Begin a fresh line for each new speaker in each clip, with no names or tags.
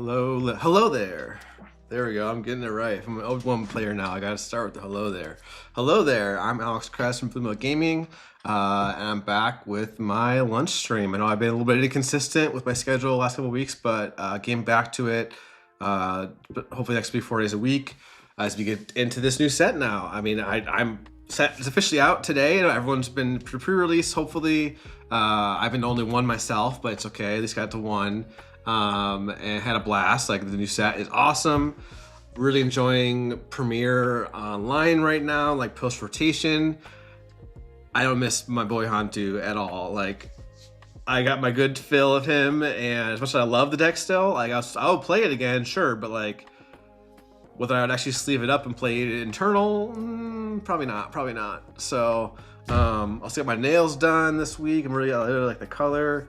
Hello there. There we go. I'm getting it right. I'm an Obi-Wan player now. I got to start with the hello there. Hello there. I'm Alex Kress from Blue Gaming, and I'm back with my lunch stream. I know I've been a little bit inconsistent with my schedule the last couple of weeks, but getting back to it. But hopefully next week 4 days a week as we get into this new set now. I mean, I'm set. It's officially out today. Everyone's been pre-released. Hopefully, I've been only one myself, but it's okay. At least got to one. And had a blast. Like, the new set is awesome. Really enjoying Premiere Online right now, like post rotation. I don't miss my boy Hantu at all. Like, I got my good fill of him, and as much as I love the deck still, like I'll play it again, sure, but like whether I would actually sleeve it up and play it internal, probably not. So I'll get my nails done this week. I really like the color.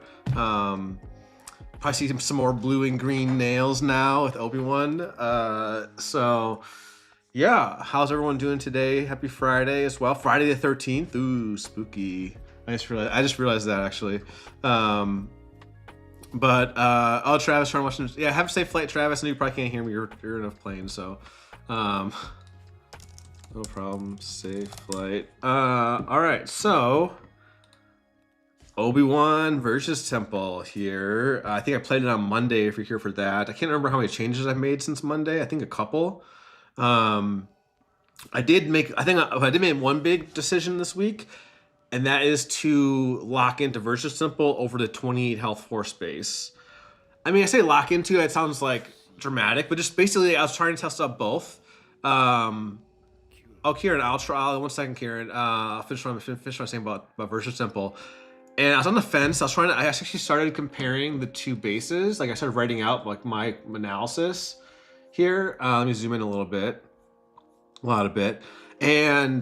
Probably see some more blue and green nails now with Obi-Wan. So yeah, how's everyone doing today? Happy Friday as well. Friday the 13th. Ooh, spooky. I just realized that actually. Oh, Travis, trying to watch them. Yeah, have a safe flight, Travis. I know you probably can't hear me. You're in a plane, so no problem. Safe flight. All right, so Obi-Wan Vergence Temple here. I think I played it on Monday if you're here for that. I can't remember how many changes I've made since Monday. I think a couple. I did make one big decision this week, and that is to lock into Vergence Temple over the 28 health force base. I mean, I say lock into, it sounds like dramatic, but just basically I was trying to test out both. Oh, Kieran, I'll try. One second, Kieran. I'll finish what I'm saying about Vergence Temple. And I was on the fence. I actually started comparing the two bases. Like, I started writing out like my analysis here. Let me zoom in a little bit, and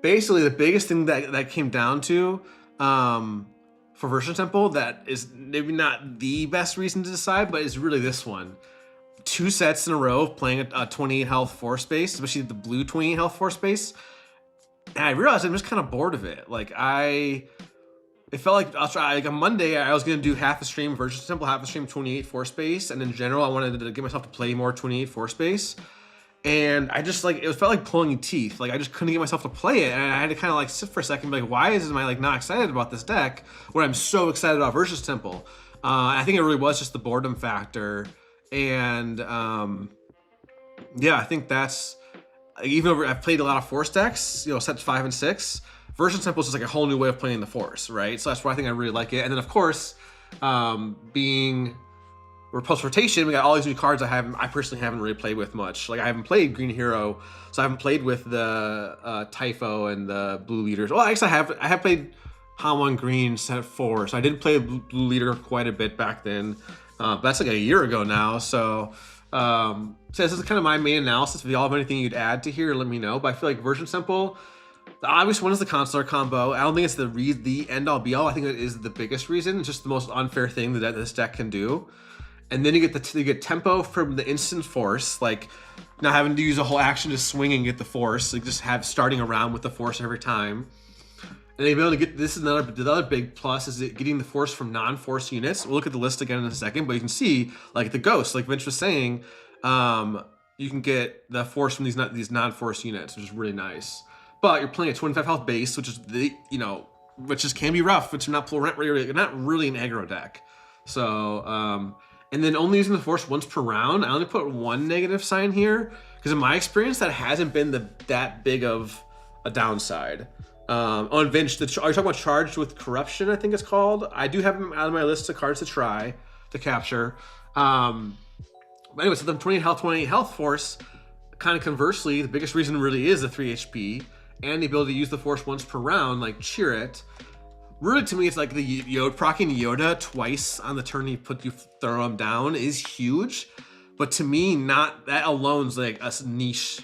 basically the biggest thing that came down to for Vergence Temple, that is maybe not the best reason to decide, but is really this one. 2 sets in a row of playing a 28 health force base, especially the blue 28 health force base. And I realized I'm just kind of bored of it. Like, it felt like on Monday I was gonna do half a stream Vergence Temple, half a stream 28 force base, and in general I wanted to give myself to play more 28 force base. And I just it felt like pulling teeth. Like, I just couldn't get myself to play it, and I had to kind of like sit for a second, and be like, why am I like not excited about this deck when I'm so excited about Vergence Temple? I think it really was just the boredom factor, and yeah, I think that's. Even though I've played a lot of Force decks, sets 5 and 6, Vergence Temple is just like a whole new way of playing the Force, right? So that's why I think I really like it. And then of course, being post rotation, we got all these new cards I personally haven't really played with much. Like, I haven't played Green Hero, so I haven't played with the Typho and the Blue Leaders. Well, I guess I have played Han1 Green set 4, so I did play Blue Leader quite a bit back then. But that's like a year ago now, so. So this is kind of my main analysis. If you all have anything you'd add to here, let me know. But I feel like Vergence Temple, the obvious one is the Consular combo. I don't think it's the end-all be-all. I think it is the biggest reason. It's just the most unfair thing that this deck can do. And then you get tempo from the instant force, like not having to use a whole action to swing and get the force. Like, just starting around with the force every time. And then you'll be able to get, this is the other big plus, is getting the force from non-force units. We'll look at the list again in a second, but you can see, like the Ghost, like Vince was saying, you can get the force from these non-force units, which is really nice. But you're playing a 25 health base, which is can be rough, which not really an aggro deck. So, and then only using the force once per round. I only put one negative sign here, because in my experience, that hasn't been that big of a downside. On Vince, are you talking about Charged with Corruption, I think it's called? I do have him out of my list of cards to try, to capture. But anyway, so the 28 health, 28 health force, kind of conversely, the biggest reason really is the 3 HP and the ability to use the force once per round, like cheer it. Really, to me, it's like the proccing Yoda twice on the turn you throw him down is huge. But to me, not that alone's like a niche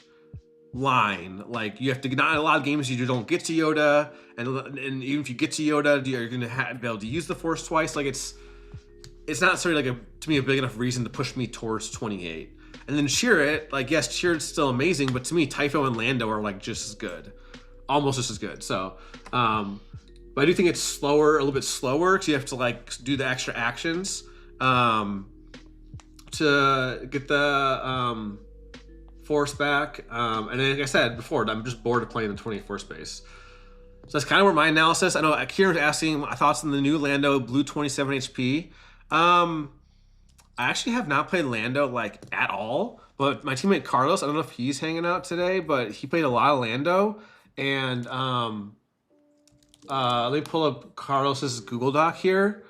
line. Like, you have to, not in a lot of games you don't get to Yoda, and even if you get to Yoda, you're gonna be able to use the force twice. Like, it's not necessarily like to me a big enough reason to push me towards 28. And then cheer it, like, yes, cheer it's still amazing, but to me Typho and Lando are like just as good, almost just as good. So but I do think it's slower, a little bit slower, because you have to like do the extra actions to get the force back. And then, like I said before, I'm just bored of playing in 24 space. So that's kind of where my analysis. I know Kieran's asking my thoughts on the new Lando Blue 27 HP. I actually have not played Lando like at all, but my teammate Carlos, I don't know if he's hanging out today, but he played a lot of Lando. And let me pull up Carlos's Google Doc here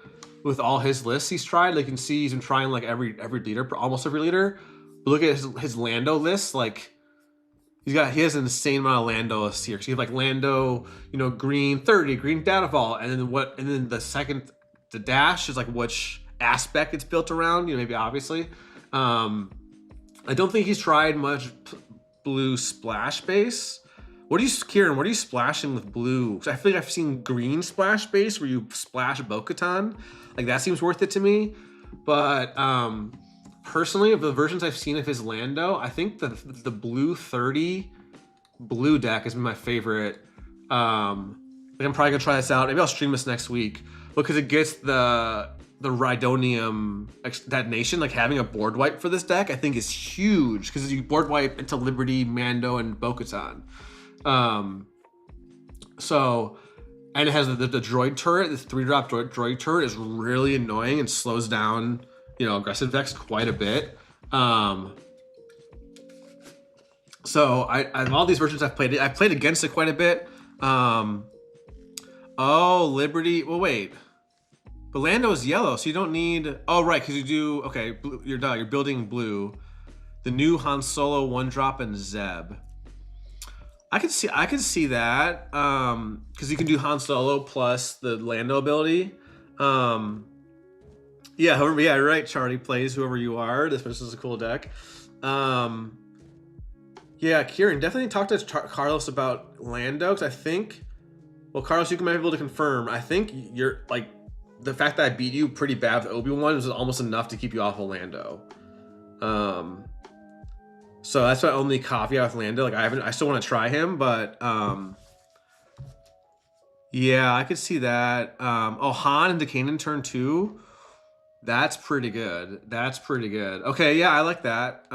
with all his lists he's tried. Like, you can see he's been trying like every leader, almost every leader. But look at his Lando list. Like, he has an insane amount of Lando lists here. So you have like Lando, green 30, green Dataval, and then the dash is like which aspect it's built around. Maybe obviously. I don't think he's tried much blue splash base. Kieran, what are you splashing with blue? I feel like I've seen green splash base where you splash Bo-Katan. Like, that seems worth it to me. But personally, of the versions I've seen of his Lando, I think the blue 30 blue deck has been my favorite. I'm probably gonna try this out. Maybe I'll stream this next week because it gets the Rhydonium detonation. Like, having a board wipe for this deck, I think is huge because you board wipe into Liberty, Mando, and Bo-Katan. And it has the droid turret. This 3-drop droid turret is really annoying and slows down, aggressive decks quite a bit. So I all these versions I've played against it quite a bit. Oh, Liberty. Well, wait. But Lando is yellow, so you don't need. Oh, right, because you do. Okay, blue, you're building blue. The new Han Solo 1-drop and Zeb. I could see that because you can do Han Solo plus the Lando ability. Yeah, you're right. Charlie plays whoever you are. This is a cool deck. Yeah, Kieran, definitely talk to Carlos about Lando, because I think, well, Carlos, you might be able to confirm. I think you're like, the fact that I beat you pretty bad with Obi-Wan was almost enough to keep you off of Lando. So that's my only caveat with Lando. Like, I still want to try him, but yeah, I could see that. Han into Kanan turn 2. That's pretty good. Okay, yeah, I like that.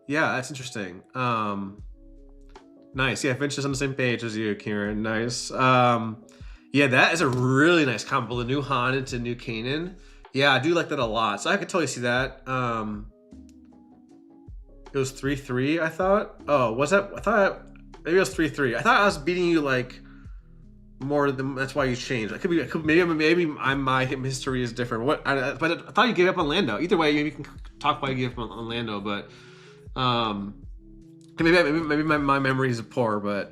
Yeah, that's interesting. Nice. Yeah, Finch is on the same page as you, Kieran. Nice. Yeah, that is a really nice combo. The new Han into new Kanan. Yeah, I do like that a lot. So I could totally see that. It was 3-3, I thought. Oh, was that? I thought maybe it was 3-3. I thought I was beating you like more than. That's why you changed. Maybe my history is different. But I thought you gave up on Lando. Either way, you can talk why you gave up on Lando. But maybe my memory is poor. But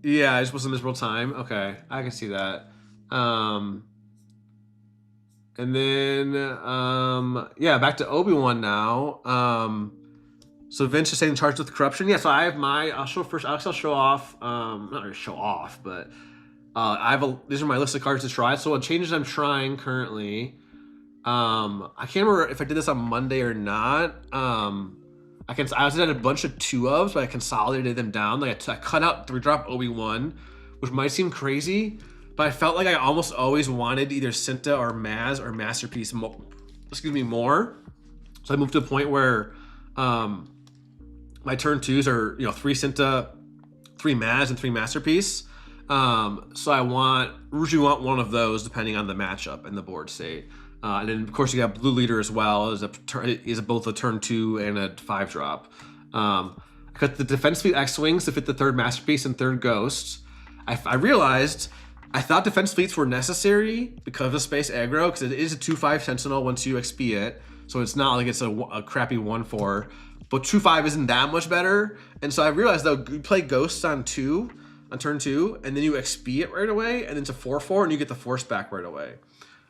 yeah, it just wasn't a miserable time. Okay, I can see that. And then, yeah, back to Obi-Wan now. So Vince is saying charged with corruption. Yeah, so I have I'll show off, not really show off, but these are my list of cards to try. So what changes I'm trying currently, I can't remember if I did this on Monday or not. I also did a bunch of 2-ofs, but I consolidated them down. Like, I cut out 3-drop Obi-Wan, which might seem crazy, but I felt like I almost always wanted either Cinta or Maz or Masterpiece more. So I moved to a point where my turn 2s are 3 Cinta, 3 Maz, and 3 Masterpiece. So I usually want one of those depending on the matchup and the board state. And then of course you got Blue Leader as well, is both a turn 2 and a 5-drop. I cut the defense fleet X-Wings to fit the 3rd Masterpiece and 3rd Ghost. I realized I thought defense fleets were necessary because of space aggro, because it is a 2/5 Sentinel once you XP it, so it's not like it's a crappy 1/4. But 2/5 isn't that much better, and so I realized that you play Ghosts on turn 2, and then you XP it right away, and then it's a 4/4, and you get the Force back right away.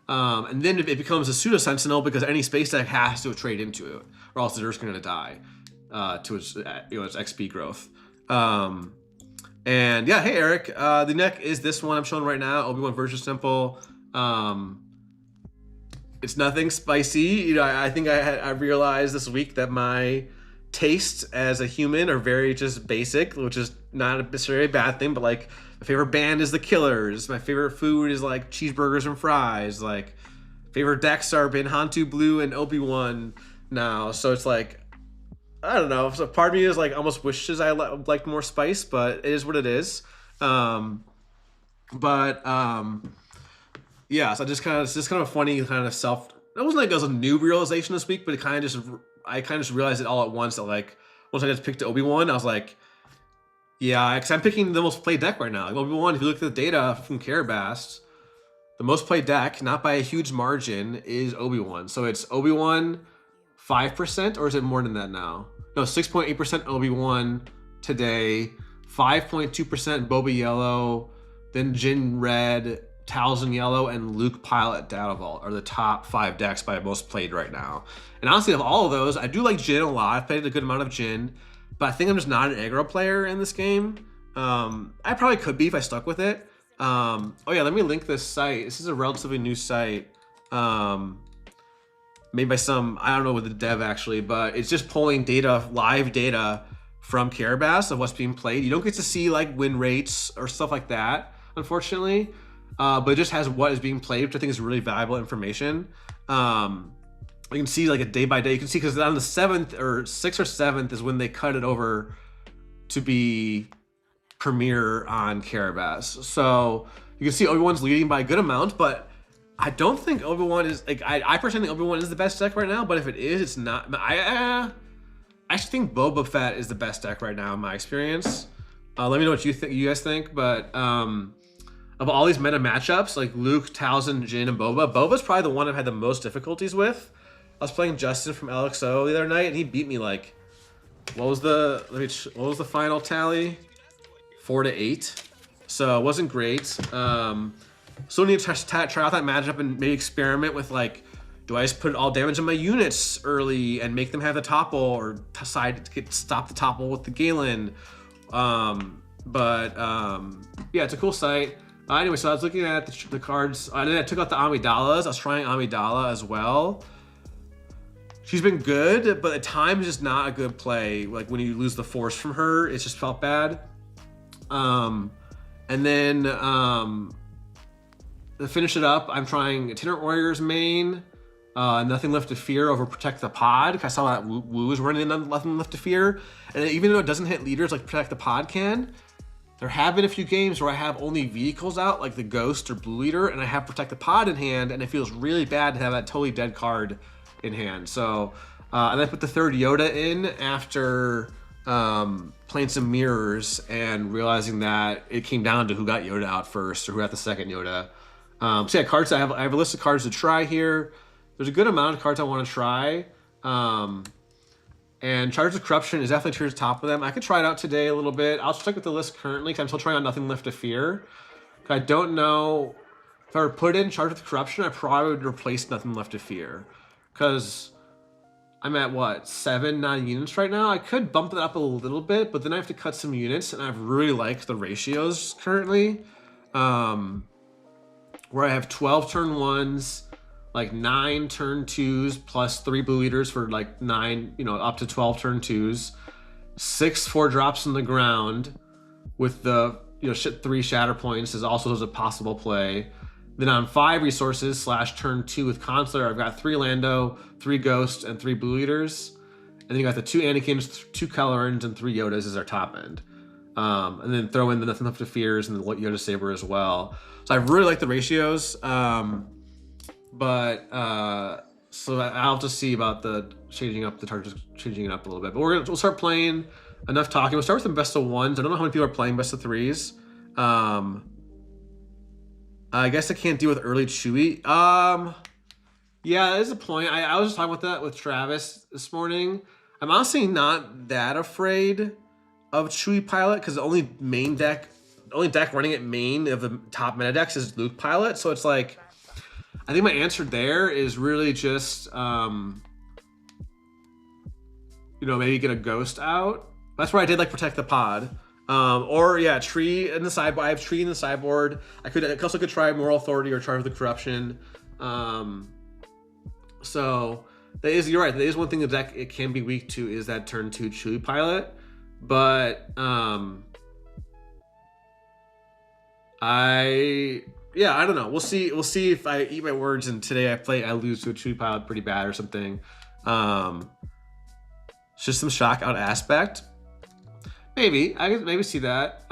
And then it becomes a pseudo Sentinel because any space deck has to trade into it, or else they're just going to die to its its XP growth. And yeah, hey Eric, the deck is this one I'm showing right now, Obi-Wan Vergence Temple. It's nothing spicy. I think I realized this week that my tastes as a human are very just basic, which is not necessarily a bad thing, but like my favorite band is the Killers. My favorite food is like cheeseburgers and fries. Like favorite decks are been Hantu Blue and Obi-Wan now. So it's like, I don't know. So part of me is like almost wishes I liked more spice, but it is what it is. Yeah, so it's just kind of a funny kind of self. It wasn't like it was a new realization this week, but I kind of just realized it all at once. That like once I just picked Obi-Wan, I was like, yeah, because I'm picking the most played deck right now. Like Obi-Wan, if you look at the data from Carabast, the most played deck, not by a huge margin, is Obi-Wan. So it's Obi-Wan 5%, or is it more than that now? No, 6.8% Obi-Wan today, 5.2% Boba Yellow, then Jin Red, Talzin Yellow, and Luke Pilot Data Vault are the top 5 decks by most played right now. And honestly, of all of those, I do like Jin a lot. I've played a good amount of Jin, but I think I'm just not an aggro player in this game. I probably could be if I stuck with it. Oh yeah, let me link this site. This is a relatively new site. Made by some, I don't know with the dev actually, but it's just pulling data, live data from Carabast of what's being played. You don't get to see like win rates or stuff like that, unfortunately. But it just has what is being played, which I think is really valuable information. You can see like a day by day. You can see because on the 7th or 6th or 7th is when they cut it over to be premiere on Carabast. So you can see Obi-Wan's leading by a good amount, but I don't think Obi-Wan is like I personally think Obi-Wan is the best deck right now. But if it is, it's not. I actually think Boba Fett is the best deck right now in my experience. Let me know what you guys think. But of all these meta matchups, like Luke, Talzin, Jin, and Boba's probably the one I've had the most difficulties with. I was playing Justin from LXO the other night, and he beat me like, what was the final tally? 4-8. So it wasn't great. So I need to try out that matchup and maybe experiment with like, do I just put all damage on my units early and make them have the topple, or decide to stop the topple with the Galen? Yeah, it's a cool site. Anyway, so I was looking at the cards. And then I took out the Amidalas. I was trying Amidala as well. She's been good, but at times just not a good play. Like when you lose the Force from her, it's just felt bad. And then to finish it up, I'm trying Itinerant Warriors main. Nothing Left to Fear over Protect the Pod. I saw that Wu is running Nothing Left to Fear. And even though it doesn't hit leaders like Protect the Pod can, there have been a few games where I have only vehicles out, like the Ghost or Blue Leader, and I have Protect the Pod in hand, and it feels really bad to have that totally dead card in hand. So, and I put the 3rd Yoda in after playing some mirrors and realizing that it came down to who got Yoda out first or who got the 2nd Yoda. So yeah, cards. I have a list of cards to try here. There's a good amount of cards I want to try. And Charge of Corruption is definitely towards the top of them. I could try it out today a little bit. I'll stick with the list currently because I'm still trying out Nothing Left to Fear. I don't know if I were put in Charge of Corruption, I probably would replace Nothing Left to Fear because I'm at what, 7-9 units right now. I could bump it up a little bit, but then I have to cut some units, and I've really liked the ratios currently, where I have 12 turn 1s, like 9 turn 2s plus 3 blue leaders for like 9, up to 12 turn 2s, 6 4-drops on the ground with the 3 shatter points is also a possible play. Then on 5 resources / turn 2 with Consular, I've got 3 Lando, 3 Ghosts, and 3 blue leaders. And then you got the 2 Anakins, 2 Kellerans, and 3 Yodas as our top end. And then throw in the Nothing Left to Fears and the Yoda Saber as well. So I really like the ratios. So I'll have to see about the changing it up a little bit. But we'll start playing enough talking. We'll start with the best of ones. I don't know how many people are playing best of threes. I guess I can't deal with early Chewie. Yeah, that is a point. I was just talking about that with Travis this morning. I'm honestly not that afraid of Chewie Pilot because the only deck running at main of the top meta decks is Luke Pilot. So it's like, I think my answer there is really just, maybe get a Ghost out. That's where I did like Protect the Pod. Or yeah, Tree in the sideboard. I have Tree in the sideboard. I also could try Moral Authority or Charge of the Corruption. So that is, you're right. That is one thing the deck it can be weak to is that turn 2 Chewie Pilot. But I don't know. We'll see if I eat my words and today I lose to a Chewie Pilot pretty bad or something. System Shock out aspect. Maybe. I could maybe see that.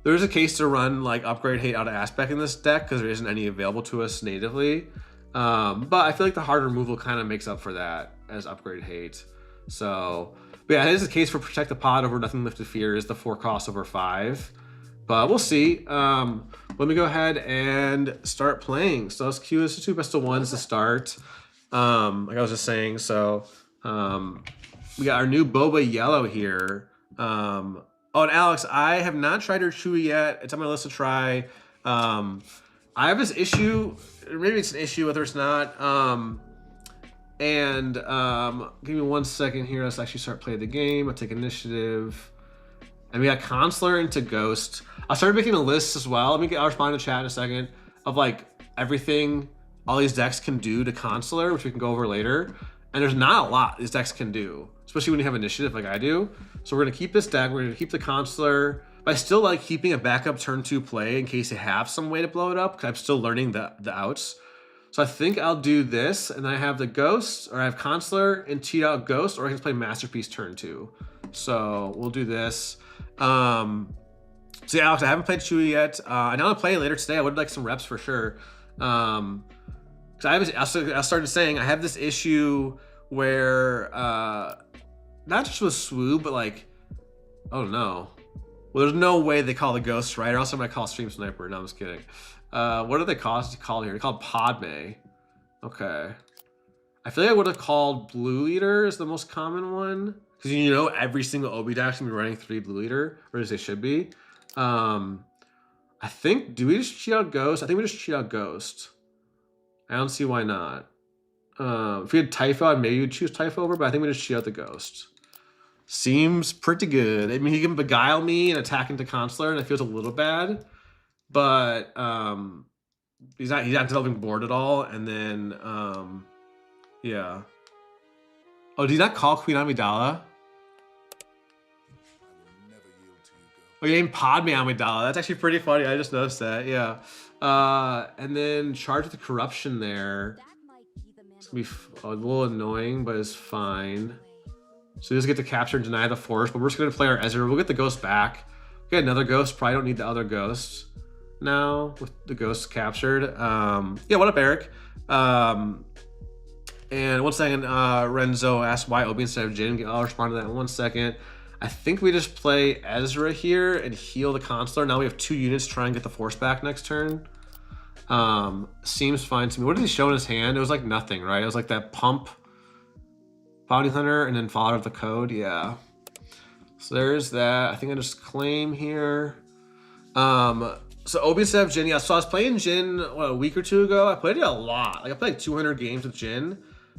There's a case to run like Upgrade Hate out of aspect in this deck because there isn't any available to us natively. But I feel like the hard removal kind of makes up for that as Upgrade Hate. So, but yeah, it is a case for Protect the Pod over Nothing Left to Fear is the 4 cost over 5. But we'll see. Let me go ahead and start playing. So let's queue this to 2 best of ones to start. Like I was just saying, so we got our new Boba Yellow here. Oh, and Alex, I have not tried her Chewie yet. It's on my list to try. I have this issue, maybe it's an issue, whether it's not. Give me 1 second here. Let's actually start playing the game. I'll take initiative. And we got Consular into Ghost. I started making a list as well. I'll respond to chat in a second of like everything all these decks can do to Consular, which we can go over later. And there's not a lot these decks can do, especially when you have initiative like I do. So we're gonna keep this deck. We're gonna keep the Consular, but I still like keeping a backup turn 2 play in case you have some way to blow it up, because I'm still learning the outs. So I think I'll do this, and I have the Ghost, or I have Consular and cheat out Ghost, or I can play Masterpiece turn 2. So we'll do this. So yeah, Alex, I haven't played Chewie yet. I know I'll play it later today. I would like some reps for sure. Because I started saying I have this issue where not just with Swoo, but like, oh no. Well, there's no way they call the Ghost right, or else I'm gonna call Stream Sniper. No, I'm just kidding. What are they called here? They're called Padme. Okay. I feel like I would have called Blue Leader is the most common one. Because every single Obi deck should be running 3 Blue Leader, or as they should be. I think, do we just cheat out Ghost? I think we just cheat out Ghost. I don't see why not. If we had Typho, maybe you'd choose Typho over, but I think we just cheat out the Ghost. Seems pretty good. I mean, he can beguile me and attack into Consular, and it feels a little bad. But he's not developing board at all. And then, yeah. Oh, did he not call Queen Amidala? Oh, you named Padme Amidala. That's actually pretty funny. I just noticed that. Yeah. And then Charge with the Corruption there. It's gonna be a little annoying, but it's fine. So we just get to capture and deny the force, but we're just gonna play our Ezra. We'll get the Ghost back. We get another Ghost. Probably don't need the other Ghost now with the Ghost captured. Yeah. What up, Eric? And 1 second, Renzo asked why Obi instead of Jin. I'll respond to that in 1 second. I think we just play Ezra here and heal the Consular. Now we have 2 units to try and get the force back next turn. Seems fine to me. What did he show in his hand? It was like nothing, right? It was like that pump Bounty Hunter and then follow up the code. Yeah. So there's that. I think I just claim here. So Obi instead of Jin. Yeah, so I was playing Jin a week or 2 ago. I played it a lot. Like I played like 200 games with Jin.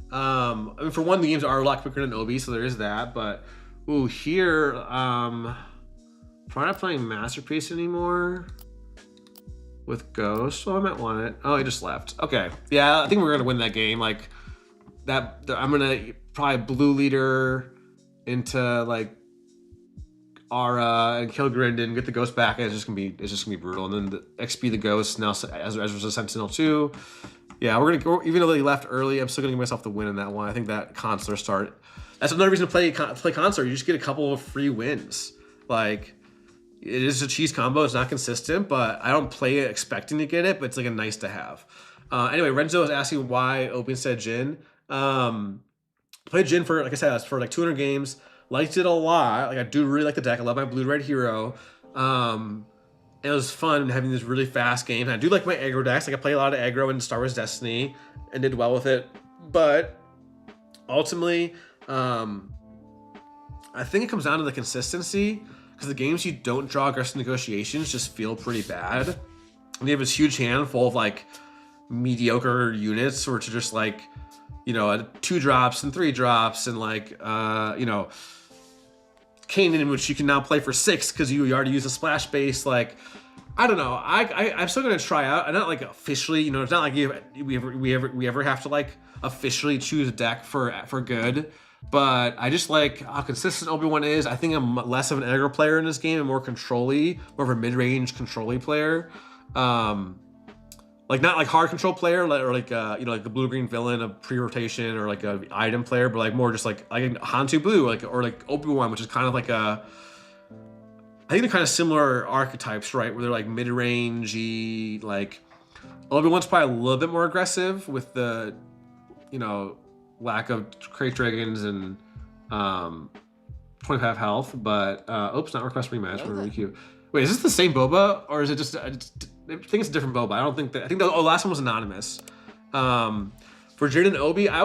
I mean, for one, the games are a lot quicker than Obi, so there is that. But ooh, here, probably not playing Masterpiece anymore with Ghost. Oh, I might want it. Oh, he just left. Okay, yeah, I think we're gonna win that game. Like that, I'm gonna probably Blue Leader into like Aura and kill Grindin, get the Ghost back. And it's just gonna be brutal. And then the XP the Ghost now as a Sentinel 2. Yeah, we're gonna go. Even though they left early, I'm still gonna give myself the win in that one. I think that Consular start. That's another reason to play Consular. You just get a couple of free wins. Like it is a cheese combo. It's not consistent, but I don't play it expecting to get it. But it's like a nice to have. Anyway, Renzo is asking why Obi instead Jin. Played Jin for, like I said, for like 200 games. Liked it a lot. Like I do really like the deck. I love my blue-red hero. It was fun having these really fast games. I do like my aggro decks. Like I play a lot of aggro in Star Wars Destiny and did well with it. But ultimately, I think it comes down to the consistency, because the games you don't draw aggressive negotiations just feel pretty bad. And you have this huge handful of like mediocre units, which are just like, you know, 2 drops and 3 drops, and like, you know, Kanan, which you can now play for 6 because you already use a splash base. Like, I don't know. I'm still gonna try out. I'm not like officially, you know, it's not like we ever have to like officially choose a deck for good. But I just like how consistent Obi-Wan is. I think I'm less of an aggro player in this game and more control-y, more of a mid-range control-y player. Like not like hard control player, or like you know, like the blue-green villain of pre-rotation, or like a item player, but like more just like Hantu Blue, like, or like Obi-Wan, which is kind of like a, I think they're kind of similar archetypes, right? Where they're like mid-rangey, like Obi-Wan's probably a little bit more aggressive with the, you know, lack of crate dragons and 25 health, but oops, not request rematch. Really cute. Wait, is this the same Boba, or is it just? I think it's a different Boba. I don't think that. I think the last one was anonymous. For Jin and Obi, I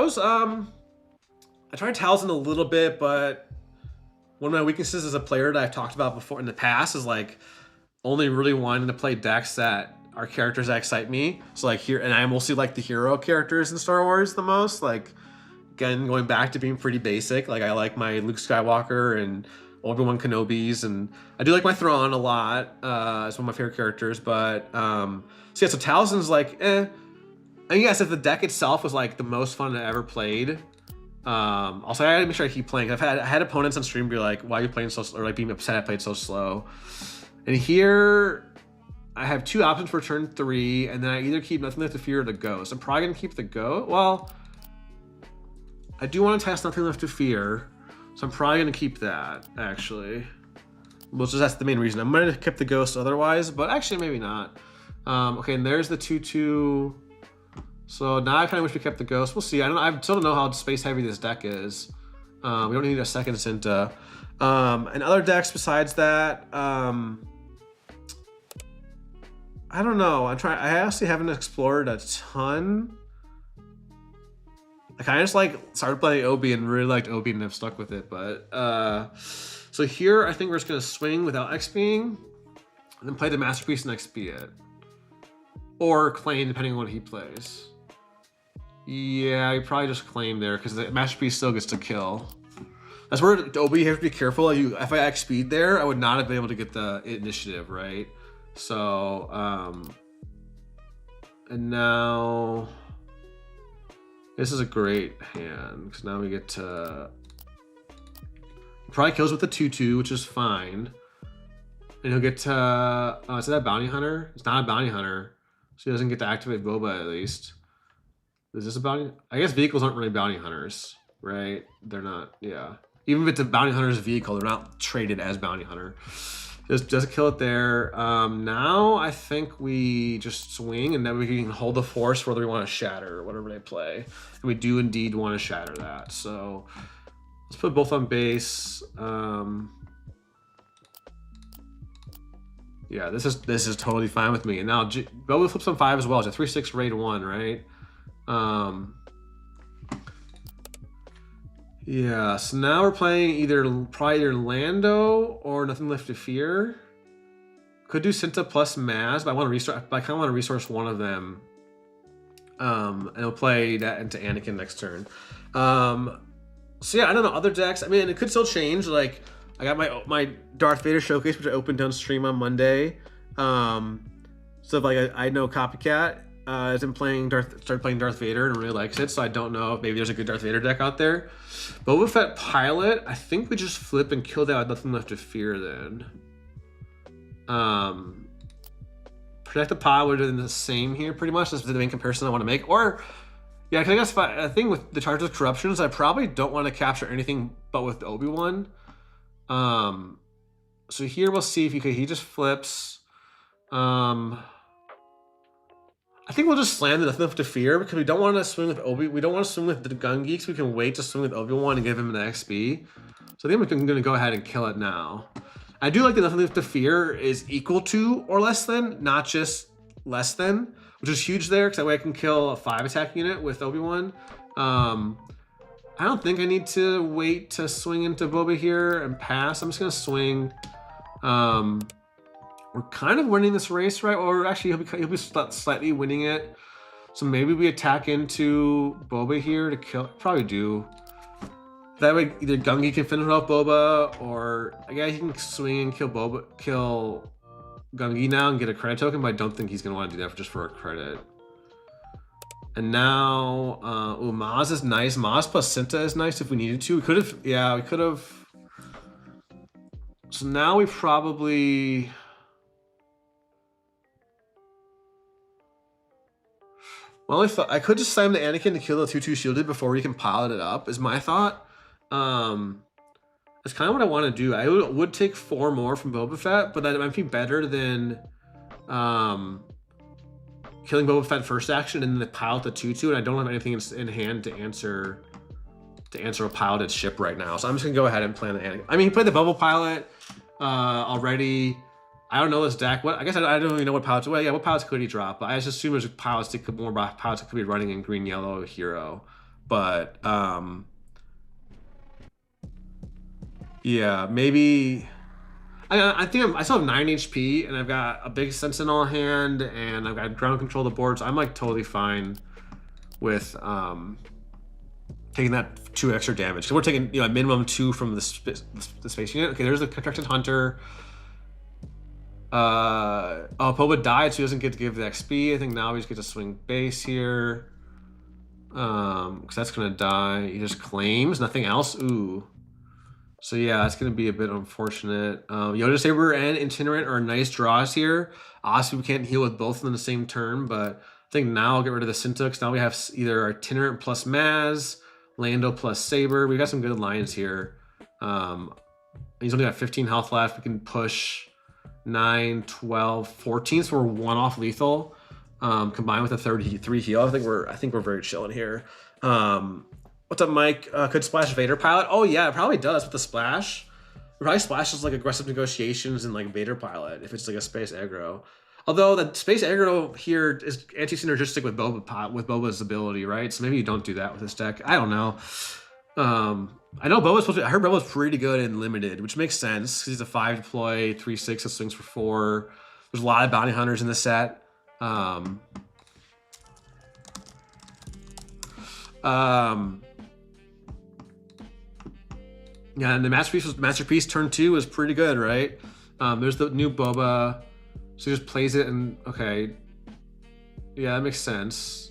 tried Talzin a little bit, but one of my weaknesses as a player that I've talked about before in the past is like only really wanting to play decks that are characters that excite me. So like here, and I mostly like the hero characters in Star Wars the most. Like again, going back to being pretty basic. Like I like my Luke Skywalker and Obi-Wan Kenobis, and I do like my Thrawn a lot. It's one of my favorite characters, but so yeah, so Talzin's like, I guess if the deck itself was like the most fun I ever played. Also, I gotta make sure I keep playing. I had opponents on stream be like, "Why are you playing so slow?" Or like being upset I played so slow. And here, I have 2 options for turn 3, and then I either keep Nothing Left to Fear or the Ghost. I'm probably gonna keep the Ghost. Well, I do want to test Nothing Left to Fear, so I'm probably gonna keep that actually. Well, just that's the main reason. I'm gonna keep the Ghost otherwise, but actually maybe not. Okay, and there's the 2/2. So now I kind of wish we kept the Ghost. We'll see. I still don't know how space heavy this deck is. We don't need a second Cinta. And other decks besides that, I don't know. I actually haven't explored a ton. Like I just like started playing Obi and really liked Obi and have stuck with it. But so here I think we're just gonna swing without XPing, and then play the Masterpiece and XP it, or claim depending on what he plays. Yeah, you probably just claim there because the Masterpiece still gets to kill. That's where Obi, you have to be careful. If I XP'd there, I would not have been able to get the initiative, right? So, and now this is a great hand because now we get to probably kills with the 2/2, which is fine. And he'll get to, is that Bounty Hunter? It's not a Bounty Hunter, so he doesn't get to activate Boba at least. Is this a bounty? I guess vehicles aren't really bounty hunters, right? They're not, yeah. Even if it's a bounty hunter's vehicle, they're not traded as bounty hunter. Just kill it there. Now I think we just swing, and then we can hold the force whether we want to shatter or whatever they play. And we do indeed want to shatter that. So let's put both on base. Yeah, this is totally fine with me. And now Boba flips on 5 as well. It's a 3/6 raid 1, right? Yeah, so now we're playing probably either Lando or Nothing Left to Fear. Could do Cinta plus Maz, but I want to restart. But I kind of want to resource one of them. And we'll play that into Anakin next turn. So yeah, I don't know, other decks. I mean, it could still change. Like I got my Darth Vader showcase, which I opened on stream on Monday. So like I know Copycat has been started playing Darth Vader and really likes it. So I don't know if maybe there's a good Darth Vader deck out there. Boba Fett Pilot, I think we just flip and kill that with Nothing Left to Fear then. Protect the Pod would have been the same here pretty much. That's the main comparison I want to make. Or yeah, because I guess I think with the Charge of Corruptions, I probably don't want to capture anything but with Obi-Wan. So here we'll see if he just flips. I think we'll just slam the Nothing Left to Fear because we don't want to swing with Obi. We don't want to swing with the Gun Geeks. We can wait to swing with Obi-Wan and give him the XP. So I think I'm gonna go ahead and kill it now. I do like that Nothing Left to Fear is equal to or less than, not just less than, which is huge there, because that way I can kill a 5 attack unit with Obi-Wan. I don't think I need to wait to swing into Boba here and pass. I'm just gonna swing. We're kind of winning this race, right? Or actually, he'll be slightly winning it. So maybe we attack into Boba here to kill. Probably do. That way, either Gungi can finish off Boba, or I guess he can swing and kill Boba, kill Gungi now and get a credit token. But I don't think he's gonna want to do that just for a credit. And now, Maz is nice. Maz plus Cinta is nice if we needed to. We could have, yeah, we could have. So now we probably. Well, I could just slam the Anakin to kill the 2/2 shielded before we can pilot it up, is my thought. That's kind of what I want to do. I would take 4 more from Boba Fett, but that might be better than killing Boba Fett first action and then pilot the 2/2, and I don't have anything in hand to answer a piloted ship right now. So I'm just gonna go ahead and plan the Anakin. I mean, he played the bubble pilot already. I don't know this deck. What I guess I don't really know what pilots. Well, yeah, what pilots could he drop? But I just assume there's pilots that could be running in green, yellow, hero. But yeah, maybe. I think I still have 9 HP, and I've got a big Sentinel hand, and I've got ground control of the board, so I'm like totally fine with taking that 2 extra damage. Because we're taking a minimum 2 from the space unit. Okay, there's the Contracted Hunter. Boba died, so he doesn't get to give the XP. I think now we just get to swing base here. Because that's gonna die. He just claims nothing else. Ooh. So yeah, it's gonna be a bit unfortunate. Yoda Saber and Itinerant are nice draws here. Obviously, we can't heal with both of them in the same turn, but I think now I'll get rid of the Cinta, because now we have either Itinerant plus Maz, Lando plus Saber. We've got some good lines here. He's only got 15 health left. We can push 9, 12, 14, so we're 1 off lethal. Combined with a 33 heal, I think we're very chilling here. What's up, Mike? Could Splash Vader pilot? Oh yeah, it probably does with the Splash. It probably splashes like aggressive negotiations and like Vader pilot if it's like a space aggro. Although the space aggro here is anti-synergistic with Boba's ability, right? So maybe you don't do that with this deck. I don't know. I know Boba's supposed to. I heard Boba's pretty good in limited, which makes sense. He's a 5 deploy, 3/6 that swings for 4. There's a lot of bounty hunters in the set. Yeah, and the Masterpiece turn 2 is pretty good, right? There's the new Boba, so he just plays it and okay. Yeah, that makes sense.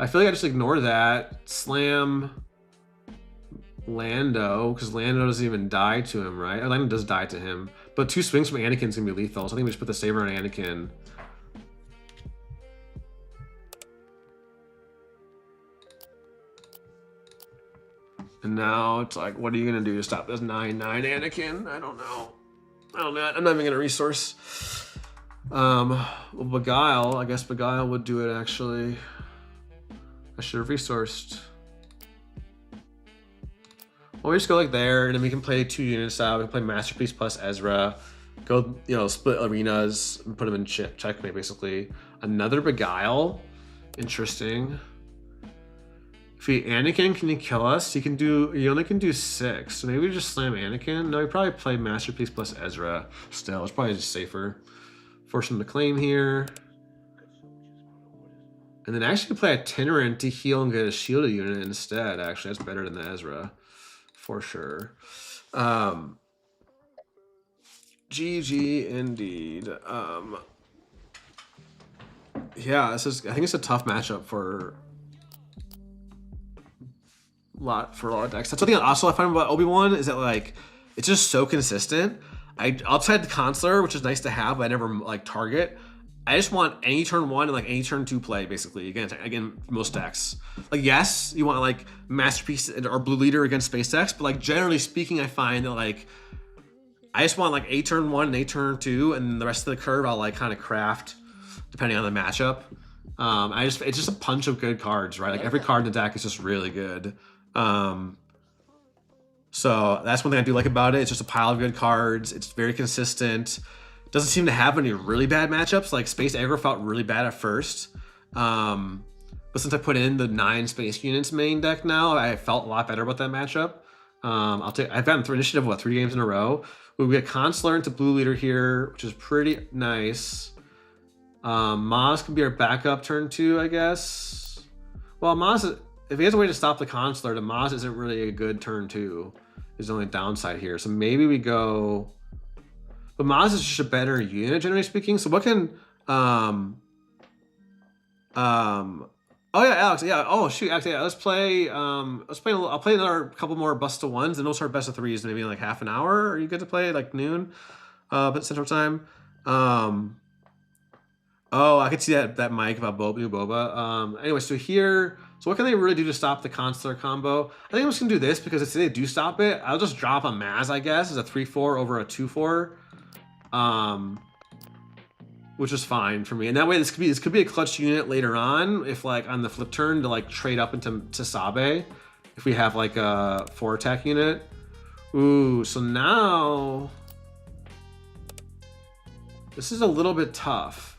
I feel like I just ignore that. Slam Lando, because Lando doesn't even die to him, right? Or Lando does die to him, but 2 swings from Anakin's gonna be lethal, so I think we just put the Saber on Anakin. And now it's like, what are you gonna do to stop this 9/9 Anakin? I don't know. I'm not even gonna resource. Well, Beguile, I guess Beguile would do it actually. I should have resourced. Well, we just go like there, and then we can play 2 units out. We can play Masterpiece plus Ezra. Go, split arenas and put them in checkmate, basically. Another Beguile. Interesting. If he Anakin, can he kill us? He only can do 6. So maybe we just slam Anakin. No, we probably play Masterpiece plus Ezra. Still, it's probably just safer. Force him to claim here. And then actually play Itinerant to heal and get a shielded unit instead. Actually, that's better than the Ezra. For sure. GG indeed. Yeah, I think it's a tough matchup for a lot of decks. That's something also I find about Obi-Wan is that like it's just so consistent. Outside the Consular, which is nice to have, but I never like target. I just want any turn 1 and like any turn 2 play, basically. Again, most decks. Like, yes, you want like Masterpiece or Blue Leader against space decks, but like generally speaking, I find that like I just want like a turn 1 and a turn 2, and the rest of the curve I'll like kind of craft depending on the matchup. It's just a bunch of good cards, right? Like every card in the deck is just really good. So So that's one thing I do like about it. It's just a pile of good cards. It's very consistent. Doesn't seem to have any really bad matchups. Like Space Aggro felt really bad at first. But since I put in the 9 space units main deck now, I felt a lot better about that matchup. I've gotten through initiative, what, 3 games in a row. We get Consular into Blue Leader here, which is pretty nice. Maz can be our backup turn 2, I guess. Well, Maz, if he has a way to stop the Consular, the Maz isn't really a good turn 2. Is the only downside here. So maybe we go... But Maz is just a better unit, generally speaking. So what can... Oh yeah, Alex. Yeah. Oh shoot. Actually, yeah, let's play. I'll play another couple more best of 1s, and we'll start best of 3s maybe in like half an hour. Are you good to play like noon, but Central Time? Oh, I could see that mic about Boba. Anyway, so here, so what can they really do to stop the Consular combo? I think I'm just gonna do this because if they do stop it, I'll just drop a Maz, I guess, as a 3/4 over a 2/4. Which is fine for me, and that way this could be a clutch unit later on if like on the flip turn to like trade up into Sabe if we have like a 4 attack unit. Ooh, so now this is a little bit tough.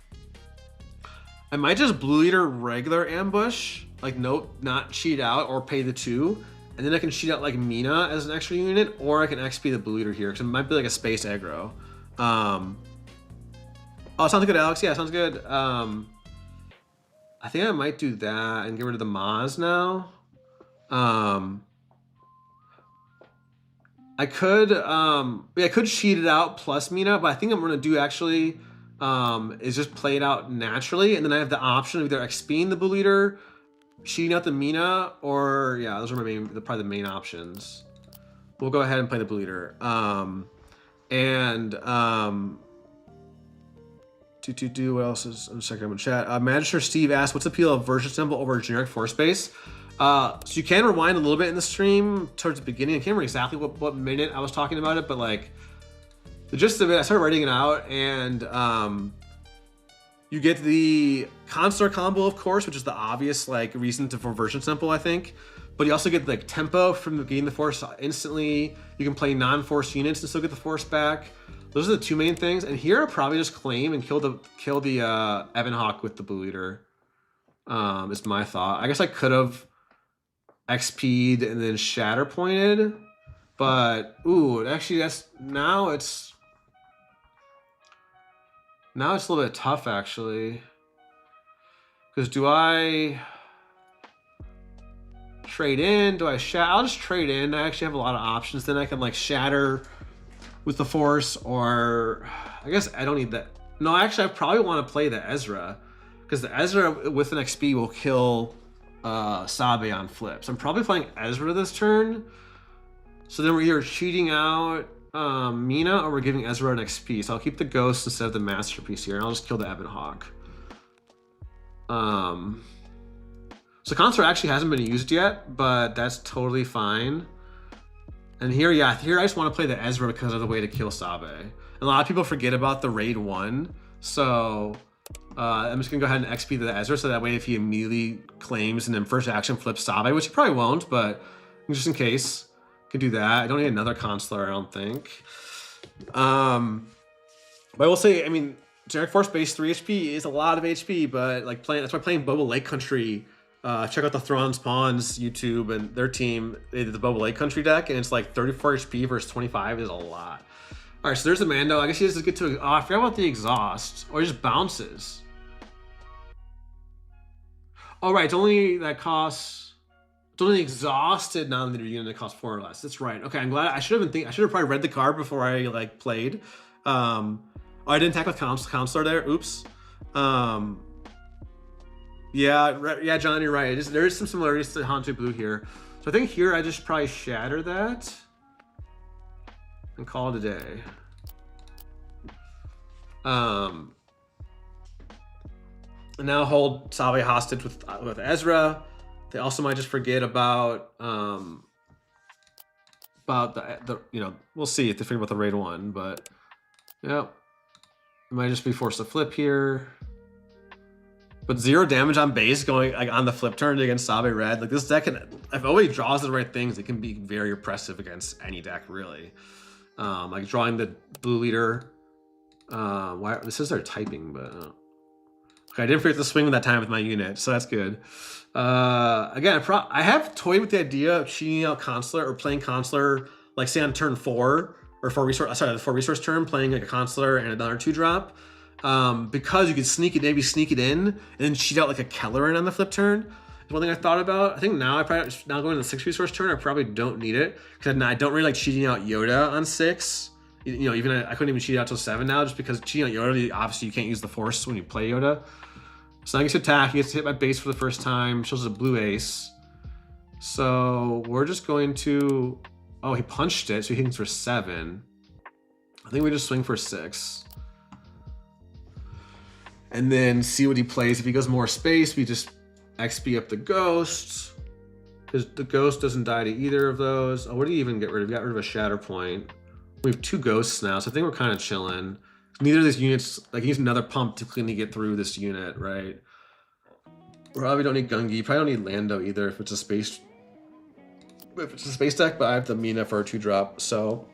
I might just Blue Leader regular ambush, like not cheat out or pay the 2, and then I can cheat out like Mina as an extra unit, or I can XP the Blue Leader here because it might be like a space aggro. Oh, sounds good, Alex. Yeah, sounds good. I think I might do that and get rid of the Maz now. I could cheat it out plus Mina, but I think I'm gonna do actually is just play it out naturally, and then I have the option of either XPing the Blue Leader, cheating out the Mina, or yeah, those are probably the main options. We'll go ahead and play the Blue Leader. What else is in second in chat? Magister Steve asked, what's the appeal of Vergence Temple over generic force base? So you can rewind a little bit in the stream towards the beginning. I can't remember exactly what minute I was talking about it, but like the gist of it, I started writing it out, and you get the Consular combo, of course, which is the obvious like reason for Vergence Temple, I think. But you also get like tempo from gaining the force instantly. You can play non-force units and still get the force back. Those are the 2 main things, and here I'll probably just claim and kill the Evan Hawk with the Blue Leader. Is my thought. I guess I could have XP'd and then Shatter pointed, but ooh, actually now it's a little bit tough actually. Because do I trade in? Do I shatter? I'll just trade in. I actually have a lot of options. Then I can like Shatter with the force, or I guess I don't need that. No, actually I probably want to play the Ezra, because the Ezra with an XP will kill Sabe on flips. I'm probably playing Ezra this turn. So then we're either cheating out Mina, or we're giving Ezra an XP. So I'll keep the Ghost instead of the Masterpiece here, and I'll just kill the Ebon Hawk. So Consular actually hasn't been used yet, but that's totally fine. And here I just want to play the Ezra because of the way to kill Sabe. And a lot of people forget about the raid 1, so I'm just gonna go ahead and XP the Ezra, so that way if he immediately claims and then first action flips Sabe, which he probably won't, but just in case, can do that. I don't need another Consular, I don't think. But I will say, I mean, generic force base 3 HP is a lot of HP, but like that's why playing Boba Lake Country. Check out the Thrawn Spawns YouTube and their team. They did the Boba Lake Country deck, and it's like 34 HP versus 25 is a lot. All right, so there's the Mando. I guess he has to get to. Oh, I forgot about the exhaust, or he just bounces. Oh right, it's only that costs. It's only exhausted non-leader unit that costs 4 or less. That's right. Okay, I'm glad. I should have probably read the card before I like played. Oh, I didn't attack with Consular there. Oops. Yeah, John, you're right. There is some similarities to Hantu Blue here. So I think here I just probably Shatter that and call it a day. And now hold Sabe hostage with Ezra. They also might just forget about the we'll see if they forget about the raid 1, but yeah, it might just be forced to flip here. But 0 damage on base going like on the flip turn against Sabe Red. Like this deck can, if Obi draws the right things, it can be very oppressive against any deck really. Like drawing the blue leader. Why this is their typing, but okay, I didn't forget to swing that time with my unit, so that's good. Again, I have toyed with the idea of cheating out Consular or playing Consular, like say on turn 4 or 4 resource. Sorry, the 4 resource turn, playing like a Consular and another 2-drop. Because you could sneak it, maybe sneak it in, and then cheat out like a Kelleran on the flip turn. Is one thing I thought about. I think now now going to the 6 resource turn, I probably don't need it because I don't really like cheating out Yoda on 6. You know, even I couldn't even cheat out till 7 now, just because cheating out Yoda, obviously you can't use the Force when you play Yoda. So now he gets to attack. He gets to hit my base for the first time. Shows a blue ace. So we're just going to. Oh, he punched it, so he hits for 7. I think we just swing for 6. And then see what he plays. If he goes more space, we just XP up the ghost. Because the ghost doesn't die to either of those. Oh, what did he even get rid of? He got rid of a shatter point. We have 2 ghosts now, so I think we're kind of chilling. Neither of these units, like he needs another pump to cleanly get through this unit, right? Probably don't need Gungi. Probably don't need Lando either if it's a space. If it's a space deck, but I have the Mina for a 2-drop, so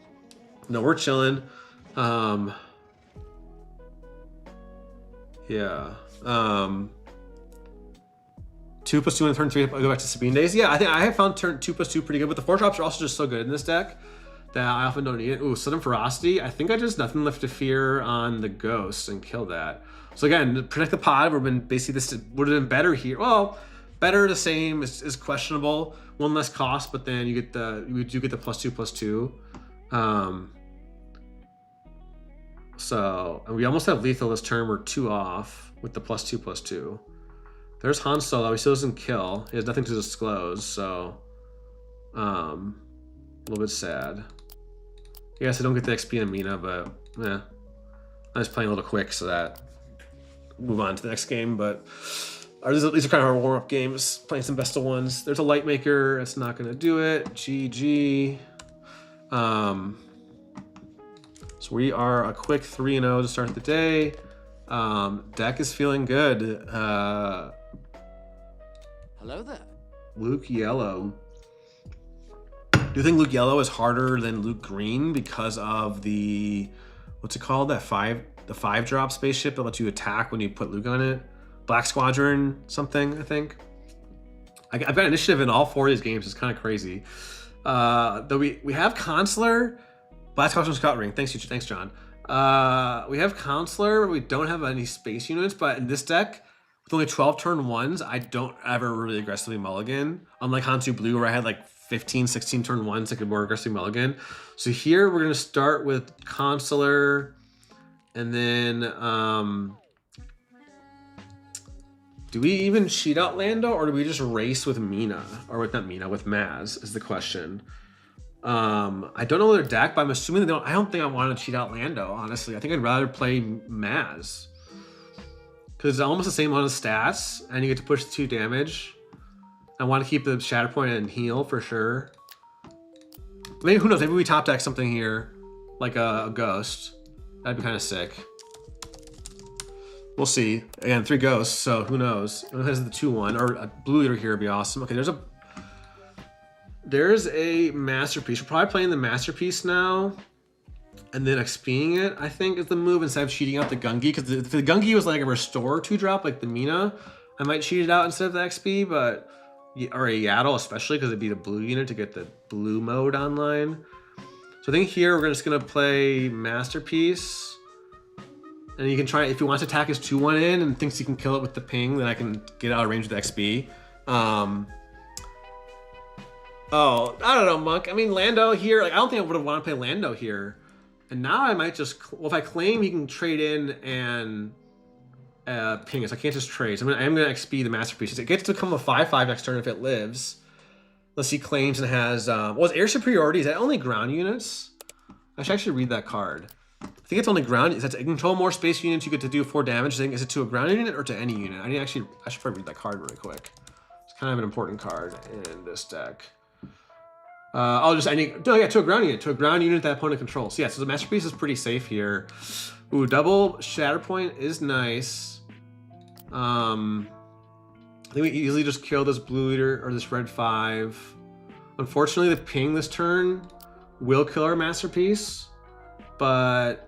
no, we're chilling. Yeah. 2+2 in turn 3. I'll go back to Sabine days. Yeah, I think I have found turn 2+2 pretty good, but the 4-drops are also just so good in this deck that I often don't need it. Ooh, Sudden Ferocity. I think I just nothing left to fear on the ghost and kill that. So again, protect the pod. We've been basically this would have been better here. Well, better, the same is questionable. 1 less cost, but then you do get the +2/+2. So, and we almost have lethal this turn. We're 2 off with the +2/+2. There's Han Solo. He still doesn't kill. He has nothing to disclose, so a little bit sad. I guess I don't get the XP in Mina, but yeah. I'm just playing a little quick so that move on to the next game, but these are kind of our warm-up games, playing some best of ones. There's a light maker. It's not going to do it. GG. So we are a quick 3-0 to start the day. Deck is feeling good.
Hello there.
Luke Yellow. Do you think Luke Yellow is harder than Luke Green because of the, what's it called? The 5-drop spaceship that lets you attack when you put Luke on it? Black Squadron something, I think. I've got initiative in all 4 of these games. It's kind of crazy. Though we have Consular. Black Squadron Scout Ring. Thanks, John. We have Consular. We don't have any space units, but in this deck, with only 12 turn 1s, I don't ever really aggressively mulligan. Unlike Hansu Blue, where I had like 15, 16 turn 1s, I could more aggressively mulligan. So here we're going to start with Consular, and then do we even cheat out Lando, or do we just race with Mina? Or with, not Mina, with Maz is the question. I don't know their deck, but I'm assuming they don't. I don't think I want to cheat out Lando, honestly. I think I'd rather play Maz. Because it's almost the same amount of stats, and you get to push 2 damage. I want to keep the Shatter Point and heal for sure. Maybe, who knows, maybe we top deck something here, like a Ghost. That'd be kind of sick. We'll see. Again, 3 Ghosts, so who knows? It has the 2-1, or a Blue Leader here would be awesome. Okay, there's a Masterpiece. We're probably playing the Masterpiece now, and then XPing it, I think, is the move instead of cheating out the Gungi. Because if the Gungi was like a Restore 2-drop, like the Mina, I might cheat it out instead of the XP, but, or a Yaddle especially, because it'd be the blue unit to get the blue mode online. So I think here we're just going to play Masterpiece. And you can try, if he wants to attack his 2-1 in and thinks he can kill it with the ping, then I can get out of range with the XP. Oh, I don't know, Monk. I mean, Lando here, like, I don't think I would have wanted to play Lando here. And now I might just, well, if I claim he can trade in and ping us, I can't just trade. So I am going to XP the Masterpiece. It gets to become a 5/5 next turn if it lives. Unless he claims and has, well, Air Superiority, is that only ground units? I should actually read that card. I think it's only ground. Is that to control more space units, you get to do 4 damage. Is it to a ground unit or to any unit? I should probably read that card really quick. It's kind of an important card in this deck. To a ground unit. To a ground unit that opponent controls. Yeah, so the Masterpiece is pretty safe here. Ooh, double Shatterpoint is nice. I think we easily just kill this blue leader or this red 5. Unfortunately, the ping this turn will kill our masterpiece, but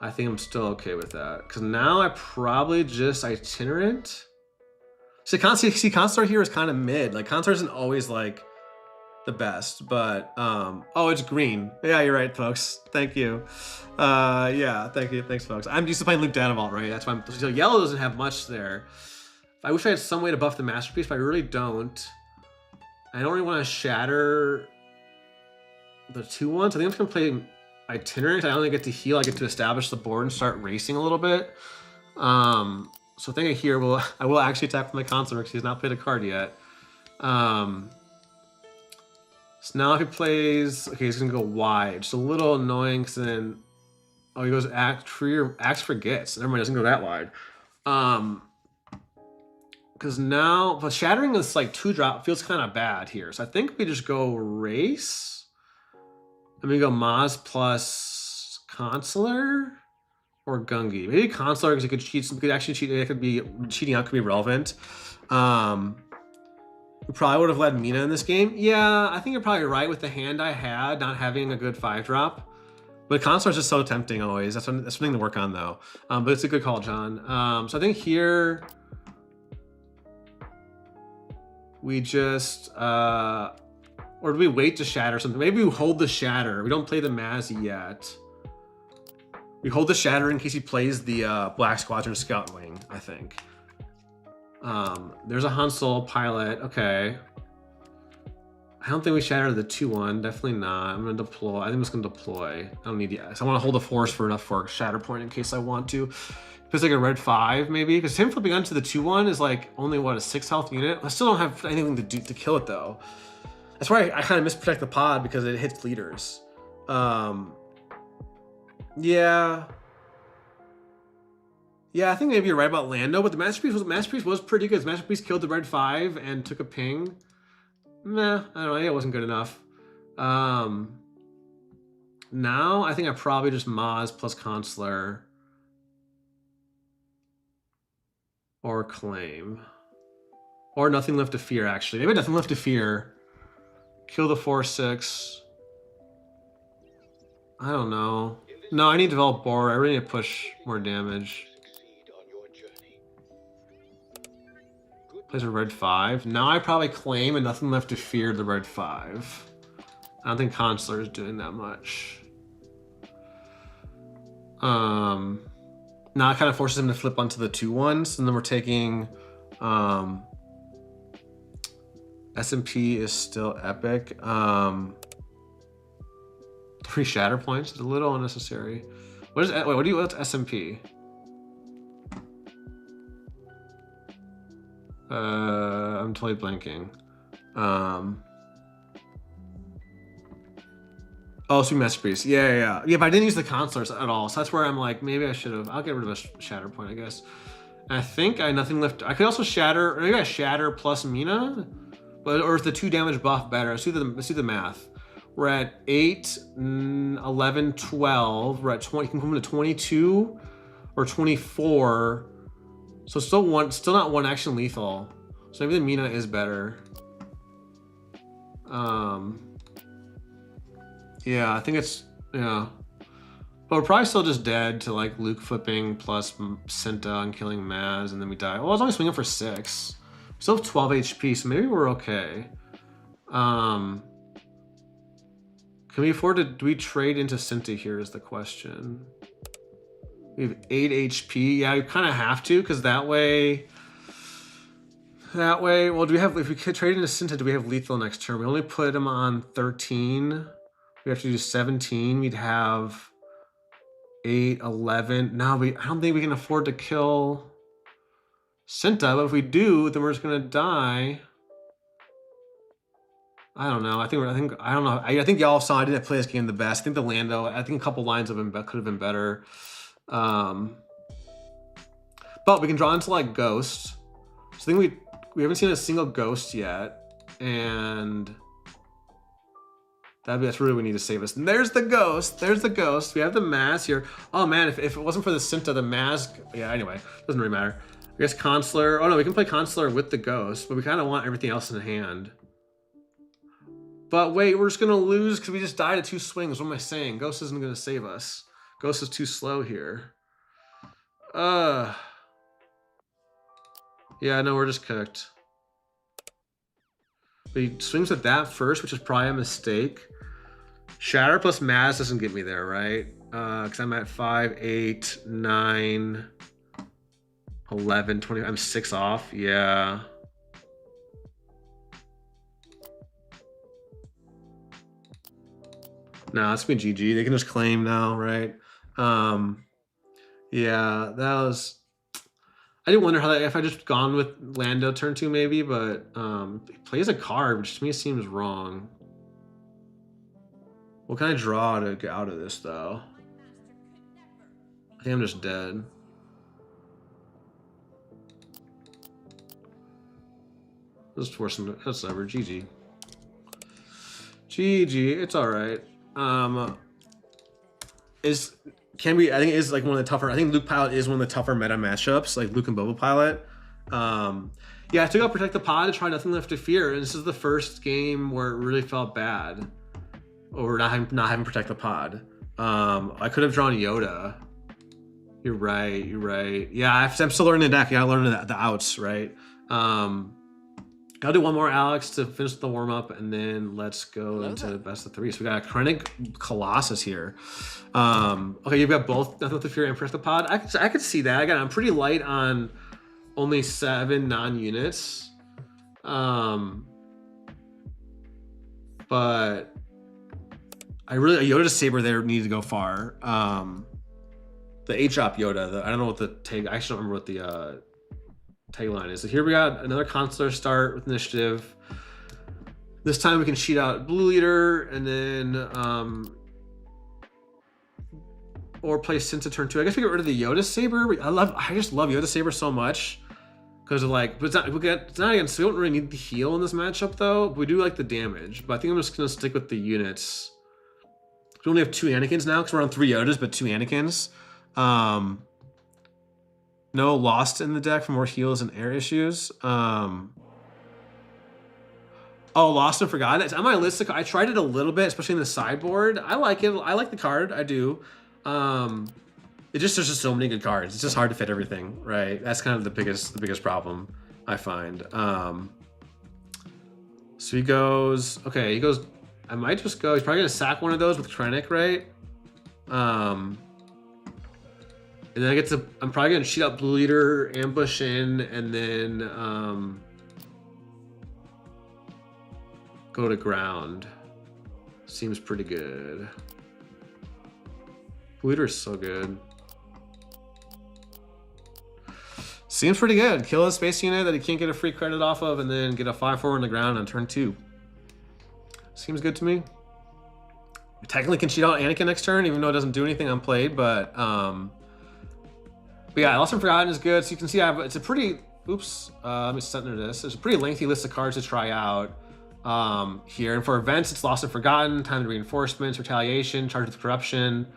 I think I'm still okay with that because now I probably just itinerant. See, Consort here is kind of mid. Like Consort isn't always like the best, but oh, it's green. Yeah, you're right, folks. Thank you. Yeah, thank you. Thanks, folks. I'm used to playing Luke Danivault, right? That's why I'm. So yellow doesn't have much there. I wish I had some way to buff the masterpiece, but I really don't. I don't really want to shatter the 2-1s. I think I'm just gonna play itinerant. I only get to heal. I get to establish the board and start racing a little bit. So I think here I will actually attack with my consort because he's not played a card yet. So now if he plays, okay, he's gonna go wide. Just a little annoying because then, oh, he goes axe forgets. Never mind, doesn't go that wide. Because now, but shattering this like 2-drop feels kind of bad here. So I think we just go race. And we go Maz plus Consular or Gungi. Maybe Consular because it could cheat. Could actually cheat. It could be cheating out. Could be relevant. We probably would have led Mina in this game. Yeah, I think you're probably right with the hand I had, not having a good 5-drop. But Consular is just so tempting always. That's something to work on though. But it's a good call, John. So I think here we just or do we wait to shatter something? Maybe we hold the shatter. We don't play the Maz yet. We hold the shatter in case he plays the Black Squadron Scout Wing, I think. There's a Hansel pilot. Okay. I don't think we shatter the 2-1. Definitely not. I'm gonna deploy. I think I'm just gonna deploy. I don't need the X. I want to hold a force for enough for a shatter point in case I want to. If it's like a red 5 maybe, because him flipping onto the 2-1 is like only what, a 6 health unit. I still don't have anything to do to kill it though. That's why I kind of misprotect the pod because it hits leaders. Yeah. Yeah, I think maybe you're right about Lando, but the Masterpiece was pretty good. The Masterpiece killed the red 5 and took a ping. Meh, I don't know, it wasn't good enough. Now I think I probably just Maz plus Consular or Claim. Or Nothing Left to Fear, actually. Maybe Nothing Left to Fear. Kill the 4-6. I don't know. No, I need to develop board. I really need to push more damage. Plays a red 5. Now I probably Claim and Nothing Left to Fear the red 5. I don't think Consular is doing that much. Now it kind of forces him to flip onto the 2-1s, and then we're taking SMP is still epic. 3 shatter points is a little unnecessary. What's SMP? I'm totally blanking. Oh, Sweet Masterpiece. Yeah, but I didn't use the Consulars at all, so that's where I'm like, maybe I should have. I'll get rid of a shatter point, I guess. And I think I Nothing Left. I could also shatter, or maybe I shatter plus Mina, but or is the 2 damage buff better? Let's do the math. We're at 8, 11, 12. We're at 20. You can come to 22 or 24. So still not 1 action lethal. So maybe the Mina is better. Yeah, I think it's, yeah. But we're probably still just dead to like Luke flipping plus Cinta and killing Maz, and then we die. Well, I was only swinging for 6. We still have 12 HP, so maybe we're okay. Can we afford to, do we trade into Cinta here is the question. We have 8 HP. Yeah, we kind of have to, because that way, well, do we have, if we could trade into Cinta, do we have lethal next turn? We only put him on 13. We have to do 17. We'd have 8, 11. No, I don't think we can afford to kill Cinta, but if we do, then we're just gonna die. I don't know. I don't know. I think y'all saw I didn't play this game the best. I think the Lando, I think a couple lines could have been better. But we can draw into like Ghost. So I think we haven't seen a single Ghost yet, and That's really what we need to save us. And there's the ghost. There's the ghost. We have the Maz here. Oh man, if it wasn't for the Cinta, the Maz. Yeah. Anyway, doesn't really matter. I guess Consular. Oh no, we can play Consular with the ghost, but we kind of want everything else in hand. But wait, we're just gonna lose because we just died at 2 swings. What am I saying? Ghost isn't gonna save us. Ghost is too slow here. Yeah, no, we're just cooked. But he swings at that first, which is probably a mistake. Shatter plus Maz doesn't get me there, right? Because I'm at 5, 8, 9, 11, 20. I'm 6 off. Yeah. No, it's been GG. They can just claim now, right? Yeah, that was. I did wonder how that if I just gone with Lando turn 2 maybe, but he plays a card, which to me seems wrong. What can I draw to get out of this though? I think I'm just dead. Just force him to. That's over. GG. GG. It's all right. I think it is like one of the tougher. I think Luke Pilot is one of the tougher meta matchups, like Luke and Boba Pilot. Yeah, I took out Protect the Pod to try Nothing Left to Fear, and this is the first game where it really felt bad over not having Protect the Pod. I could have drawn Yoda. You're right. You're right. Yeah, I'm still learning the deck. You gotta learn the outs, right? Gotta do one more, Alex, to finish the warm-up, and then let's go into best of 3. So we got a Krennic Colossus here. Okay, you've got both Nothing Left to Fear and Protect the Pod. I could see that. Again, I'm pretty light on only 7 non-units. But a Yoda Saber there needed to go far. The H-Op Yoda, I don't know what the tag, I actually don't remember what the tagline is. So here we got another Consular start with initiative. This time we can cheat out Blue Leader and then or play Cinta turn 2. I guess we get rid of the Yoda Saber. I just love Yoda Saber so much because of like, but it's not against. So we don't really need the heal in this matchup though. But we do like the damage. But I think I'm just gonna stick with the units. We only have 2 Anakins now because we're on 3 Yodas, but 2 Anakins. No Lost in the deck for more heals and air issues. Oh, Lost and Forgotten. It's on my list. I tried it a little bit, especially in the sideboard. I like it. I like the card. I do. There's just so many good cards. It's just hard to fit everything, right? That's kind of the biggest problem I find. So he goes. Okay, he goes. I might just go. He's probably gonna sack one of those with Krennic, right? And then I'm probably gonna cheat out Blue Leader, ambush in, and then go to ground. Seems pretty good. Blue Leader is so good. Seems pretty good. Kill a space unit that he can't get a free credit off of, and then get a 5/4 on the ground on turn 2. Seems good to me. We technically can cheat out Anakin next turn, even though it doesn't do anything on played, but yeah, Lost and Forgotten is good. So you can see it's a pretty, let me center this. There's a pretty lengthy list of cards to try out here. And for events, it's Lost and Forgotten, Time to Reinforcements, Retaliation, Charged with Corruption.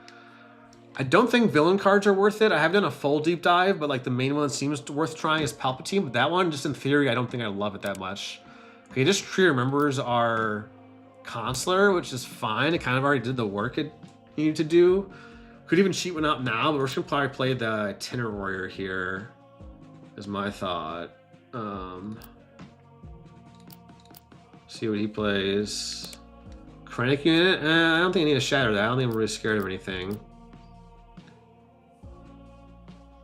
I don't think villain cards are worth it. I have done a full deep dive, but like the main one that seems worth trying is Palpatine. But that one, just in theory, I don't think I love it that much. Okay, just Tree Remembers our Consular, which is fine. It kind of already did the work it needed to do. Could even cheat one out now, but we're just gonna probably play the Itinerant Warrior here, is my thought. See what he plays. Krennic unit? I don't think I need to shatter that. I don't think I'm really scared of anything.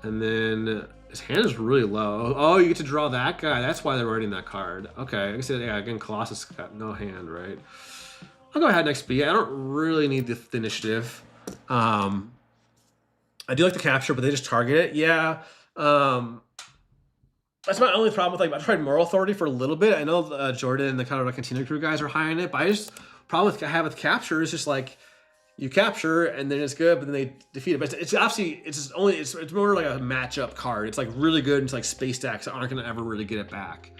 And then his hand is really low. Oh, you get to draw that guy. That's why they're writing that card. Okay, I guess, yeah, again, Colossus got no hand, right? I'll go ahead next B. I don't really need the initiative. I do like the capture, but they just target it. Yeah. That's my only problem with, like, I tried Moral Authority for a little bit. I know Jordan and the Colorado Cantina crew guys are high on it, but problem I have with capture is just like, you capture and then it's good, but then they defeat it. But it's obviously, it's more like a matchup card. It's like really good into like space stacks that aren't gonna ever really get it back.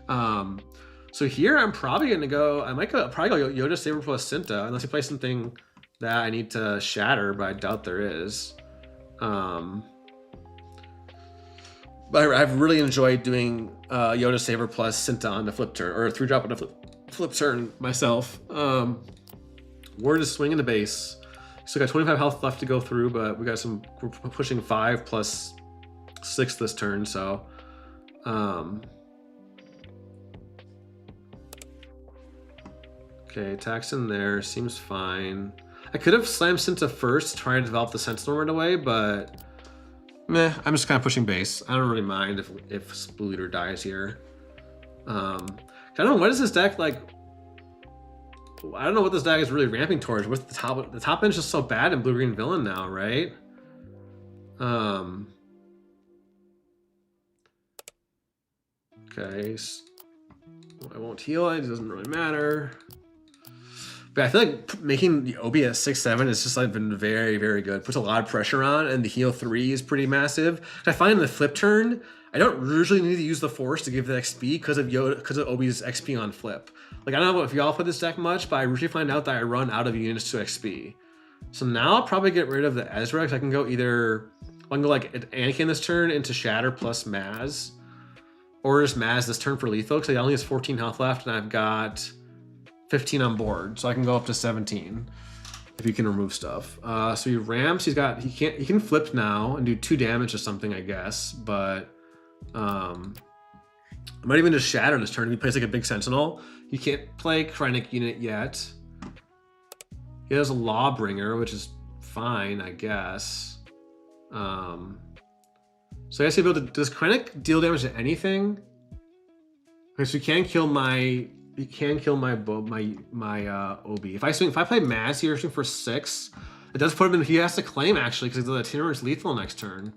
So So here I'm probably gonna go. I might probably go Yoda Saber plus Cinta, unless he plays something that I need to shatter, but I doubt there is. But I've really enjoyed doing Yoda Saber plus Cinta on the flip turn, or 3-drop on the flip turn myself. We're just swinging the base. Still got 25 health left to go through, but we're pushing 5 plus 6 this turn, so. Okay, attacks in there, seems fine. I could have slammed Cinta first, trying to develop the Sentinel right away, but meh, I'm just kind of pushing base. I don't really mind if Blue Leader dies here. I don't know, what is this deck like? I don't know what this deck is really ramping towards. What's the top? The top end's just so bad in Blue-Green Villain now, right? Okay, I won't heal it. It doesn't really matter. But I feel like making the Obi at 6-7 has just like been very, very good. Puts a lot of pressure on, and the heal 3 is pretty massive. I find in the flip turn, I don't usually need to use the Force to give the XP because of Obi's XP on flip. Like, I don't know if y'all play this deck much, but I usually find out that I run out of units to XP. So now I'll probably get rid of the Ezra, because I can go either, I can go like Anakin this turn into Shatter plus Maz, or just Maz this turn for lethal, because he only has 14 health left, and I've got 15 on board, so I can go up to 17 if you can remove stuff. So he ramps. He can flip now and do 2 damage or something, I guess. But I might even just shatter this turn if he plays like a big Sentinel. He can't play Krennic unit yet. He has a Lawbringer, which is fine, I guess. So I guess he'll be able to. Does Krennic deal damage to anything? Okay, so he can kill my. He can kill my Obi. If I play Maz here for 6, it does put him in. He has to claim actually because the itinerary is lethal next turn.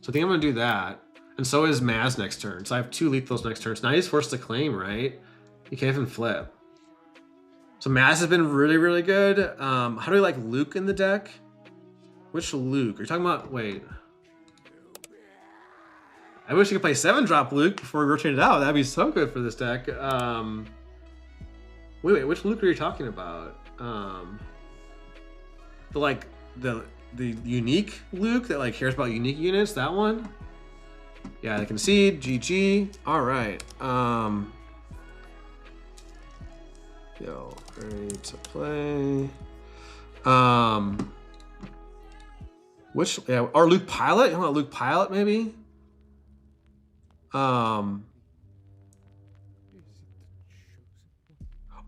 So I think I'm gonna do that. And so is Maz next turn. So I have 2 lethals next turn. So now he's forced to claim, right? He can't even flip. So Maz has been really, really good. How do we like Luke in the deck? Which Luke? Are you talking about? Wait. I wish you could play 7-drop Luke before we rotate it out. That'd be so good for this deck. Wait, which Luke are you talking about? The unique Luke that like cares about unique units, that one? Yeah, I concede, GG. All right. Yo, ready to play. Which, yeah, or Luke Pilot? You want Luke Pilot maybe?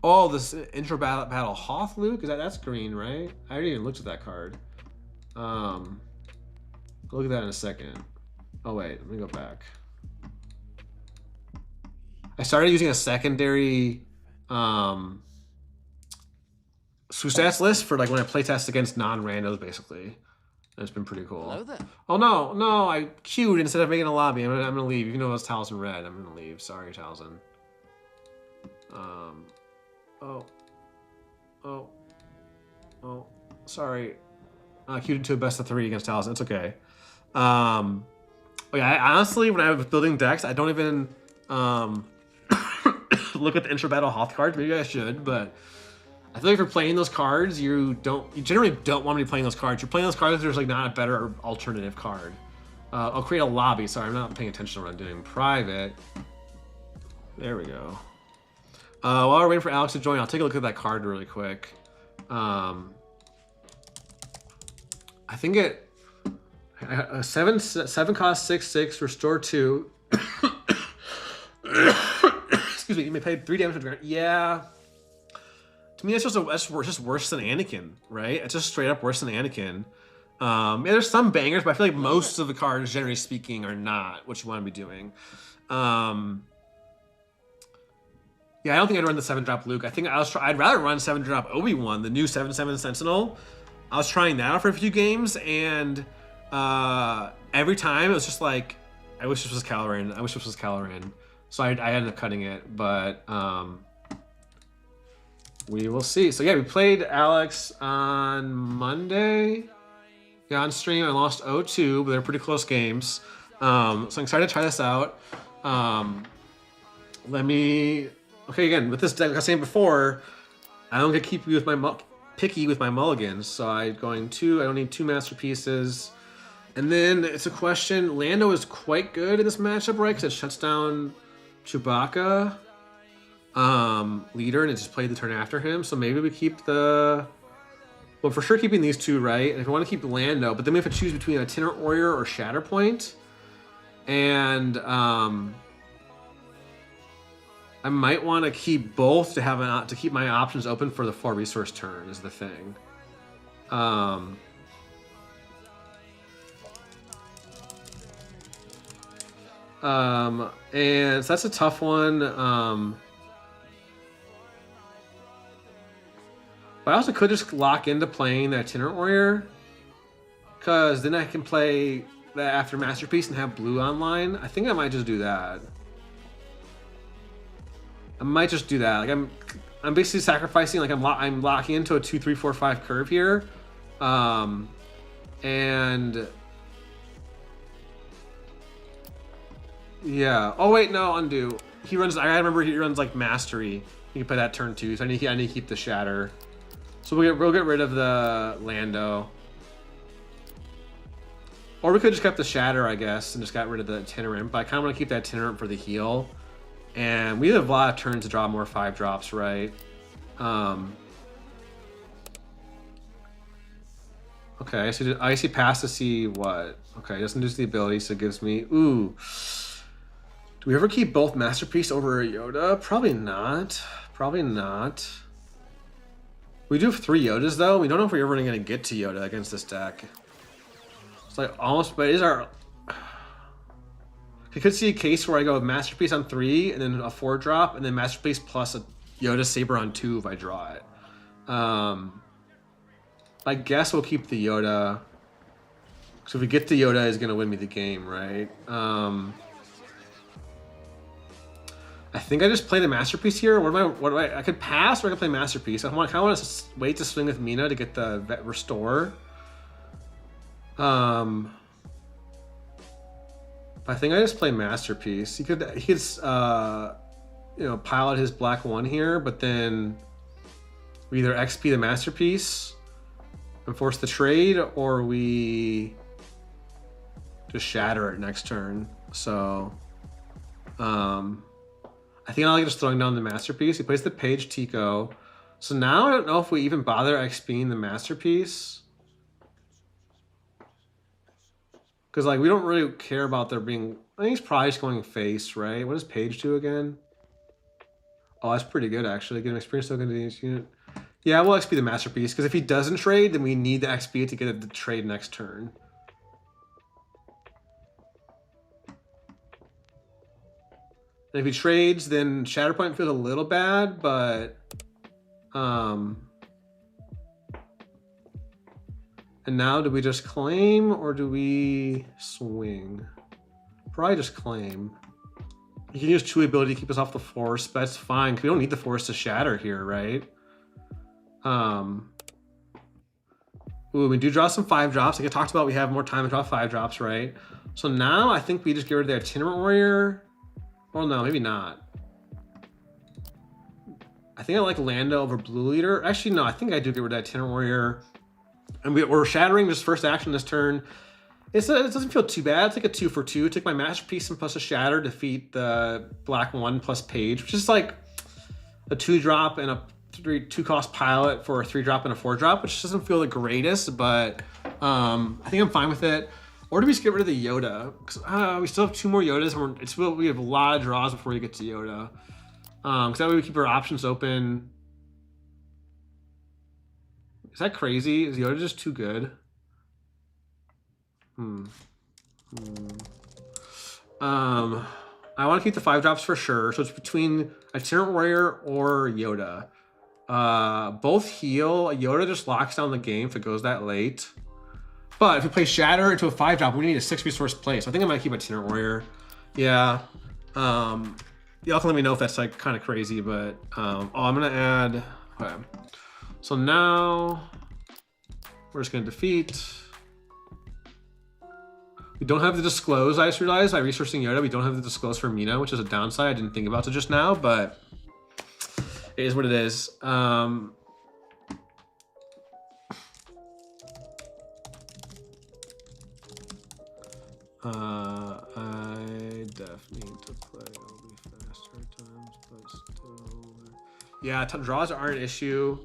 Oh, this intro battle Hoth Luke? That's green, right? I already even looked at that card. I'll look at that in a second. Oh wait, let me go back. I started using a secondary stats list for like when I playtest against non-randos, basically. And it's been pretty cool.
Hello there.
Oh no, I queued instead of making a lobby. I'm gonna leave, even though it's Talzin red. I'm gonna leave. Sorry, Talzin. Oh, sorry. I queued into a best of 3 against Talzin. It's okay. Oh yeah, I honestly, when I was building decks, I don't even look at the intro battle Hoth cards. Maybe I should, but I feel like if you're playing those cards, you generally don't want to be playing those cards. You're playing those cards if there's like not a better alternative card. I'll create a lobby. Sorry, I'm not paying attention to what I'm doing. Private. There we go. While we're waiting for Alex to join, I'll take a look at that card really quick. I think a 7 cost 6/6, restore 2. Excuse me, you may pay 3 damage to the ground. Yeah. To me, that's just worse than Anakin, right? It's just straight up worse than Anakin. Yeah, there's some bangers, but I feel like most of the cards, generally speaking, are not what you want to be doing. Yeah, I don't think I'd run the 7-drop Luke. I think I'd rather run 7-drop Obi-Wan, the new 7/7 Sentinel. I was trying that out for a few games, and every time it was just like, I wish this was Caloran. I wish this was Caloran. So I ended up cutting it, but we will see. So yeah, we played Alex on Monday. Yeah, on stream. I lost 0-2, but they're pretty close games. So I'm excited to try this out. Let me Okay, again, with this deck, like I was saying before, I don't get picky with my mulligans, so I'm going I don't need 2 masterpieces. And then it's a question, Lando is quite good in this matchup, right? Because it shuts down Chewbacca leader, and it just played the turn after him. So maybe we keep well, for sure keeping these 2, right? And if we want to keep Lando, but then we have to choose between a Itinerant Warrior or Shatterpoint. And I might want to keep both to keep my options open for the 4 resource turn is the thing. And so that's a tough one. But I also could just lock into playing that Itinerant Warrior, because then I can play that after Masterpiece and have blue online. I think I might just do that. I might just do that. Like I'm basically sacrificing. Like I'm locking into a 2, 3, 4, 5 curve here, and yeah. Oh wait, no, undo. He runs. I remember he runs like Mastery. You can play that turn 2. So I need to keep the Shatter. So we'll get rid of the Lando. Or we could just kept the Shatter, I guess, and just got rid of the Itinerant. But I kind of want to keep that Itinerant for the heal. And we have a lot of turns to draw more 5 drops, right? Okay, so I see pass to see what? Okay, it doesn't use the ability, so it gives me... Ooh. Do we ever keep both Masterpiece over Yoda? Probably not. Probably not. We do have 3 Yodas, though. We don't know if we're ever going to get to Yoda against this deck. It's like almost, but it is our... You could see a case where I go with Masterpiece on 3, and then a 4 drop, and then Masterpiece plus a Yoda Saber on 2 if I draw it. I guess we'll keep the Yoda. So if we get the Yoda, it's going to win me the game, right? I think I just play the Masterpiece here. What do I could pass, or I could play Masterpiece. I kind of want to wait to swing with Mina to get the Vet Restore. I think I just play Masterpiece. He could you know, pilot his black 1 here, but then we either XP the Masterpiece and force the trade, or we just shatter it next turn. So I think I like just throwing down the Masterpiece. He plays the Page Tico. So now I don't know if we even bother XPing the Masterpiece. Because, like, we don't really care about there being... I think he's probably just going face, right? What does Page do again? Oh, that's pretty good, actually. Get an experience token to this unit. Yeah, we'll XP the Masterpiece. Because if he doesn't trade, then we need the XP to get the trade next turn. And if he trades, then Shatterpoint feels a little bad, but... And now, do we just claim, or do we swing? Probably just claim. You can use Chewie ability to keep us off the Force, but that's fine, because we don't need the Force to shatter here, right? Ooh, we do draw some 5 drops. Like I talked about, we have more time to draw 5 drops, right? So now, I think we just get rid of the Itinerant Warrior. Well, no, maybe not. I think I like Lando over Blue Leader. Actually, no, I think I do get rid of that Itinerant Warrior. And we're shattering this first action this turn. It doesn't feel too bad. It's like a 2 for 2. Take my Masterpiece and plus a Shatter, defeat the black 1 plus Page, which is like a 2-drop and a 2-cost pilot for a 3-drop and a 4-drop, which doesn't feel the greatest, but I think I'm fine with it. Or do we just get rid of the Yoda? Because we still have 2 more Yodas, and we have a lot of draws before we get to Yoda. Because that way we keep our options open. Is that crazy? Is Yoda just too good? I want to keep the 5 drops for sure. So it's between Itinerant Warrior or Yoda. Both heal. Yoda just locks down the game if it goes that late. But if we play Shatter into a 5 drop, we need a 6 resource play. So I think I might keep Itinerant Warrior. Yeah. Y'all can let me know if that's like kind of crazy, but oh, I'm gonna add. Okay. So now we're just gonna defeat. We don't have the Disclose, I just realized, by resourcing Yoda, we don't have the Disclose for Mina, which is a downside I didn't think about till just now, but It is what it is. I definitely need to play Obi faster times, but still. Yeah, draws are an issue.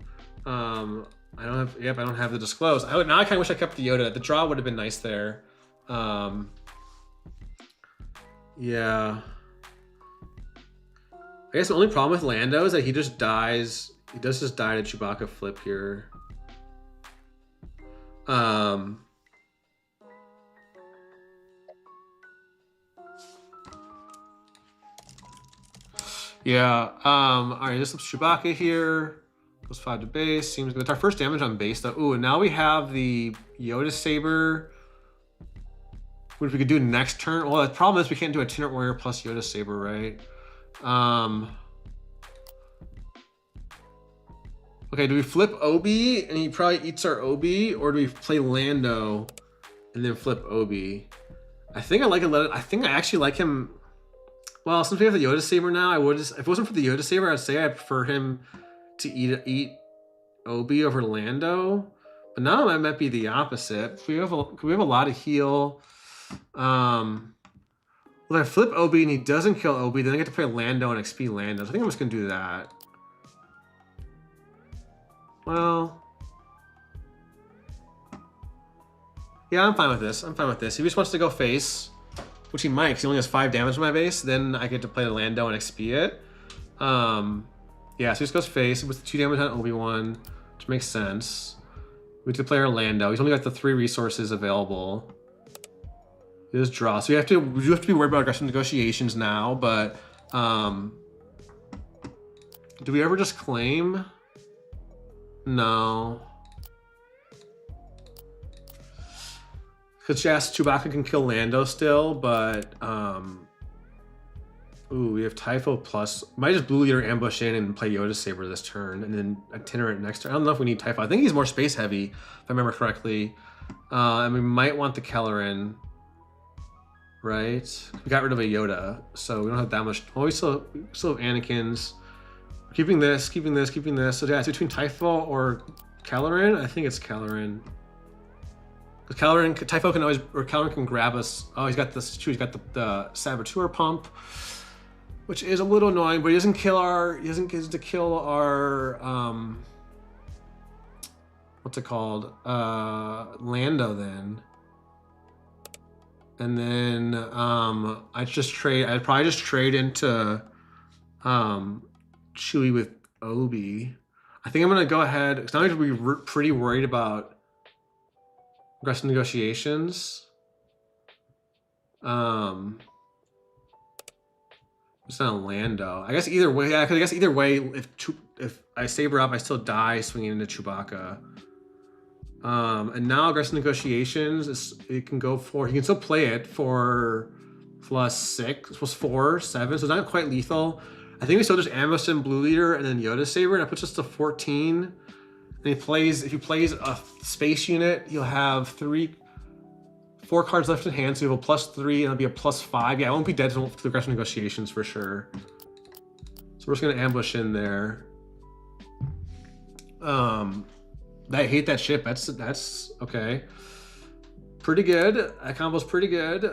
I don't have. Yep, I don't have the disclose. Now I kind of wish I kept the Yoda. The draw would have been nice there. Yeah. I guess the only problem with Lando is that he just dies. He does just die to Chewbacca flip here. Yeah. All right, this is Chewbacca here. Goes 5 to base. Seems good. It's our first damage on base though. Ooh, and now we have the Yoda Saber. Which we could do next turn. Well, the problem is we can't do a Itinerant Warrior plus Yoda Saber, right? Okay, do we flip Obi and he probably eats our Obi, or do we play Lando and then flip Obi? I think I like it. I think I actually like him. Well, since we have the Yoda Saber now, I would just, if it wasn't for the Yoda Saber, I'd say I prefer him to eat Obi over Lando. But now it might be the opposite. We have a lot of heal. Well, if I flip Obi and he doesn't kill Obi, then I get to play Lando and XP Lando. So I think I'm just gonna do that. Well, yeah, I'm fine with this. I'm fine with this. If he just wants to go face, which he might, because he only has 5 damage to my base, then I get to play the Lando and XP it. Yeah, so he just goes face with 2 damage on Obi-Wan, which makes sense. We have to play our Lando. He's only got the 3 resources available. He just draw. So you have to be worried about aggressive negotiations now, but do we ever just claim? No. Because yes, Chewbacca can kill Lando still, but ooh, we have Typho plus. Might just Blue Leader ambush in and play Yoda Saber this turn, and then Itinerant next turn. I don't know if we need Typho. I think he's more space heavy, if I remember correctly. And we might want the Kelleran, right? We got rid of a Yoda, so we don't have that much. Oh, we still have Anakin's. Keeping this, keeping this, keeping this. So yeah, it's between Typho or Kelleran. I think it's Kelleran. Because Typho can always, or Kelleran can grab us. Oh, he's got this too. He's got the Saboteur pump, which is a little annoying, but he doesn't kill our, he doesn't get to kill our, what's it called? Lando then. And then I'd probably just trade into Chewie with Obi. I think I'm gonna go ahead, because now I have to be pretty worried about aggressive negotiations. It's not Lando. I guess either way, yeah, because I guess either way, if I Saber up, I still die swinging into Chewbacca. And now aggressive negotiations, it can go for, he can still play it for +6, +4, 7, so it's not quite lethal. I think we still just ambush in Blue Leader and then Yoda Saber, and that puts us to 14. And if he plays a space unit, he'll have 4 cards left in hand, so he have a +3 and it'll be a +5. Yeah, I won't be dead to the aggressive negotiations for sure. So we're just gonna ambush in there. I hate that ship. That's okay. Pretty good. That combo's pretty good.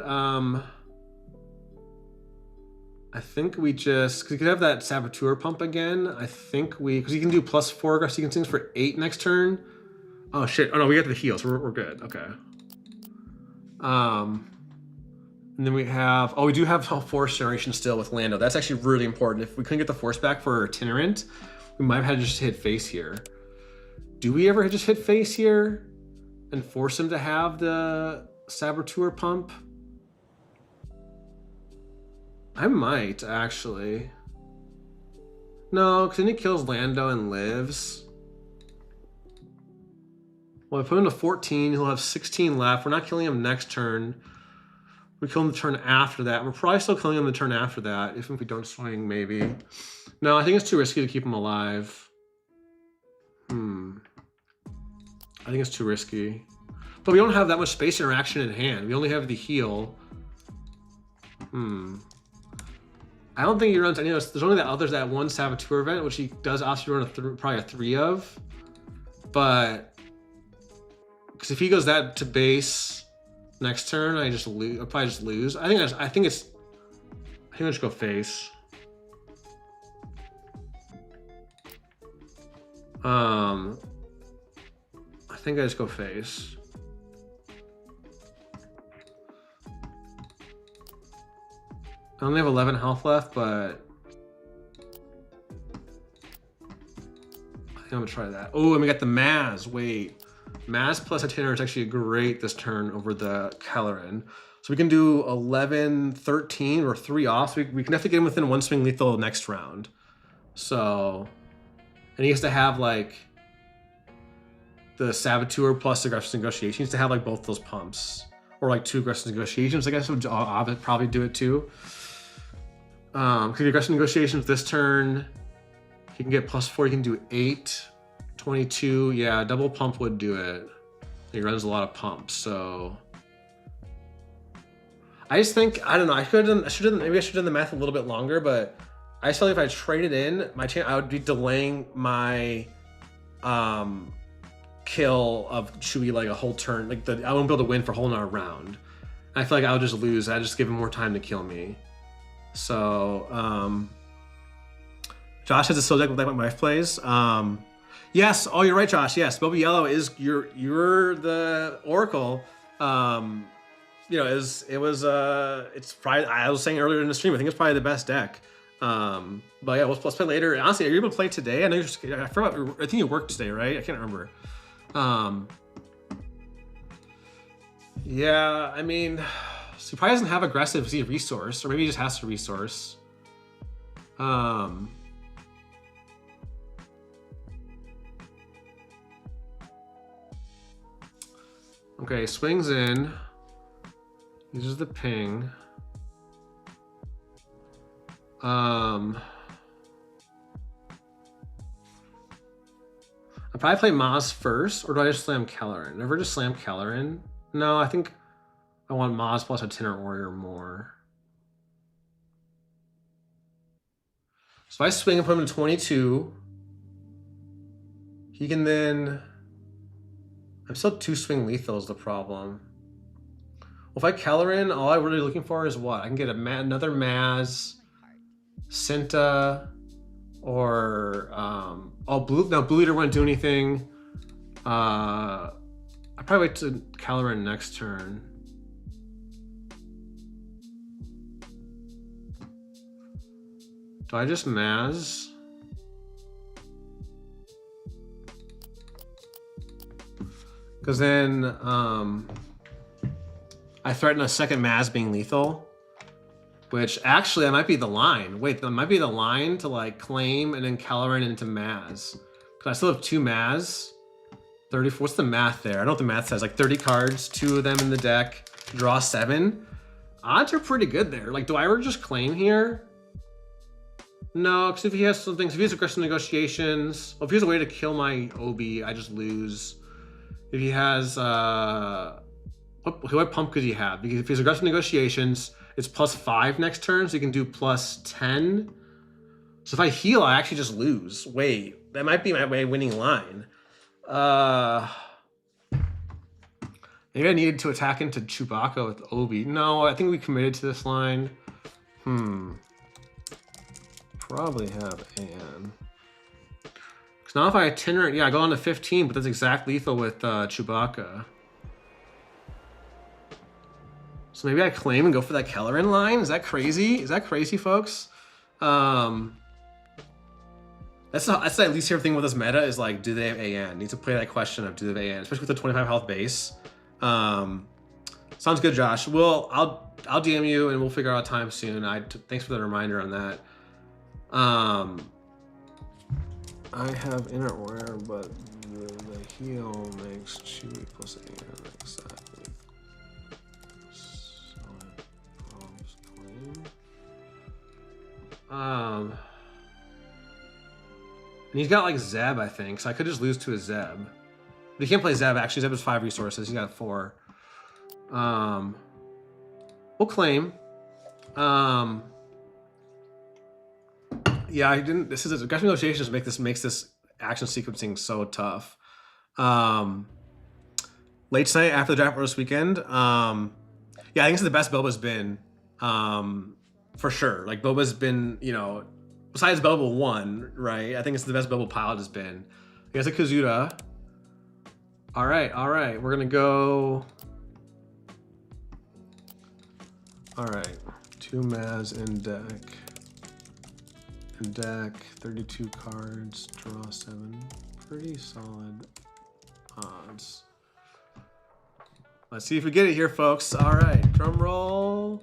I think we just, because you could have that Saboteur pump again. I think because you can do +4 aggressive things for 8 next turn. Oh shit, oh no, we got the heal, so we're good, okay. And then we have, we do have Force Generation still with Lando. That's actually really important. If we couldn't get the Force back for Itinerant, we might have had to just hit face here. Do we ever just hit face here and force him to have the Saboteur pump? I might, actually. No, because then he kills Lando and lives. Well, I put him to 14, he'll have 16 left. We're not killing him next turn. We kill him the turn after that. We're probably still killing him the turn after that, even if we don't swing, maybe. No, I think it's too risky to keep him alive. I think it's too risky. But we don't have that much space interaction in hand. We only have the heal. I don't think he runs any of those. There's only that others that one Saboteur event, which he does ask you to run probably a 3 of. But because if he goes that to base next turn, I just lose. I'll probably just lose. I think I I'll just go face. I think I just go face. I only have 11 health left, but I think I'm gonna try that. Oh, and we got the Maz. Wait, Maz plus Itinerary is actually great this turn over the Kelleran. So we can do 11, 13, or 3 off. So we can definitely get him within 1 swing lethal next round. So, and he has to have like the Saboteur plus Aggressive Negotiations to have like both those pumps. Or like 2 Aggressive Negotiations, I guess I'll probably do it too. Because the Aggressive Negotiations this turn, he can get +4, he can do 8, 22. Yeah, double pump would do it. He runs a lot of pumps, so. I just think, I don't know, maybe I should have done the math a little bit longer, but I just feel like if I traded in, I would be delaying my kill of Chewie like a whole turn. Like I won't be able to win for a whole nother round. I feel like I would just lose. I just give him more time to kill me. So Josh has a soul deck like my wife plays. Yes, oh you're right, Josh. Yes, Boba Yellow is you're the Oracle. You know, it's probably, I was saying earlier in the stream, I think it's probably the best deck. But yeah, let's play later. Honestly, are you able to play today? I know I think you worked today, right? I can't remember. Yeah, I mean, so he probably doesn't have aggressive Z resource, or maybe he just has to resource. Okay, swings in. Uses the ping. I'll probably play Maz first, or do I just slam Kelleran? Never just slam Kelleran. No, I think I want Maz plus Itinerant Warrior more. So if I swing and put him to 22, he can then. I'm still 2 swing lethal is the problem. Well, if I Kelleran, all I'm really looking for is what? I can get another Maz, Cinta, or Blue. Now Blue Leader wouldn't do anything. I probably wait to Kelleran next turn. Do I just Maz? Because then I threaten a second Maz being lethal, which actually that might be the line. Wait, that might be the line to like claim and then Kelleran into Maz. Because I still have 2 Maz. 34, what's the math there? I don't know what the math says. Like 30 cards, 2 of them in the deck, draw 7. Odds are pretty good there. Like, do I ever just claim here? No, because if he has some things, if he has aggressive negotiations, well, if he has a way to kill my Obi, I just lose. If he has, what pump could he have? Because if he has aggressive negotiations, it's +5 next turn, so he can do +10. So if I heal, I actually just lose. Wait, that might be my winning line. Maybe I needed to attack into Chewbacca with Obi. No, I think we committed to this line. Probably have An. Because now if I itinerate, yeah, I go on to 15, but that's exact lethal with Chewbacca. So maybe I claim and go for that Kelleran line. Is that crazy? Is that crazy, folks? That's the least favorite thing with this meta is like, do they have AN? Need to play that question of do they have AN, especially with the 25 health base. Sounds good, Josh. Well, I'll DM you and we'll figure out a time soon. Thanks for the reminder on that. I have inner wear, but the heal makes Chewie plus AN exactly. So it prompts claim. And he's got like Zeb, I think, so I could just lose to a Zeb. But he can't play Zeb, actually. Zeb has 5 resources. He's got 4. We'll claim. Yeah, I didn't. This is aggressive negotiations makes this action sequencing so tough. Late tonight after the draft this weekend. Yeah, I think it's the best Boba's been. For sure. Like Boba's been, you know, besides Boba 1, right? I think it's the best Boba pilot has been. He has a Kazuda. All right. We're gonna go. All right, 2 Maz in deck. 32 cards, draw 7. Pretty solid odds. Let's see if we get it here, folks. All right, drum roll.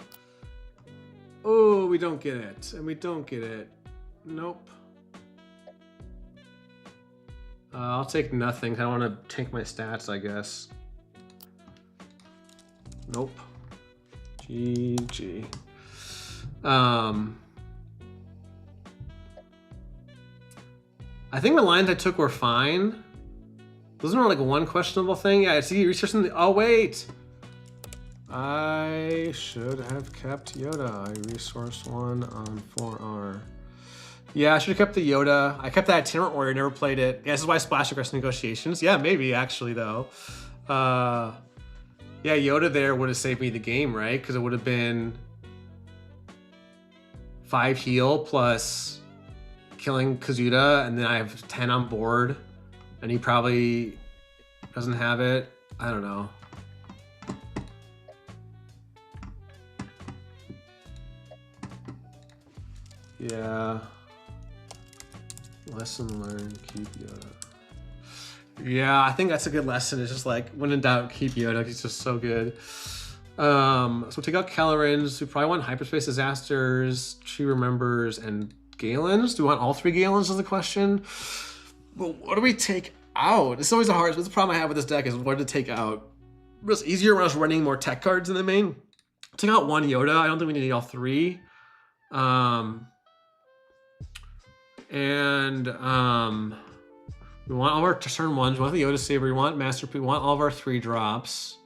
Oh, we don't get it, and we don't get it. Nope. I'll take nothing. I want to take my stats, I guess. Nope. GG. I think the lines I took were fine. Wasn't there like one questionable thing? Yeah, I see you researching the. Oh wait. I should have kept Yoda. I resourced 1 on 4R. Yeah, I should have kept the Yoda. I kept that Itinerant Warrior, never played it. Yeah, this is why I splashed aggressive negotiations. Yeah, maybe actually though. Yeah, Yoda there would have saved me the game, right? Because it would have been 5 heal plus killing Kazuda, and then I have 10 on board, and he probably doesn't have it. I don't know. Yeah. Lesson learned, keep Yoda. Yeah, I think that's a good lesson. It's just like, when in doubt, keep Yoda. He's just so good. So take out Kellerins. We probably want Hyperspace Disasters, She Remembers, and Galens. Do we want all 3 Galens is the question? Well, what do we take out? It's always the hardest. The problem I have with this deck is what to take out. It's easier when I was running more tech cards in the main. Take out 1 Yoda. I don't think we need all 3. We want all of our turn 1s. We want the Yoda Saber. We want Masterpiece. We want all of our 3 drops.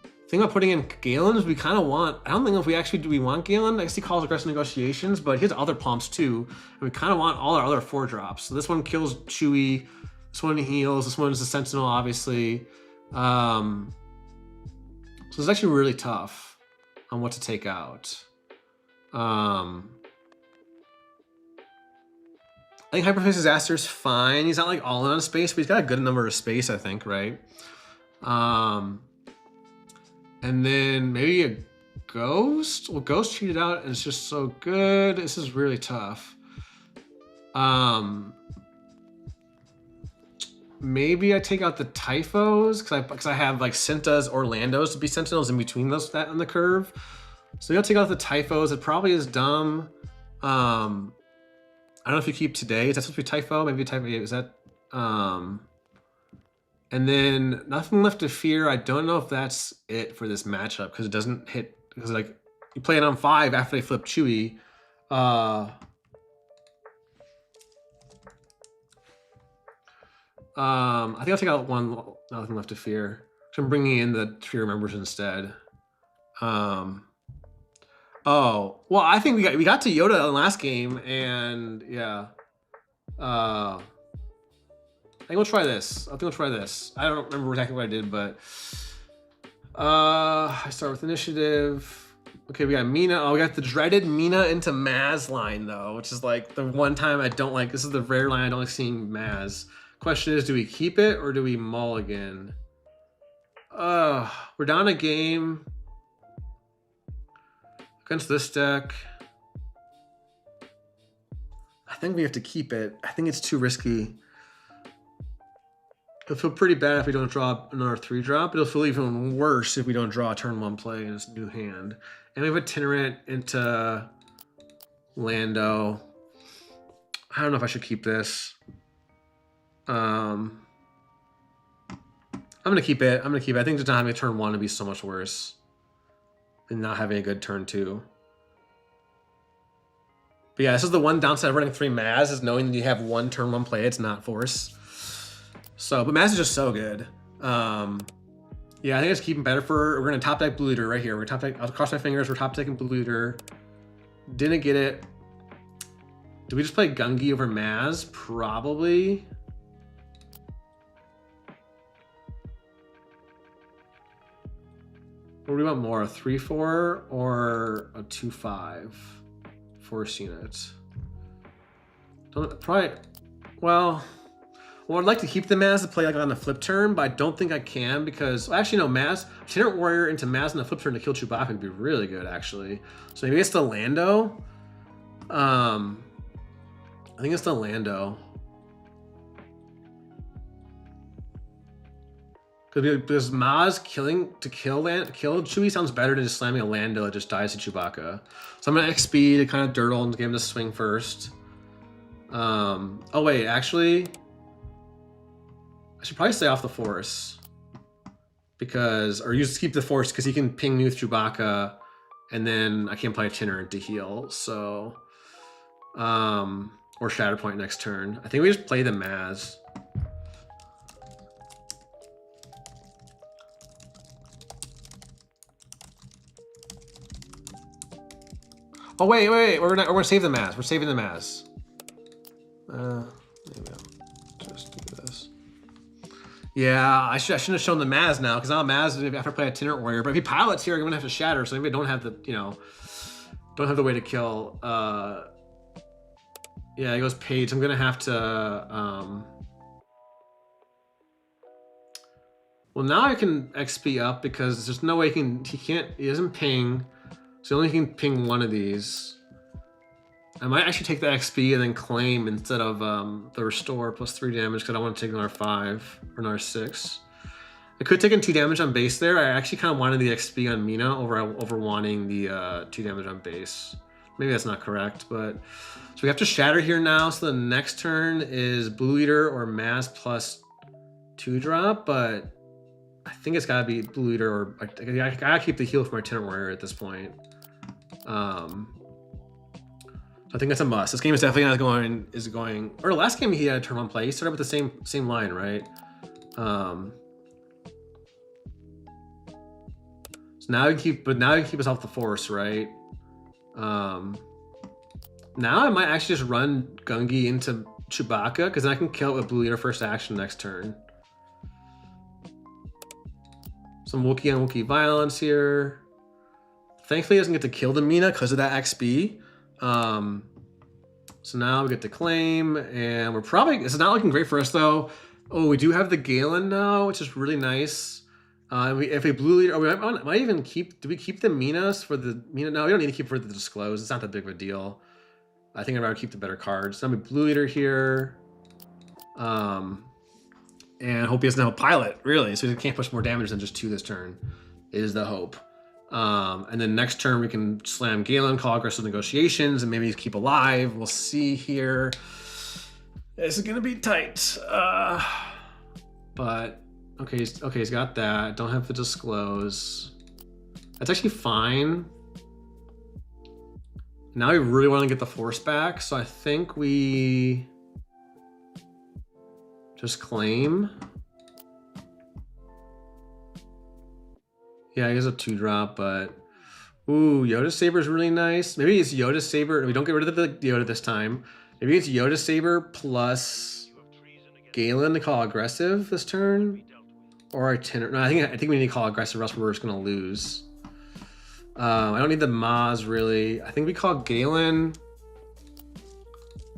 The thing about putting in Galen is we kind of want. I don't think if we actually do we want Galen. I guess he calls aggressive negotiations, but he has other pumps too, and we kind of want all our other 4 drops. So this one kills Chewie. This one heals. This one is a Sentinel, obviously. So it's actually really tough on what to take out. I think Hyperspace Disaster is fine. He's not like all in on space, but he's got a good number of space, I think, right? And then maybe a Ghost. Well, Ghost cheated out and it's just so good. This is really tough. Maybe I take out the Typhos because I have like Cintas or Landos to be Sentinels in between those that on the curve. So maybe I'll take out the Typhos. It probably is dumb. I don't know if you keep today. Is that supposed to be Typho? Maybe Typho. Is that? And then Nothing Left to Fear. I don't know if that's it for this matchup because it doesn't hit. Because like you play it on 5 after they flip Chewie. I think I'll take out 1 Nothing Left to Fear. So I'm bringing in the Fear Remembers instead. Oh, well, I think we got to Yoda in the last game, and yeah. I think we'll try this. I don't remember exactly what I did, but I start with initiative. Okay, we got Mina. Oh, we got the dreaded Mina into Maz line though, which is like the one time I don't like. This is the rare line I don't like seeing Maz. Question is, do we keep it or do we mulligan? We're down a game against this deck. I think we have to keep it. I think it's too risky. It'll feel pretty bad if we don't draw another 3 drop. It'll feel even worse if we don't draw a turn 1 play in this new hand. And we have Itinerant into Lando. I don't know if I should keep this. I'm gonna keep it. I think just not having a turn 1 would be so much worse than not having a good turn 2. But yeah, this is the one downside of running 3 Maz is knowing that you have 1 turn 1 play. It's not force. So, but Maz is just so good. Yeah, I think it's keeping better for. We're gonna top deck Blue Leader right here. We're top deck. I'll cross my fingers. We're top decking Blue Leader. Didn't get it. Do we just play Gungi over Maz? Probably. What do we want more, a 3-4 or a 2-5 force unit? Probably, well, I'd like to keep the Maz to play like on the flip turn, but I don't think I can because, well, actually no, Maz, Itinerant Warrior into Maz on the flip turn to kill Chewbacca would be really good actually. So maybe it's the Lando. I think it's the Lando. Because Maz killing Chewie sounds better than just slamming a Lando that just dies to Chewbacca. So I'm gonna XP to kind of dirtle and give him the swing first. Oh wait, actually, I should probably stay off the Force because, or keep the Force because he can ping me with Chewbacca, and then I can't play Itinerant to heal. So, or Shatterpoint next turn. I think we just play the Maz. Oh wait, we're gonna save the Maz. We're saving the Maz. Maybe I'll just do this. Yeah, I shouldn't have shown the Maz now because now Maz after I play a Itinerant Warrior. But if he pilots here, I'm gonna have to shatter. So maybe I don't have the don't have the way to kill. Yeah, he goes Page. I'm gonna have to. Well, now I can XP up because there's no way he doesn't ping. So only can ping one of these. I might actually take the XP and then claim instead of the restore plus 3 damage because I don't want to take another 5 or another 6. I could take in 2 damage on base there. I actually kind of wanted the XP on Mina over wanting the 2 damage on base. Maybe that's not correct, but so we have to shatter here now. So the next turn is Blue Eater or Maz plus 2 drop, but I think it's gotta be Blue Eater or I gotta keep the heal for my Itinerant Warrior at this point. So I think that's a must. This game is definitely not going. Or last game he had a turn on play. He started with the same line, right? So now you keep us off the Force, right? Now I might actually just run Gungi into Chewbacca because then I can kill it with Blue Eater first action next turn. Some Wookiee on Wookiee violence here. Thankfully, he doesn't get to kill the Mina because of that XP. So now we get to claim, and we're probably, it's not looking great for us though. Oh, we do have the Galen now, which is really nice. If we Blue Leader, we might even keep, do we keep the Minas for the Mina? No, we don't need to keep for the Disclose. It's not that big of a deal. I think I'd rather keep the better cards. So I'm a Blue Leader here. And hope he doesn't have a pilot, really. So he can't push more damage than just 2 this turn, is the hope. And then next turn we can slam Galen, call aggressive negotiations, and maybe keep alive. We'll see here. This is gonna be tight. But okay, he's got that. Don't have to disclose. That's actually fine. Now we really want to get the Force back, so I think we just claim. Yeah, he has a 2-drop, but ooh, Yoda Saber is really nice. Maybe it's Yoda Saber. We don't get rid of the Yoda this time. Maybe it's Yoda Saber plus Galen to call aggressive this turn, or Itinerant. No, I think we need to call aggressive, or else we're just gonna lose. I don't need the Maz really. I think we call Galen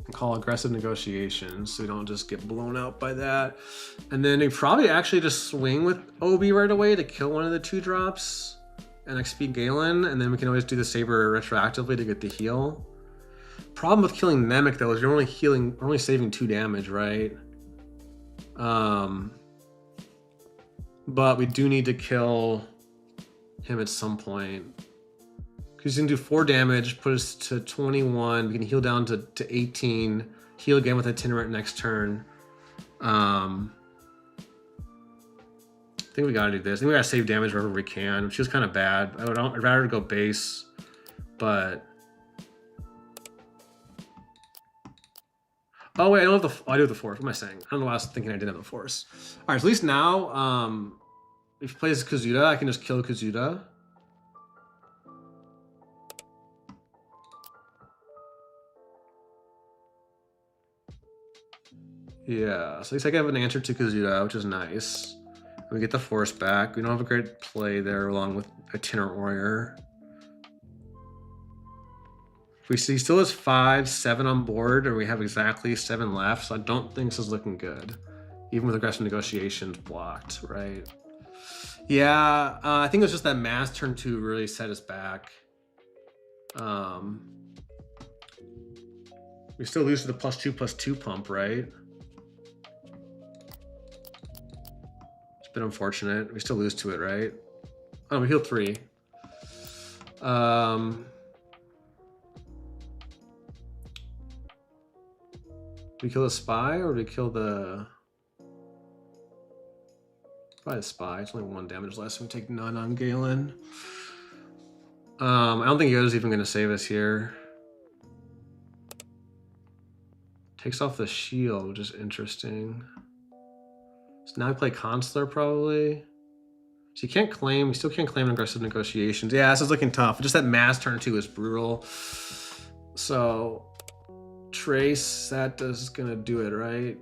and call aggressive negotiations so we don't just get blown out by that. And then we probably actually just swing with Obi right away to kill one of the 2-drops and XP Galen, and then we can always do the Saber retroactively to get the heal. Problem with killing Nemec though is you're only saving 2 damage, right? But we do need to kill him at some point. Because he's gonna do 4 damage, put us to 21. We can heal down to 18. Heal again with Itinerant next turn. I think we gotta do this. I think we gotta save damage wherever we can, which is kind of bad. I'd rather go base, but oh wait, I don't have I do have the Force. What am I saying? I don't know why I was thinking I didn't have the Force. All right, so at least now, if he plays Kazuda, I can just kill Kazuda. Yeah, so at least I have an answer to Kazuda, which is nice. We get the Force back. We don't have a great play there along with Itinerant Warrior. We see he still has 5, 7 on board, and we have exactly 7 left, so I don't think this is looking good. Even with aggressive negotiations blocked, right? Yeah, I think it was just that mass turn 2 really set us back. We still lose to the +2/+2 pump, right? It's been unfortunate. We still lose to it, right? Oh, we healed 3. We kill the spy, or do we kill the... Probably the spy. It's only 1 damage less, so we take none on Galen. I don't think Yoda's even going to save us here. Takes off the shield, which is interesting. So now we play Consular, probably. So you can't claim, we still can't claim aggressive negotiations. Yeah, this is looking tough. Just that mass turn 2 is brutal. So... Trace, that is gonna do it, right?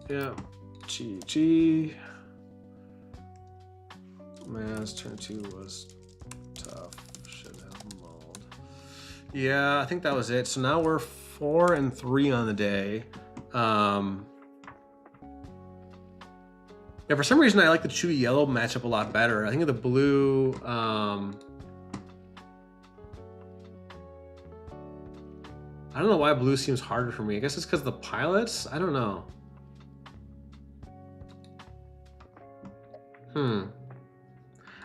Yeah. GG. Mass turn 2 was tough. Should have mauled. Yeah, I think that was it. So now we're 4 and 3 on the day. Yeah, for some reason I like the Chewie Yellow matchup a lot better. I think the blue, I don't know why blue seems harder for me. I guess it's because of the pilots? I don't know.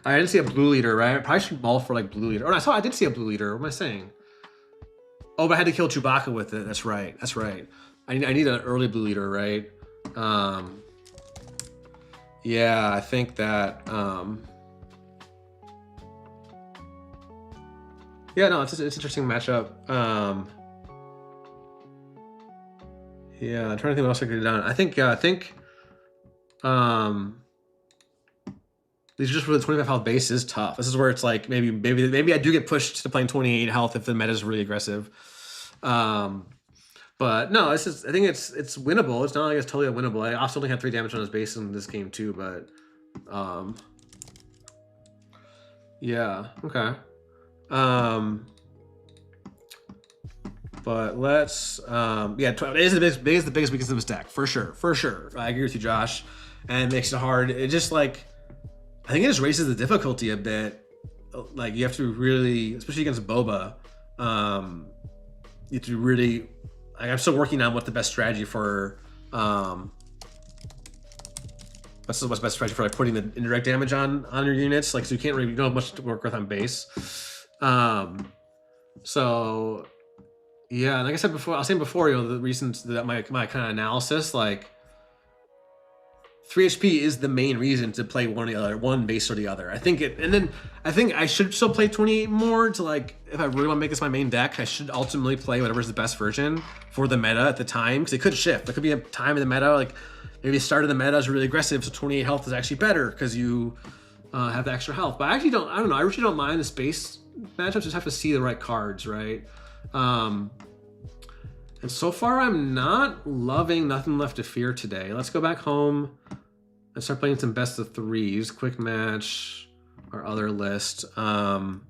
I didn't see a blue leader, right? I probably should ball for like blue leader. Oh, I did see a blue leader. What am I saying? Oh, but I had to kill Chewbacca with it. That's right. That's right. I need an early blue leader, right? Yeah, I think that... Yeah, no, it's an interesting matchup. Yeah, I'm trying to think what else I could have done. I think these are just for the 25 health base is tough. This is where it's like maybe I do get pushed to playing 28 health if the meta is really aggressive. But no, it's just, I think it's winnable. It's not like it's totally unwinnable. I also only had 3 damage on his base in this game too, but yeah, okay. But let's, yeah, it is the biggest weakness of his deck, for sure. I agree with you, Josh. And it makes it hard. It just like, I think it just raises the difficulty a bit. Like you have to really, especially against Boba, you have to really, like, I'm still working on what the best strategy for, what's the best strategy for like putting the indirect damage on your units. Like, so you don't have much to work with on base. So yeah, like I said before, I was saying before, you know, the reasons that my kind of analysis, like 3 HP is the main reason to play one or the other, one base or the other. I think I should still play 28 more to like, if I really want to make this my main deck, I should ultimately play whatever's the best version for the meta at the time, because it could shift. There could be a time in the meta, like maybe the start of the meta is really aggressive, so 28 health is actually better because you have the extra health. But I actually I don't know, I really don't mind the space matchups, just have to see the right cards, right? And so far I'm not loving Nothing Left to Fear today. Let's go back home and start playing some best of 3s, quick match, our other list. 15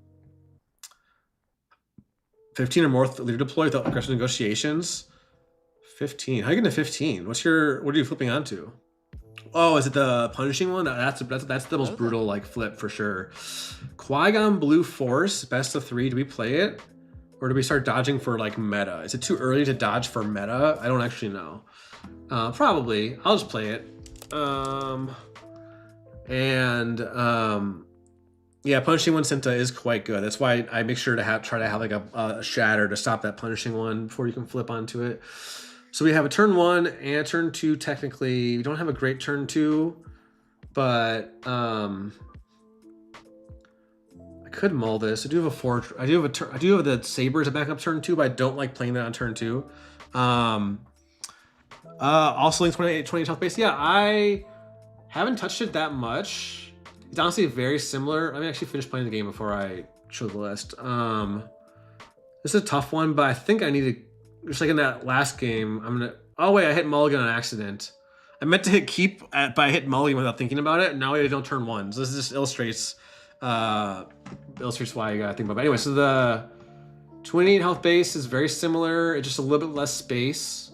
or more leader deploy without aggressive negotiations. 15. How are you getting to 15? What are you flipping onto? Oh, is it the punishing one? That's the most brutal like flip for sure. Qui-Gon Blue Force, best of 3. Do we play it? Or do we start dodging for like meta? Is it too early to dodge for meta? I don't actually know. Probably. I'll just play it. Yeah, punishing one Cinta is quite good. That's why I make sure to try to have like a shatter to stop that punishing one before you can flip onto it. So we have a turn 1 and a turn 2. Technically, we don't have a great turn 2, but I could mull this. I do have a I do have the Saber as a backup turn 2, but I don't like playing that on turn 2. Also in 20 health base. Yeah, I haven't touched it that much. It's honestly very similar. Let me actually finish playing the game before I show the list. This is a tough one, but I think I need to, just like in that last game, Oh wait, I hit mulligan on accident. I meant to hit keep, but I hit mulligan without thinking about it. And now I don't turn 1. So this just illustrates why you gotta think about it. Anyway, so the 28 health base is very similar. It's just a little bit less space.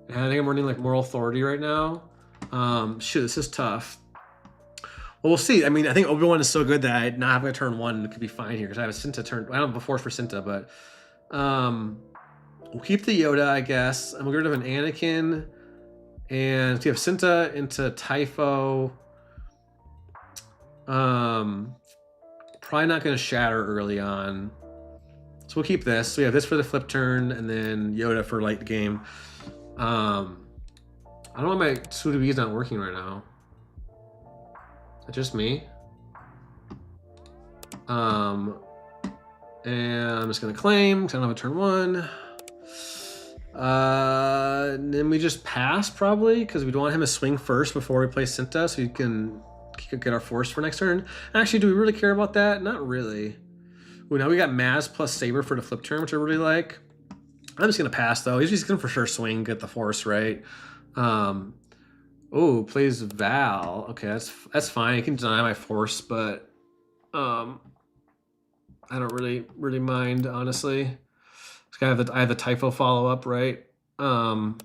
And I think I'm running like moral authority right now. Shoot, this is tough. Well, we'll see. I mean, I think Obi-Wan is so good that I not having to turn 1 could be fine here because I have a Cinta turn. I don't have a Force for Cinta, but we'll keep the Yoda, I guess. And we'll get rid of an Anakin. And so you have Cinta into Typho. Probably not going to shatter early on. So we'll keep this. So we have this for the flip turn, and then Yoda for late game. I don't know why my Suda is not working right now. Is that just me? And I'm just gonna claim because I don't have a turn 1. And then we just pass probably because we don't want him to swing first before we play Cinta, so he can get our Force for next turn. Actually, do we really care about that? Not really. Ooh, now we got Maz plus Saber for the flip turn, which I really like. I'm just gonna pass though. He's just gonna for sure swing, get the Force, right? Oh, plays Val. Okay, that's fine. I can deny my Force, but I don't really mind, honestly. I have the Typho follow up, right? So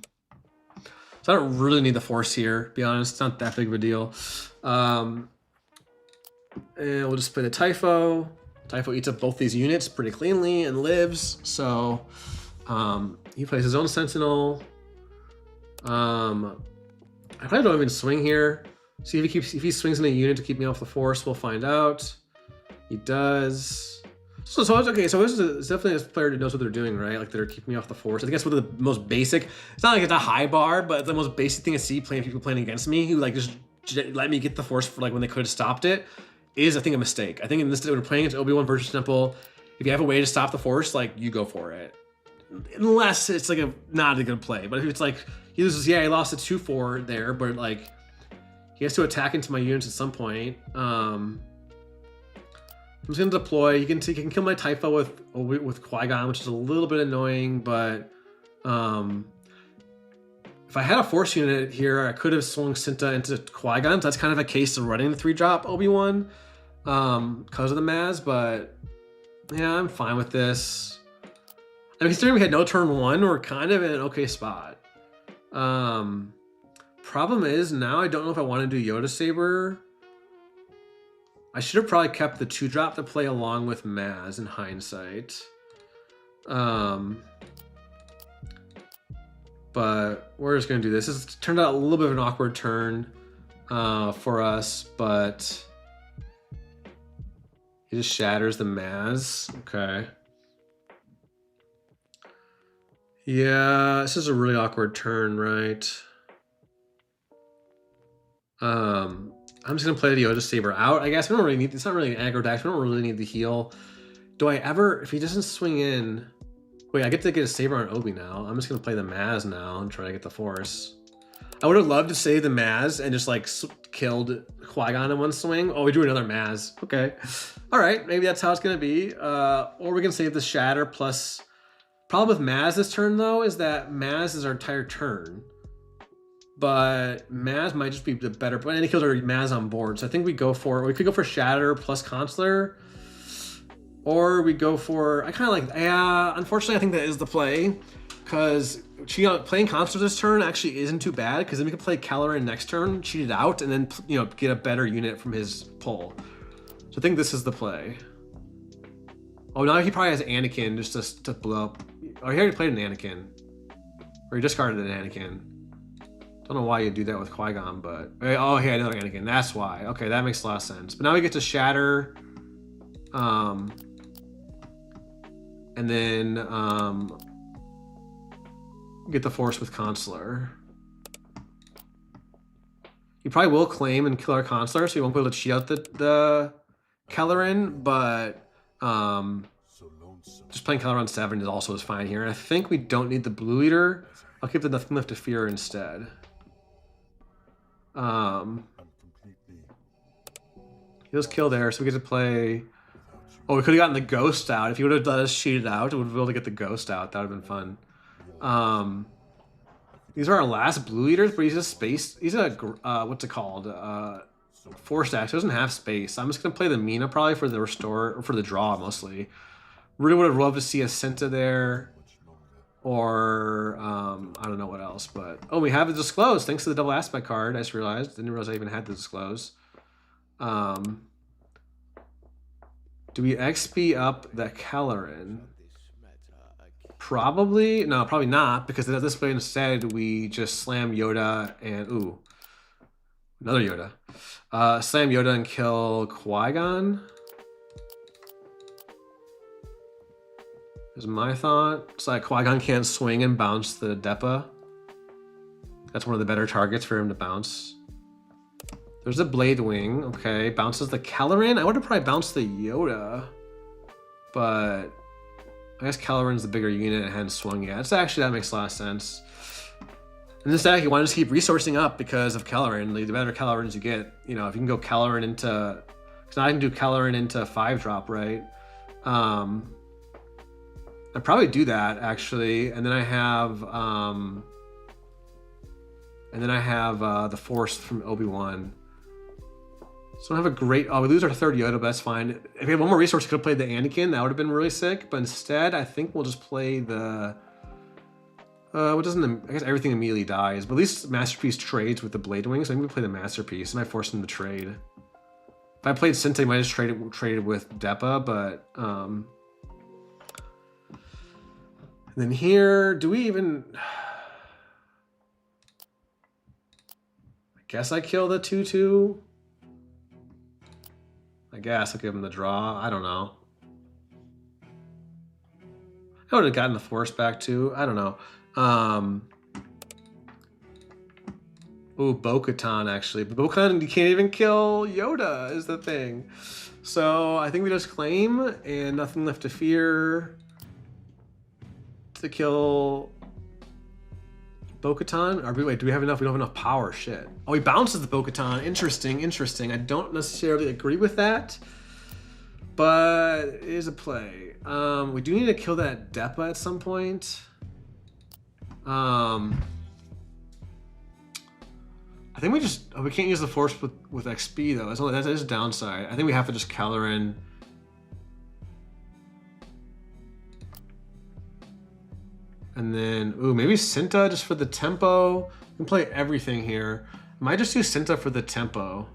I don't really need the Force here, to be honest. It's not that big of a deal. And we'll just play the Typho. Typho eats up both these units pretty cleanly and lives. So he plays his own Sentinel. I probably don't even swing here. See if he swings in a unit to keep me off the Force. We'll find out. He does. So it's okay. So it's definitely a player who knows what they're doing, right? Like they're keeping me off the Force. I think that's one of the most basic. It's not like it's a high bar, but it's the most basic thing I see people playing against me who like just let me get the Force for like when they could have stopped it. Is I think a mistake. I think in this when we're playing against Obi-Wan Vergence Temple, if you have a way to stop the Force, like you go for it. Unless it's like not a good play. But if it's like he loses, yeah, he lost a 2-4 there, but like he has to attack into my units at some point. I'm just gonna deploy. He can kill my Typho with Qui-Gon, which is a little bit annoying, but if I had a Force unit here, I could have swung Cinta into Qui-Gon. So that's kind of a case of running the 3-drop Obi-Wan because of the Maz, but yeah, I'm fine with this. I mean, considering we had no turn 1, we're kind of in an okay spot. Problem is now I don't know if I want to do Yoda Saber. I should have probably kept the 2-drop to play along with Maz in hindsight. But we're just gonna do this. It's turned out a little bit of an awkward turn for us, but he just shatters the Maz. Okay. Yeah, this is a really awkward turn, right? I'm just gonna play the Yoda Saber out. I guess we don't really need. It's not really an aggro deck. We don't really need the heal. Do I ever? If he doesn't swing in, wait, I get to get a Saber on Obi now. I'm just gonna play the Maz now and try to get the Force. I would have loved to save the Maz and just like killed Qui-Gon in one swing. Oh, we drew another Maz. Okay, all right, maybe that's how it's gonna be. Or we can save the Shatter plus. Problem with Maz this turn though is that Maz is our entire turn. But Maz might just be the better, but any kills are Maz on board. So I think we go for, we could go for Shatter plus Consular. Or we go for, I kind of like, yeah, unfortunately I think that is the play. Because playing Consular this turn actually isn't too bad. Because then we can play Caloran next turn, cheat it out, and then, you know, get a better unit from his pull. So I think this is the play. Oh, now he probably has Anakin just to blow up. Oh, he already played an Anakin. Or he discarded an Anakin. Don't know why you do that with Qui-Gon, but... Oh, hey, another Anakin. That's why. Okay, that makes a lot of sense. But now we get to Shatter. And then... get the Force with Consular. He probably will claim and kill our Consular, so he won't be able to cheat out the Caloran, but... just playing Caloran 7 is also fine here. And I think we don't need the Blue Eater. I'll keep the Nothing Left to Fear instead. He does kill there, so we get to play... Oh, we could have gotten the Ghost out. If he would have let us cheat it out, we would be able to get the Ghost out. That would have been fun. These are our last blue leaders, but he's a space. He's a what's it called? 4 stacks. He doesn't have space. I'm just gonna play the Mina probably for the restore or for the draw mostly. Really would have loved to see a Cinta there, or I don't know what else. But oh, we have the disclose thanks to the double aspect card. I just realized. Didn't realize I even had the disclose. Do we XP up the Kellerin? Probably no, probably not, because at this way instead we just slam Yoda and ooh, another Yoda. Slam Yoda and kill Qui-Gon is my thought. So like Qui-Gon can't swing and bounce the Depa. That's one of the better targets for him to bounce. There's a Blade Wing, okay. Bounces the Kellerin. I would have probably bounced the Yoda, but I guess Kellerin's the bigger unit and hadn't swung yet. So actually that makes a lot of sense. In this deck, you want to just keep resourcing up because of Kellerin. The better Kellerins you get, you know, if you can go Kellerin into, because now I can do Kellerin into 5-drop, right? I'd probably do that actually, and then I have the Force from Obi-Wan. So I don't have a great. Oh, we lose our 3rd Yoda, but that's fine. If we had one more resource, we could have played the Anakin. That would have been really sick. But instead, I think we'll just play the. What doesn't? I guess everything immediately dies. But at least Masterpiece trades with the Blade Wing, so I'm gonna play the Masterpiece. I might force him to trade. If I played Cinta, I might just traded with Depa. But and then here, do we even? I guess I kill the 2/2. I guess I'll give him the draw. I don't know. I would have gotten the Force back too. I don't know. Ooh, Bo-Katan actually. But Bo-Katan, you can't even kill Yoda is the thing. So I think we just claim and nothing left to fear to kill Bo-Katan. Or wait, do we have enough? We don't have enough power. Shit. Oh, he bounces the Bo-Katan. Interesting, interesting. I don't necessarily agree with that, but it is a play. We do need to kill that Depa at some point. I think we just we can't use the Force with XP though. That is a downside. I think we have to just Kellerin. And then, ooh, maybe Cinta just for the tempo. We can play everything here. I might just do Cinta for the tempo.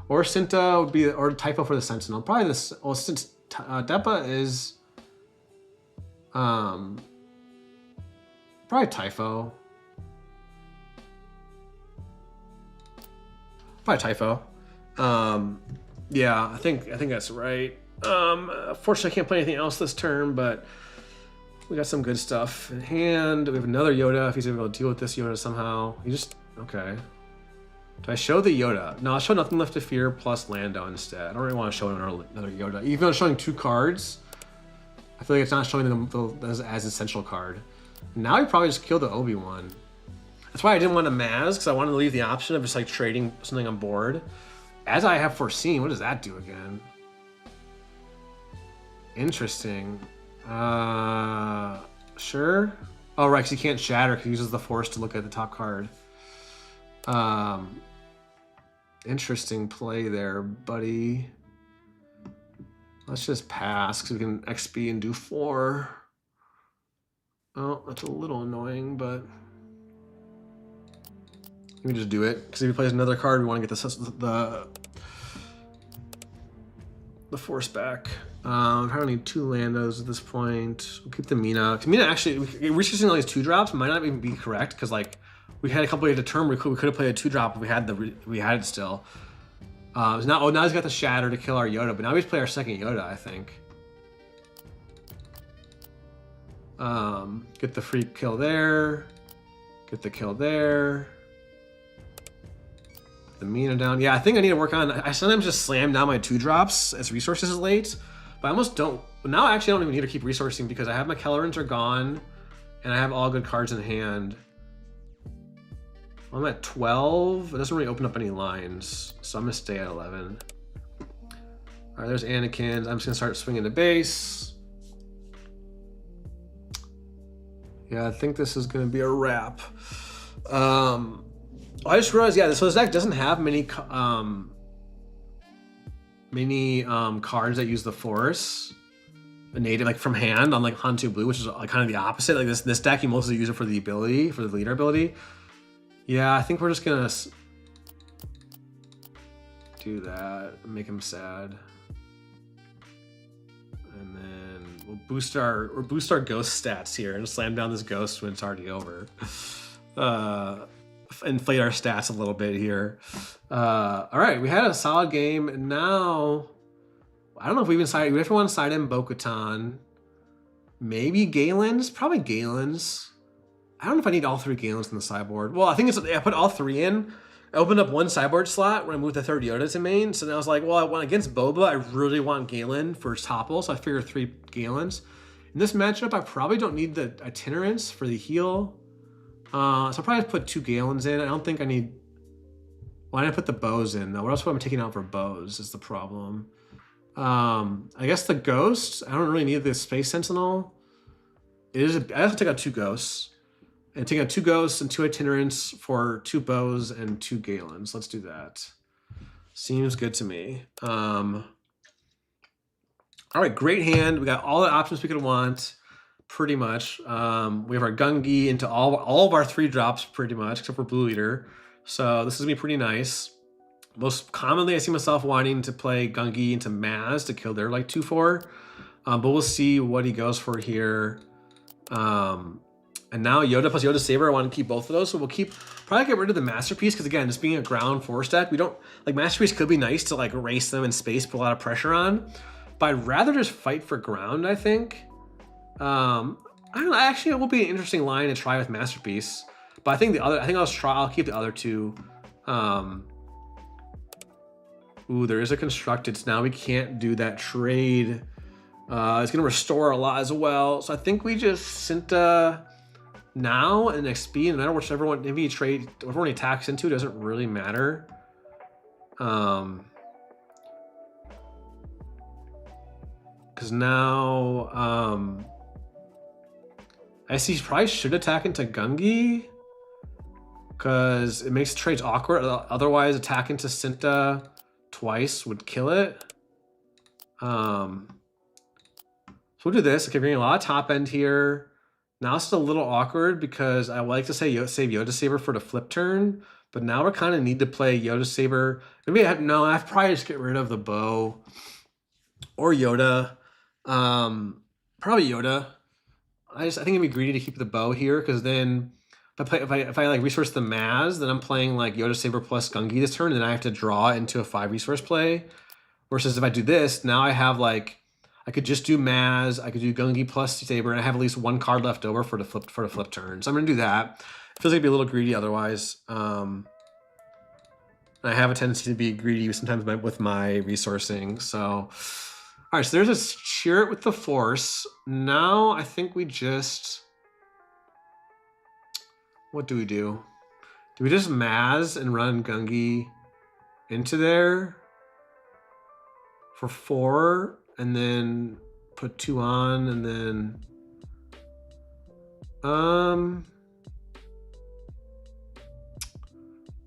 Or Cinta would be, or Typho for the Sentinel. Probably this, well, since Depa is, probably Typho. Probably Typho. Yeah, I think that's right. Fortunately, I can't play anything else this turn, but we got some good stuff in hand. We have another Yoda. If he's able to deal with this Yoda somehow, he just okay. Do I show the Yoda? No, I'll show Nothing Left to Fear plus Lando instead. I don't really want to show another Yoda. Even though it's showing 2 cards, I feel like it's not showing them as essential card. Now we probably just kill the Obi-Wan. That's why I didn't want to Maz, because I wanted to leave the option of just like trading something on board. As I have foreseen, what does that do again? Interesting. Sure. Oh, right, because he can't shatter because he uses the Force to look at the top card. Interesting play there, buddy. Let's just pass because we can XP and do 4. Oh, that's a little annoying, but let me just do it because if he plays another card, we want to get the Force back. We probably need 2 Landos at this point. We'll keep the Mina. Mina actually, researching all these 2-drops might not even be correct because like we had a couple of turn we could have played a 2-drop if we had it still. So now he's got the Shatter to kill our Yoda, but now we just play our second Yoda, I think. Get the free kill there. Get the kill there. The Mina down. Yeah, I think I need to work on. I sometimes just slam down my 2-drops as resources late, but I almost don't. Now I actually don't even need to keep resourcing because I have my Kellerins are gone, and I have all good cards in hand. I'm at 12. It doesn't really open up any lines, so I'm gonna stay at 11. All right, there's Anakin's. I'm just gonna start swinging the base. Yeah, I think this is gonna be a wrap. I just realized, yeah, so this deck doesn't have many cards that use the Force, native, like from hand on like Han2 Blue, which is like kind of the opposite. Like this deck, you mostly use it for the ability, for the leader ability. Yeah, I think we're just gonna do that, make him sad, and then we'll boost our ghost stats here and slam down this ghost when it's already over. Inflate our stats a little bit here. All right, we had a solid game, and now I don't know if we even decided. We have to want to side in Bo-Katan, maybe Galen's, probably Galen's. I don't know if I need all 3 Galens in the sideboard. Well, I think I put all 3 in. I opened up 1 sideboard slot when I moved the 3rd Yoda to main. So then I was like, well, I went against Boba. I really want Galen for topple, so I figured 3 Galens. In this matchup, I probably don't need the itinerants for the heal. So I'll probably put 2 Galens in. I don't think I need... Well, I didn't put the bows in, though. What else am I taking out for bows is the problem. I guess the ghost, I don't really need the Space Sentinel. I have to take out 2 ghosts. And take out 2 ghosts and 2 itinerants for 2 bows and 2 Galens. Let's do that. Seems good to me. All right, great hand. We got all the options we could want, pretty much. We have our Gungi into all of our 3 drops, pretty much, except for Blue Leader. So this is gonna be pretty nice. Most commonly, I see myself wanting to play Gungi into Maz to kill their like 2/4. But we'll see what he goes for here. And now Yoda plus Yoda Saber, I want to keep both of those. So we'll probably get rid of the Masterpiece, because again, just being a ground Force deck, we don't, like Masterpiece could be nice to like race them in space, put a lot of pressure on. But I'd rather just fight for ground, I think. I don't know, actually it will be an interesting line to try with Masterpiece. But I think I'll keep the other 2. Ooh, there is a constructed, so now we can't do that trade. It's gonna restore a lot as well. So I think we just Cinta now and XP, no matter whichever one, maybe you trade, whatever one he attacks into, doesn't really matter. Because now, I see he probably should attack into Gungi, because it makes trades awkward. Otherwise, attack into Cinta twice would kill it. So we'll do this. Okay, we're getting a lot of top end here. Now it's a little awkward because I like to say save Yoda Saber for the flip turn, but now we kind of need to play Yoda Saber. Maybe I probably just get rid of the bow or Yoda. Probably Yoda. I think it'd be greedy to keep the bow here, because then if I like resource the Maz, then I'm playing like Yoda Saber plus Gungi this turn, and then I have to draw into a 5 resource play. Versus if I do this, now I have like, I could just do Maz, I could do Gungi plus Saber, and I have at least 1 card left over for the flip turn. So I'm gonna do that. It feels like it'd be a little greedy otherwise. I have a tendency to be greedy sometimes with my resourcing. So, all right, so there's a Chariot with the Force. Now I think we just, what do we do? Do we just Maz and run Gungi into there for 4? And then put 2 on, and then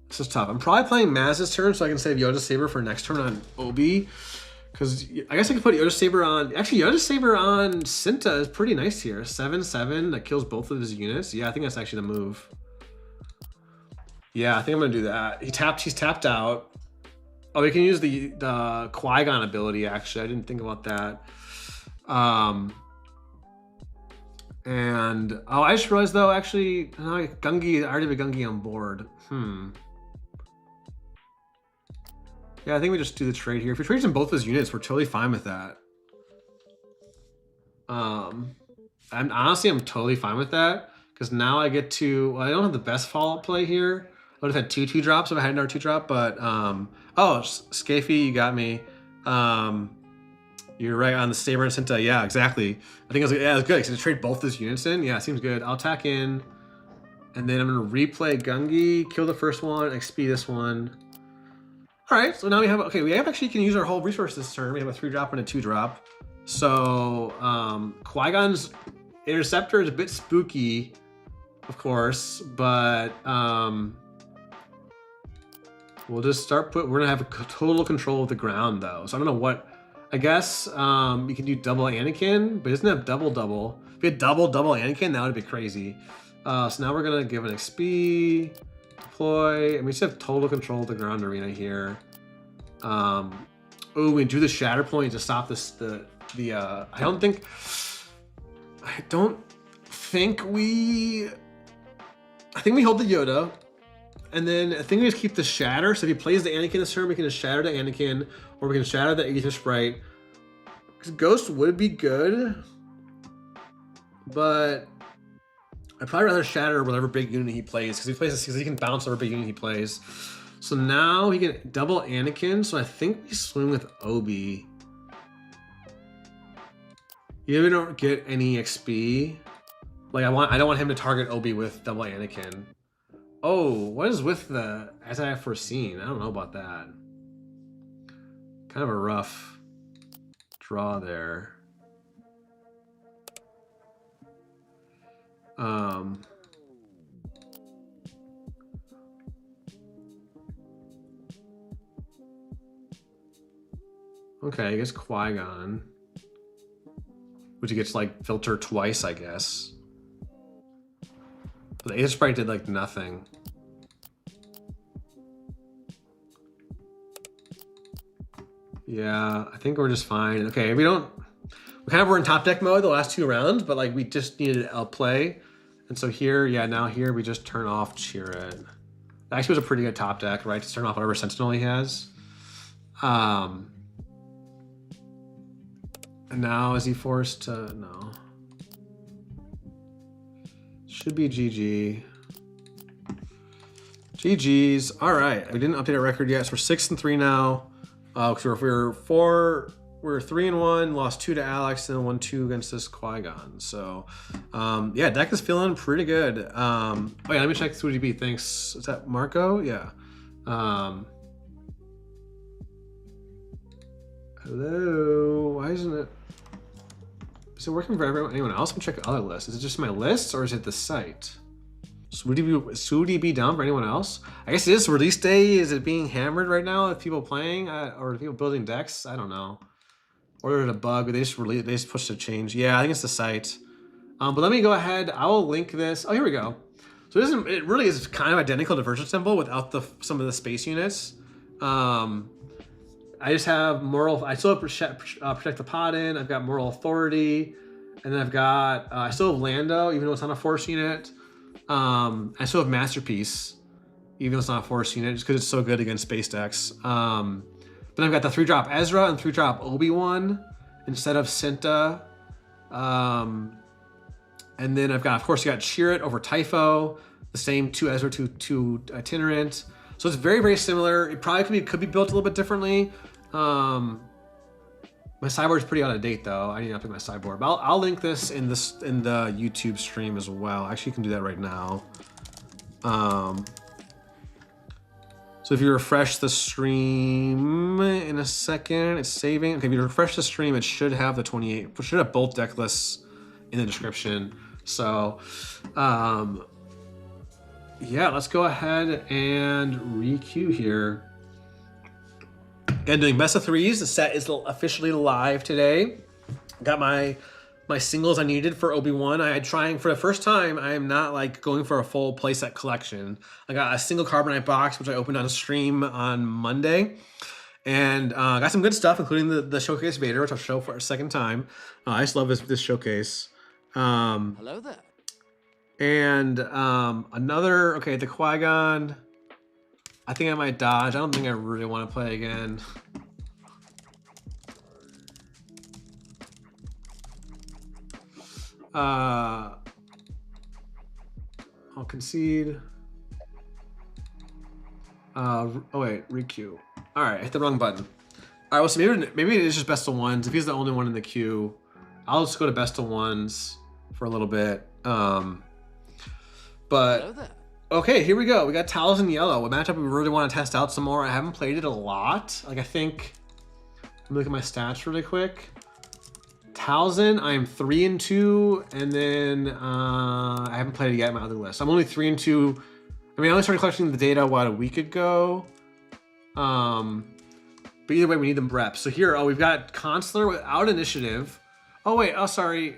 this is tough. I'm probably playing Maz this turn so I can save Yoda Saber for next turn on Obi, because I guess I could put Yoda Saber on. Actually, Yoda Saber on Cinta is pretty nice here. 7/7 that kills both of his units. Yeah, I think that's actually the move. Yeah, I think I'm gonna do that. He's tapped out. Oh, we can use the Qui-Gon ability, actually. I didn't think about that. And, oh, I just realized, though, actually, Gungi, I already have a Gungi on board. Yeah, I think we just do the trade here. If we trade in both those units, we're totally fine with that. I'm totally fine with that, because now I get to, well, I don't have the best follow-up play here. I would have had 2 2-drops if I had another 2-drop, but, oh, Scafey, you got me. You're right on the Saber and Cinta. Yeah, exactly. I think I was like, yeah, it was good. Because to trade both those units in, yeah, seems good. I'll attack in, and then I'm gonna replay Gungi, kill the first one, XP this one. All right, so now we have, okay, we have actually can use our whole resource this turn. We have a 3-drop and a 2-drop. So Qui-Gon's Interceptor is a bit spooky, of course, but we'll just start we're gonna have total control of the ground though. So I don't know what, I guess you can do double Anakin, but it doesn't have double. If we had double Anakin, that would be crazy. So now we're gonna give an XP, deploy, and we just have total control of the ground arena here. Oh, we do the shatter point to stop this. I don't think we. I think we hold the Yoda, and then I think we just keep the shatter. So if he plays the Anakin this turn, we can just shatter the Anakin, or we can shatter the Aether Sprite. Because Ghost would be good, but I'd probably rather shatter whatever big unit he plays, because he can bounce whatever big unit he plays. So now he can double Anakin. So I think we swing with Obi. Yeah, we don't get any XP. Like I don't want him to target Obi with double Anakin. Oh, what is with the as I have foreseen? I don't know about that. Kind of a rough draw there. Okay, I guess Qui-Gon. Which he gets like filter twice, I guess. But the Aether Sprite did like nothing. Yeah, I think we're just fine. Okay, we kind of were in top deck mode the last 2 rounds, but like we just needed a play. And so here, yeah, now here we just turn off Cheer It. That actually was a pretty good top deck, right? To turn off whatever Sentinel he has. And now is he forced to, no. Should be GG. GG's. All right, we didn't update our record yet, so we're 6-3 now. Because we're 3-1, lost 2 to Alex, and 1-2 against this Qui-Gon. So, yeah, deck is feeling pretty good. Oh yeah, let me check 3DB. Thanks. Is that Marco? Yeah. Hello. Why isn't it? Is it working for anyone else? I'm checking other lists. Is it just my lists or is it the site? So would he be down for anyone else? I guess it is release day. Is it being hammered right now? If people playing or people building decks? I don't know. Or is it a bug? Or they just pushed a change. Yeah, I think it's the site. But let me go ahead. I will link this. Oh, here we go. So it really is kind of identical to Vergence Temple without some of the space units. I just have I still have Protect the Pod in. I've got Moral Authority. And then I've got, I still have Lando, even though it's not a Force unit. I still have Masterpiece, even though it's not a Force unit, just because it's so good against space decks. But I've got the 3-drop Ezra and 3-drop Obi-Wan instead of Cinta. And then I've got, of course, you got Cheer It over Typho, the same 2 Ezra, 2 Itinerant. So it's very, very similar. It probably could be built a little bit differently. My sideboard is pretty out of date though. I need to update my sideboard. But I'll link this in the YouTube stream as well. Actually, you can do that right now. So if you refresh the stream in a second, it's saving. Okay, if you refresh the stream, it should have the 28. It should have both deck lists in the description. So, yeah, let's go ahead and re-queue here. Again, doing best of 3s. The set is officially live today. Got my singles I needed for Obi-Wan. I had trying for the first time. I am not like going for a full playset collection. I got a single Carbonite box, which I opened on stream on Monday. And got some good stuff, including the Showcase Vader, which I'll show for a second time. I just love this showcase.
Hello there.
And another, okay, the Qui-Gon. I think I might dodge. I don't think I really want to play again. I'll concede. Oh wait, re-queue. All right, I hit the wrong button. All right, well, so maybe it is just best of ones. If he's the only one in the queue, I'll just go to best of ones for a little bit. But Okay, here we go. We got Talzin Yellow, a matchup we really want to test out some more. I haven't played it a lot. Like, I think, let me look at my stats really quick. Talzin, I am 3-2, and then I haven't played it yet in my other list. I'm only 3-2. I mean, I only started collecting the data, what, a week ago? But either way, we need them reps. So here, oh, we've got Consular without initiative. Oh, wait, oh, sorry.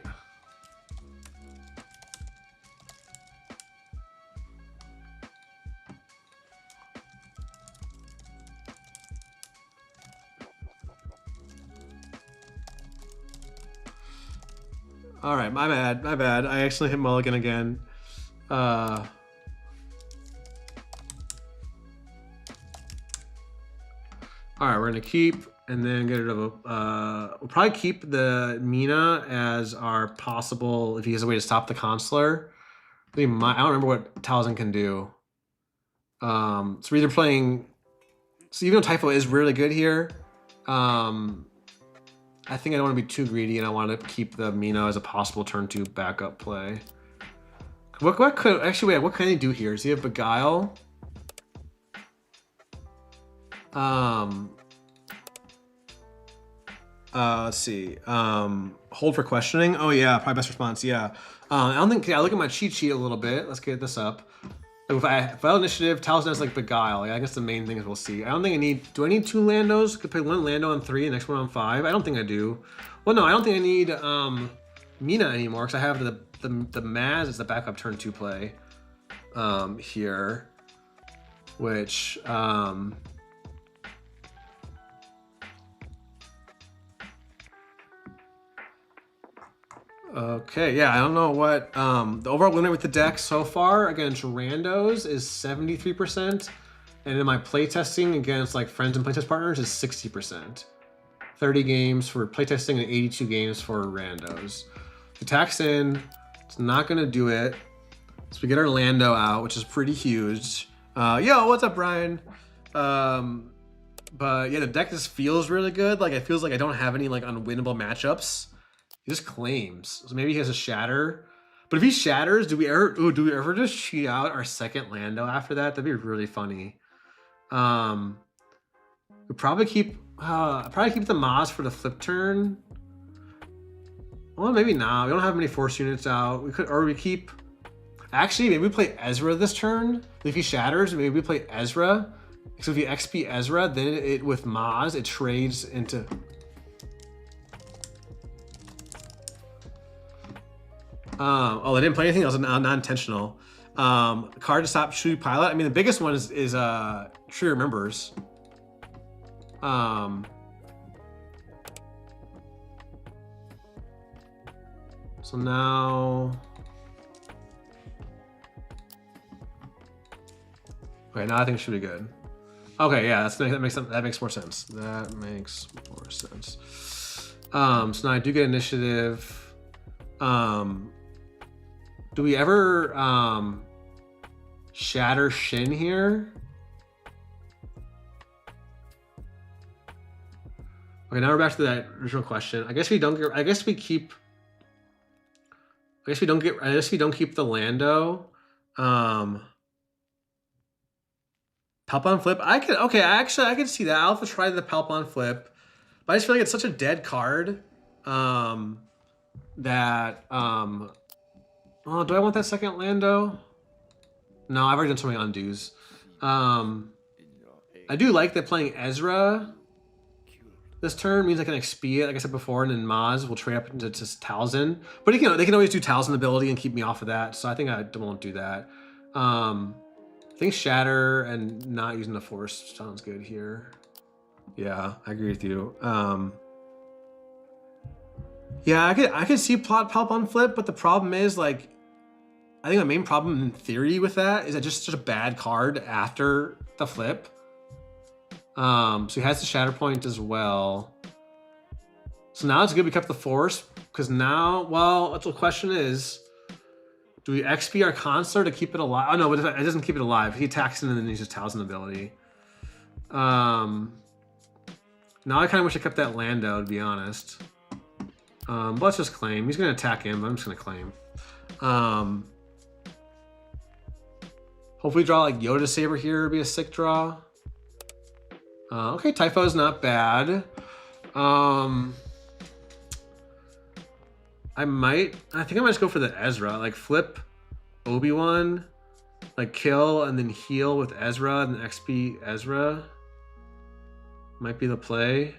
All right, my bad, my bad. I accidentally hit mulligan again. All right, we're gonna keep and then get rid of a. We'll probably keep the Mina as our possible if he has a way to stop the Consular. I don't remember what Talzin can do. So we're either playing. So even though Typho is really good here, I think I don't want to be too greedy, and I want to keep the Mina as a possible turn 2 backup play. What could actually wait? What can he do here? Does he have Beguile? Let's see. Hold for questioning. Oh yeah, probably best response. Yeah. I don't think. Yeah, look at my cheat sheet a little bit. Let's get this up. If I have initiative, Talzin has like Beguile. Yeah, I guess the main things we'll see. I don't think I need. Do I need 2 Landos? Could play 1 Lando on 3, the next one on 5. I don't think I do. Well, no, I don't think I need Mina anymore because I have the Maz as the backup turn 2 play here, which okay, yeah, I don't know what the overall win rate with the deck so far against randos is 73%, and in my playtesting against like friends and playtest partners is 60%. 30 games for playtesting and 82 games for randos. The Taxin, it's not gonna do it. So we get our Lando out, which is pretty huge. Yo, what's up, Brian? But yeah, the deck just feels really good. Like it feels like I don't have any like unwinnable matchups. He just claims. So maybe he has a shatter. But if he shatters, do we ever just cheat out our second Lando after that? That'd be really funny. We probably keep the Maz for the flip turn. Well, maybe not. We don't have many force units out. We could, or we keep. Actually, maybe we play Ezra this turn. If he shatters, maybe we play Ezra. So if you XP Ezra, then it with Maz, it trades into. Oh, I didn't play anything. That was not intentional. Card to stop Chewie Pilot. I mean, the biggest one is Tree Remembers. So now, okay, now I think it should be good. Okay, yeah, that makes more sense. That makes more sense. So now I do get initiative. Do we ever shatter Shin here? Okay, now we're back to that original question. I guess we don't get. I guess we don't keep the Lando. Palpon flip. I could see that. I'll have to try the Palpon flip, but I just feel like it's such a dead card. That oh, do I want that second Lando? No, I've already done so many undos. I do like that playing Ezra this turn means I can XP it, like I said before, and then Maz will trade up into Talzin. But they can always do Talzin ability and keep me off of that, so I think I won't do that. I think Shatter and not using the Force sounds good here. Yeah, I agree with you. Yeah, I could see plot Palpon flip, but the problem is like, I think the main problem in theory with that is that just such a bad card after the flip. So he has the Shatter Point as well. So now it's good we kept the Force, because now, well, the question is, do we XP our Consular to keep it alive? Oh no, but it doesn't keep it alive. He attacks it and then uses Talzin ability. Now I kind of wish I kept that Lando, to be honest. But let's just claim. He's going to attack him, but I'm just going to claim. Hopefully draw like Yoda Saber here would be a sick draw. Okay, Typho is not bad. I think I might just go for the Ezra. Like flip Obi-Wan, like kill and then heal with Ezra and XP Ezra. Might be the play.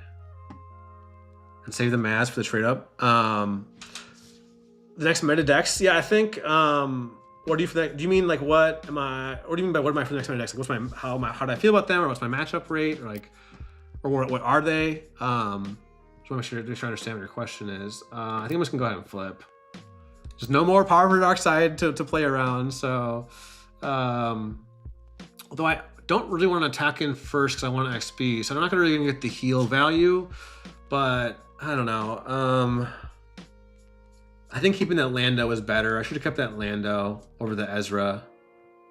And save the Maz for the trade up. The next meta decks, yeah, I think what do you for that? Do you mean like what do you mean by what am I for the next meta decks? Like how do I feel about them, or what's my matchup rate, or like what are they? Just want to make sure I understand what your question is. I think I'm just gonna go ahead and flip. Just no more power for dark side to play around. So although I don't really want to attack in first because I want XP, so I'm not really gonna get the heal value, but I don't know. I think keeping that Lando is better. I should have kept that Lando over the Ezra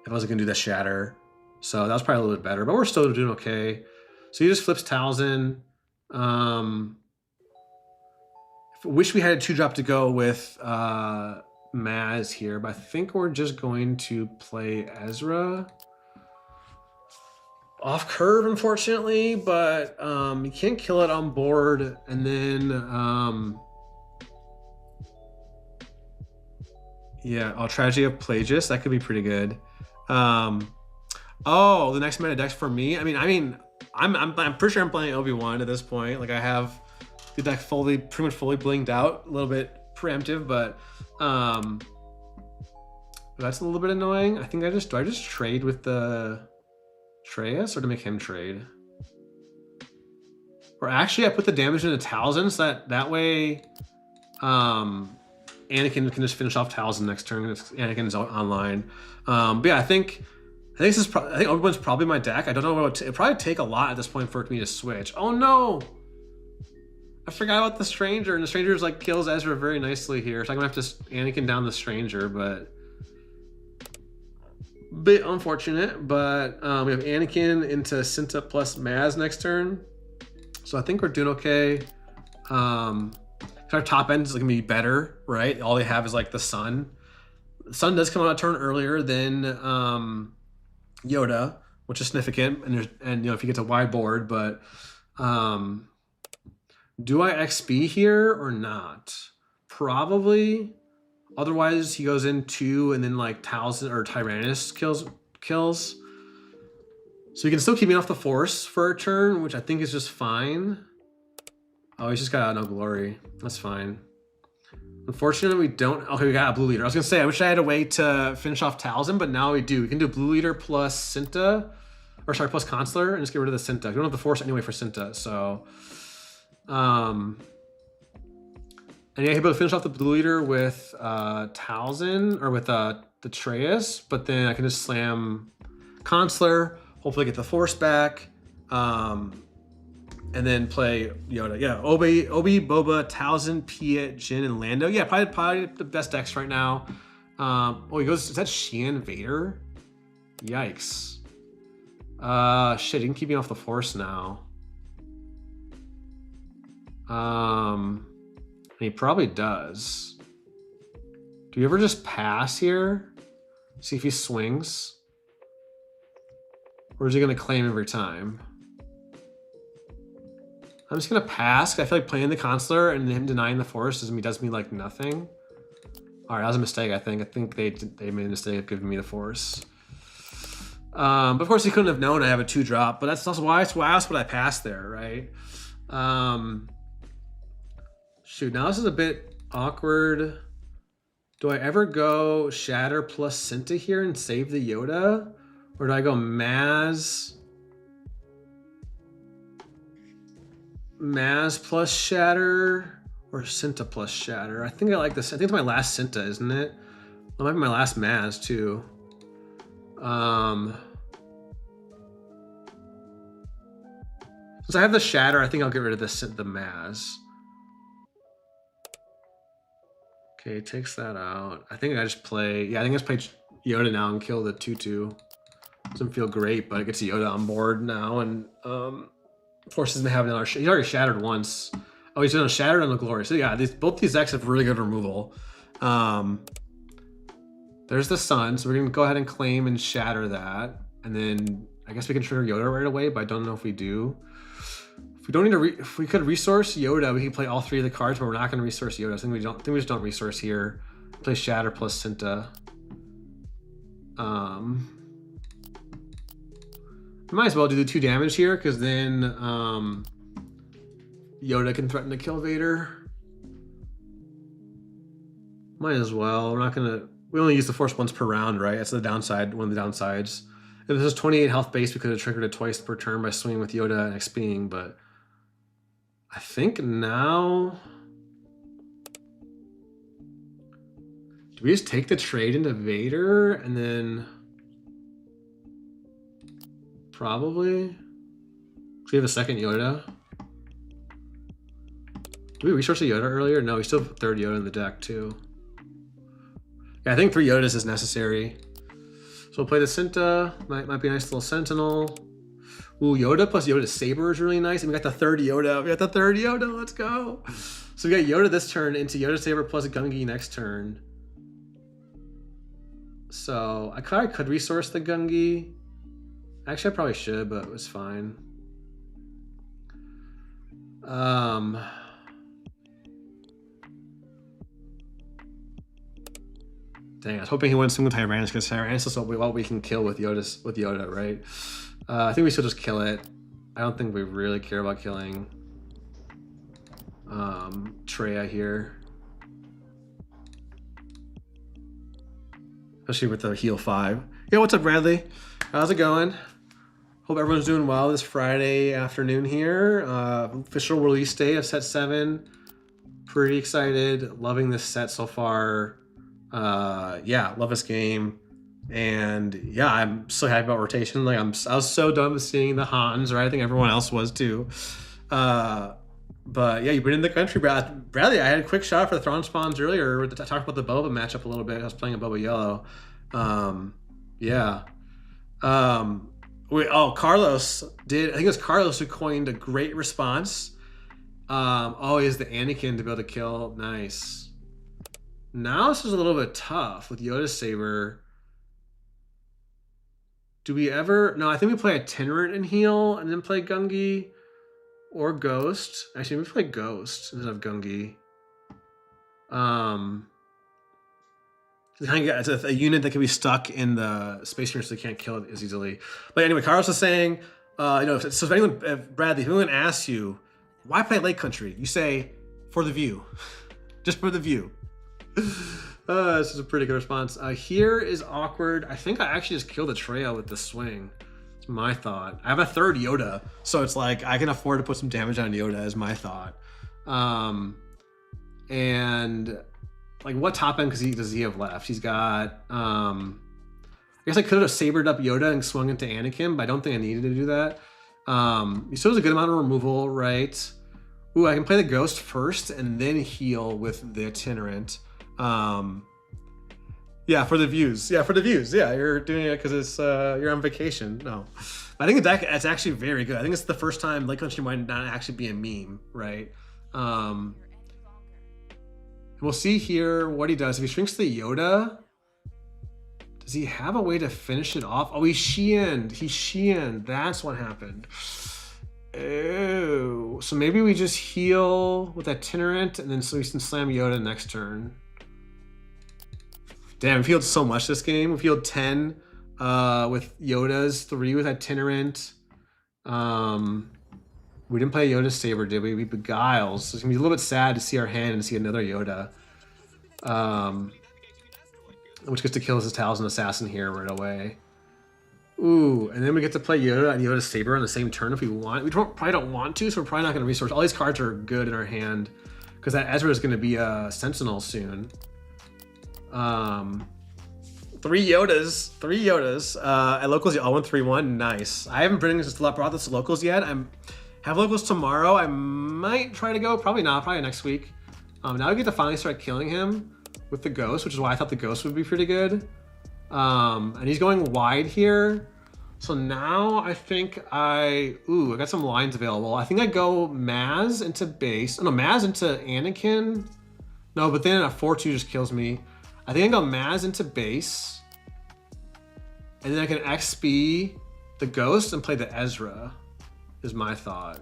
if I wasn't gonna do the Shatter. So that was probably a little bit better, but we're still doing okay. So he just flips Talzin. Wish we had a 2-drop to go with Maz here, but I think we're just going to play Ezra. Off curve, unfortunately, but you can't kill it on board, and then yeah, Tragedy of Plagius, that could be pretty good. Oh, the next meta decks for me. I mean, I'm pretty sure I'm playing Obi-Wan at this point. Like I have the deck pretty much fully blinged out, a little bit preemptive, but that's a little bit annoying. I think do I just trade with the Treyas or to make him trade? Or actually I put the damage into Talzin so that way Anakin can just finish off Talzin next turn because Anakin's online. But yeah, I think Obi-Wan's probably my deck. I don't know what it'd probably take a lot at this point for me to switch. Oh no! I forgot about the Stranger, and the Stranger's like kills Ezra very nicely here. So I'm gonna have to Anakin down the Stranger, but bit unfortunate. But we have Anakin into Cinta plus Maz next turn, so I think we're doing okay. Our top end is gonna be better, right? All they have is like the Sun. The Sun does come out a turn earlier than Yoda, which is significant, and you know if you get to wide board, but do I XP here or not? Probably. Otherwise, he goes in 2 and then like Talzin or Tyrannus kills. So he can still keep me off the Force for a turn, which I think is just fine. Oh, he's just got no glory. That's fine. Unfortunately, we don't. Okay, we got a blue leader. I was gonna say I wish I had a way to finish off Talzin, but now we do. We can do blue leader plus Cinta, or sorry, plus Consular, and just get rid of the Cinta. We don't have the Force anyway for Cinta, so. And yeah, able to finish off the blue leader with Talzin or with the Treyas, but then I can just slam Consular, hopefully get the Force back, and then play Yoda. Yeah, Obi, Boba, Talzin, Piet, Jin, and Lando. Yeah, probably the best decks right now. Oh, he goes. Is that Sheehan Vader? Yikes. Shit, he can keep me off the Force now. And he probably does. Do you ever just pass here? See if he swings? Or is he gonna claim every time? I'm just gonna pass, 'cause I feel like playing the Consular and him denying the Force does me like nothing. All right, that was a mistake, I think. I think they made a mistake of giving me the Force. But of course he couldn't have known I have a 2-drop, but that's also why else would I pass there, right? Shoot, now this is a bit awkward. Do I ever go Shatter plus Cinta here and save the Yoda? Or do I go Maz plus Shatter or Cinta plus Shatter? I think I like this. I think it's my last Cinta, isn't it? That might be my last Maz too. Since I have the Shatter, I think I'll get rid of the Maz. Okay, takes that out. I think I just play, yeah, I think I just play Yoda now and kill the 2/2. Doesn't feel great, but it gets Yoda on board now, and forces him to have another. He's already shattered once. Oh, he's gonna shatter on the glory. So yeah, both these decks have really good removal. There's the sun, so we're gonna go ahead and claim and shatter that. And then I guess we can trigger Yoda right away, but I don't know if we do. If we don't need to, if we could resource Yoda, we can play all 3 of the cards, but we're not gonna resource Yoda. I think we just don't resource here. Play Shatter plus Cinta. Might as well do the 2 damage here, because then Yoda can threaten to kill Vader. Might as well. We're not gonna. We only use the Force once per round, right? That's the downside. One of the downsides. If this is 28 health base, we could have triggered it twice per turn by swinging with Yoda and XPing, but I think now. Do we just take the trade into Vader and then probably? Do we have a second Yoda? Did we resource a Yoda earlier? No, we still have a 3rd Yoda in the deck too. Yeah, I think 3 Yodas is necessary. So we'll play the Cinta. Might be a nice little Sentinel. Ooh, Yoda plus Yoda Saber is really nice. And we got the 3rd Yoda. We got the 3rd Yoda. Let's go. So we got Yoda this turn into Yoda Saber plus a Gungi next turn. So I could resource the Gungi. Actually, I probably should, but it was fine. Dang, I was hoping he wouldn't swing with Tyrannus because Tyrannus is what we can kill with Yoda, right? I think we should just kill it. I don't think we really care about killing Traya here. Especially with the heal 5. Yeah, what's up, Bradley? How's it going? Hope everyone's doing well this Friday afternoon here. Official release day of set 7. Pretty excited. Loving this set so far. Yeah, love this game. And yeah, I'm so happy about rotation. Like I was so done with seeing the Hans, right? I think everyone else was too. But yeah, you've been in the country, Bradley. I had a quick shot for the Thrawn spawns earlier. I talked about the Boba matchup a little bit. I was playing a Boba Yellow. Yeah. Carlos did. I think it was Carlos who coined a great response. Is the Anakin to be able to kill. Nice. Now this is a little bit tough with Yoda Saber. Do we ever? No, I think we play Itinerant and heal, and then play Gungi. Or Ghost. Actually, we play Ghost instead of Gungi. It's a unit that can be stuck in the space unit so they can't kill it as easily. But anyway, Carlos was saying, if Bradley, if anyone asks you, why play Lake Country? You say, for the view. Just for the view. This is a pretty good response. Here is awkward. I think I actually just killed the trail with the swing. My thought. I have a 3rd Yoda, so it's like I can afford to put some damage on Yoda is my thought. And like what top end does he have left? He's got I guess I could have sabered up Yoda and swung into Anakin, but I don't think I needed to do that. He still has a good amount of removal, right? Ooh, I can play the Ghost first and then heal with the Itinerant. Yeah, for the views. Yeah, you're doing it because it's you're on vacation. No, I think it's actually very good. I think it's the first time Lake Country might not actually be a meme, right? We'll see here what he does. If he shrinks the Yoda, does he have a way to finish it off? Oh, he Sheehaned. That's what happened. Oh, so maybe we just heal with that Itinerant and then so we can slam Yoda next turn. Damn, we've healed so much this game. We've healed 10 with Yodas, 3 with Itinerant. We didn't play Yoda Saber, did we? We Beguiles. So it's gonna be a little bit sad to see our hand and see another Yoda. Which gets to kill his Talzin Assassin here right away. Ooh, and then we get to play Yoda and Yoda Saber on the same turn if we want. We probably don't want to, so we're probably not gonna resource. All these cards are good in our hand because that Ezra is gonna be a Sentinel soon. 3 Yodas. At locals, all 1-3-1. Nice. I haven't brought this to locals yet. Have locals tomorrow. I might try to go. Probably not. Probably next week. Now we get to finally start killing him with the Ghost, which is why I thought the Ghost would be pretty good. And he's going wide here. So now I think I got some lines available. I think I go Maz into base. Oh, no, Maz into Anakin. No, but then a 4-2 just kills me. I think I go Maz into base. And then I can XP the Ghost and play the Ezra, is my thought.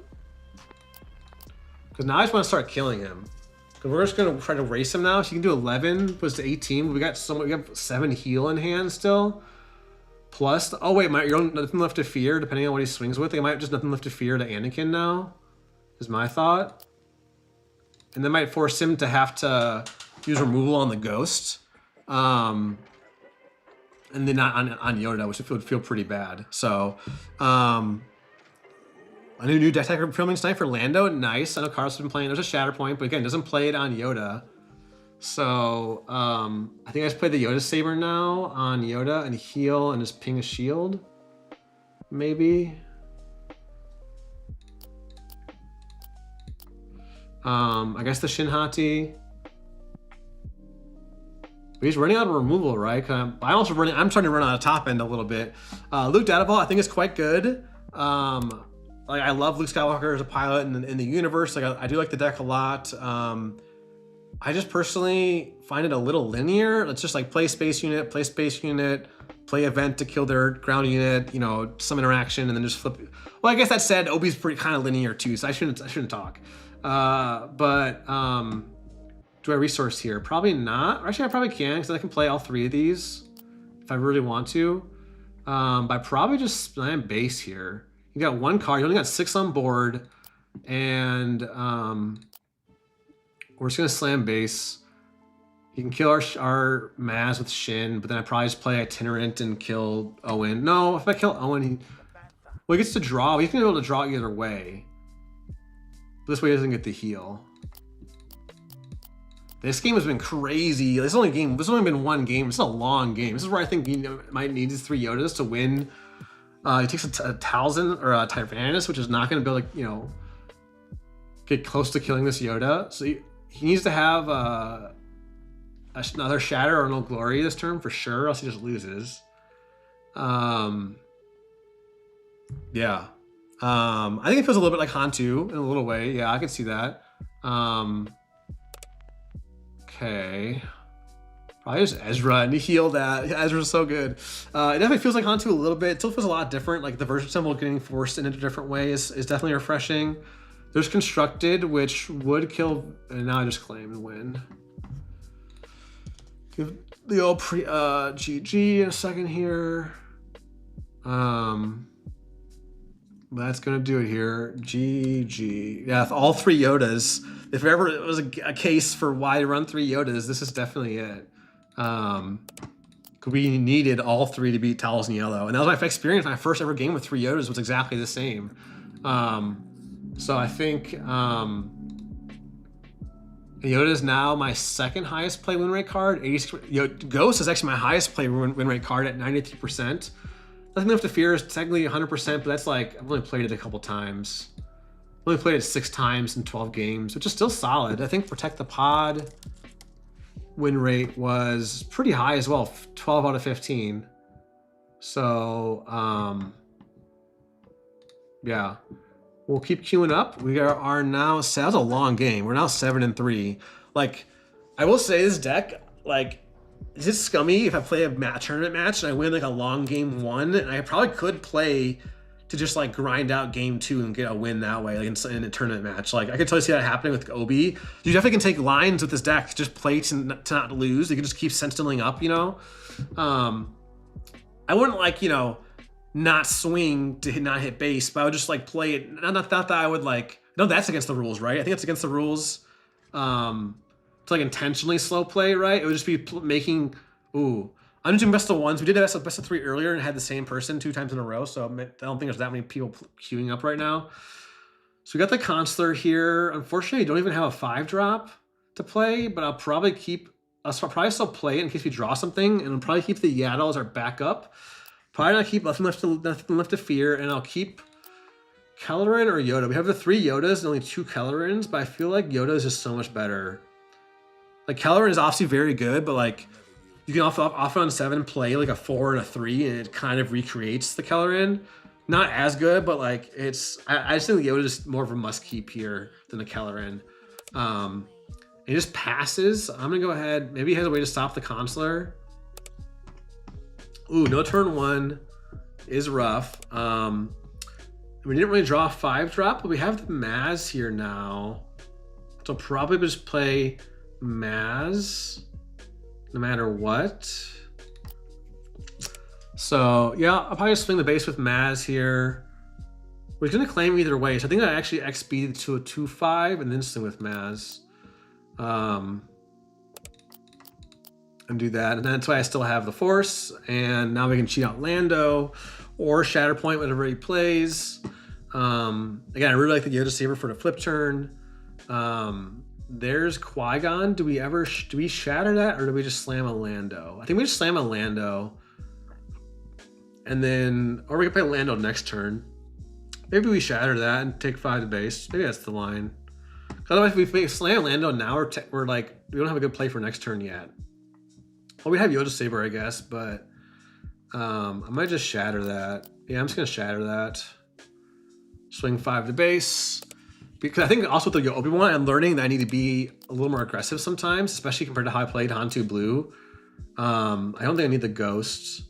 Because now I just want to start killing him. Because we're just going to try to race him now. So you can do 11, puts to 18. We got 7 heal in hand still. Plus, oh wait, you're nothing left to fear, depending on what he swings with. They might just nothing left to fear to Anakin now, is my thought. And that might force him to have to use removal on the Ghost. And then not on Yoda, which would feel pretty bad. So, a new deck tech filming tonight for Lando. Nice. I know Carlos has been playing. There's a Shatterpoint, but again, doesn't play it on Yoda. So, I think I just play the Yoda Saber now on Yoda and heal and just ping a shield. Maybe. I guess the Shinhati. But he's running out of removal, right? I'm starting to run out of top end a little bit. Luke Dadaball, I think is quite good. Like I love Luke Skywalker as a pilot in the universe. Like I do like the deck a lot. I just personally find it a little linear. Let's just like play space unit, play event to kill their ground unit, you know, some interaction, and then just flip. Well, I guess that said, Obi's pretty kind of linear too, so I shouldn't talk. Do I resource here? Probably not. Or actually, I probably can because I can play all 3 of these if I really want to. But I probably just slam base here. You got 1 card. You only got 6 on board, and we're just gonna slam base. You can kill our Maz with Shin, but then I probably just play Itinerant and kill Owen. No, if I kill Owen, he gets to draw. He's gonna be able to draw either way. But this way he doesn't get the heal. This game has been crazy. This has only been 1 game. It's a long game. This is where I think you might need these 3 Yodas to win. He takes a Talzin or a Tyrannus, which is not going to be able to, you know, get close to killing this Yoda. So he needs to have another Shatter or no Glory this turn for sure, or else he just loses. Yeah. I think it feels a little bit like Hantu in a little way. Yeah, I can see that. Okay. Probably just Ezra and heal that. Ezra's so good. It definitely feels like Hantu a little bit. It still feels a lot different. Like the Vergence Temple getting forced in a different way is definitely refreshing. There's Constructed, which would kill, and now I just claim and win. Give the old GG in a second here. That's gonna do it here. GG. Yeah, all 3 Yodas. If ever it was a case for why to run 3 Yodas, this is definitely it. We needed all 3 to beat Talzin Yellow, and that was my experience. My first ever game with 3 Yodas was exactly the same. So I think Yoda is now my 2nd highest play win rate card. Ghost is actually my highest play win rate card at 93%. Nothing Left to Fear is technically 100%, but that's like, I've only played it a couple times. I've only played it 6 times in 12 games, which is still solid. I think Protect the Pod win rate was pretty high as well, 12 out of 15. So, yeah. We'll keep queuing up. We are now, that was a long game. We're now 7-3. Like, I will say this deck, like, is it scummy if I play a tournament match and I win like a long game 1? And I probably could play to just like grind out game 2 and get a win that way, like in a tournament match. Like I could totally see that happening with Obi. You definitely can take lines with this deck, just play to not lose. You can just keep sentineling up, you know? I wouldn't like, you know, not swing to not hit base, but I would just like play it. Not that I would like, no, that's against the rules, right? I think it's against the rules. To like intentionally slow play, right? It would just be making, ooh. I'm doing best of 1s. We did best of 3 earlier and had the same person 2 times in a row, so I don't think there's that many people queuing up right now. So we got the Consular here. Unfortunately, I don't even have a 5-drop to play, but I'll probably still play it in case we draw something, and I'll probably keep the Yaddle as our backup. Probably not keep nothing left to fear, and I'll keep Kelleran or Yoda. We have the 3 Yodas and only 2 Kellerans, but I feel like Yoda is just so much better. Like Kelleran is obviously very good, but like you can off on 7 play like a 4 and a 3, and it kind of recreates the Kelleran. Not as good, but like I just think Yoda is more of a must keep here than the Kelleran. And He just passes. I'm gonna go ahead. Maybe he has a way to stop the consular. Ooh, no turn 1 is rough. We didn't really draw a 5-drop, but we have the Maz here now. So probably just play Maz no matter what. So yeah, I'll probably just swing the base with Maz here. We're gonna claim either way. So I think I actually XP to a 2-5 and then swing with Maz. And do that. And that's why I still have the Force. And now we can cheat out Lando or Shatterpoint, whatever he plays. Again, I really like the Yoda Saber for the flip turn. There's Qui-Gon. Do we shatter that, or do we just slam a Lando? I think we just slam a Lando. And then, or we can play Lando next turn. Maybe we shatter that and take 5 to base. Maybe that's the line. Otherwise, if we slam Lando now, we're like, we don't have a good play for next turn yet. Well, we have Yoda Saber, I guess, but I might just shatter that. Yeah, I'm just gonna shatter that. Swing 5 to base. Because I think also with the Obi-Wan, I'm learning that I need to be a little more aggressive sometimes, especially compared to how I played Han2 Blue. I don't think I need the Ghosts.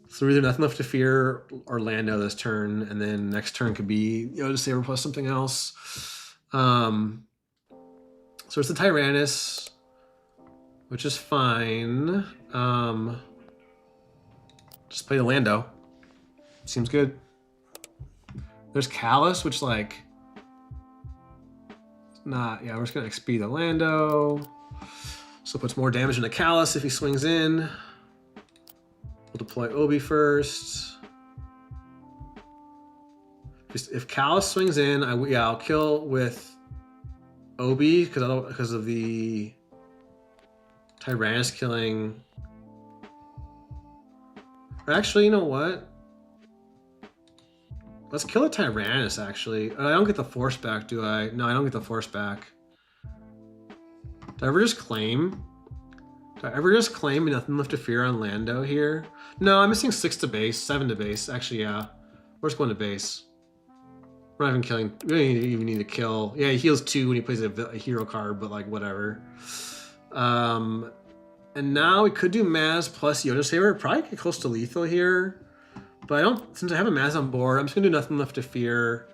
So either Nothing Left to Fear or Lando this turn, and then next turn could be Yoda Saber plus something else. So it's the Tyrannus, which is fine. Just play the Lando. Seems good. There's Kallus, which like, not, yeah, we're just gonna XP the Lando. So it puts more damage into Kallus if he swings in. We'll deploy Obi first. If Kallus swings in, I'll kill with Obi because of the Tyrannus killing. Or actually, you know what? Let's kill a Tyrannus, actually. I don't get the Force back, do I? No, I don't get the Force back. Did I ever just claim? Did I ever just claim Nothing Left to Fear on Lando here? No, I'm missing 6 to base, 7 to base. Actually, yeah. We're just going to base. We're not even killing. We don't even need to kill. Yeah, he heals 2 when he plays a hero card, but like, whatever. And now we could do Maz plus Yoda Saber. Probably get close to lethal here. But I don't, since I have a Maz on board, I'm just gonna do Nothing Left to Fear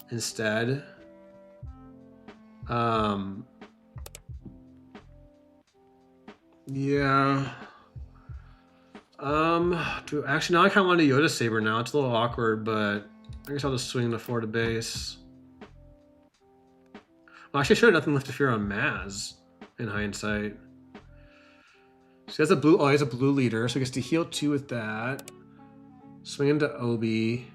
instead. Yeah. Actually, now I kind of want a Yoda Saber now. It's a little awkward, but I guess I'll just swing the 4 to base. Well, actually, I should have Nothing Left to Fear on Maz in hindsight. So he has a blue. Oh, he has a blue leader, so he gets to heal 2 with that. Swing into Obi.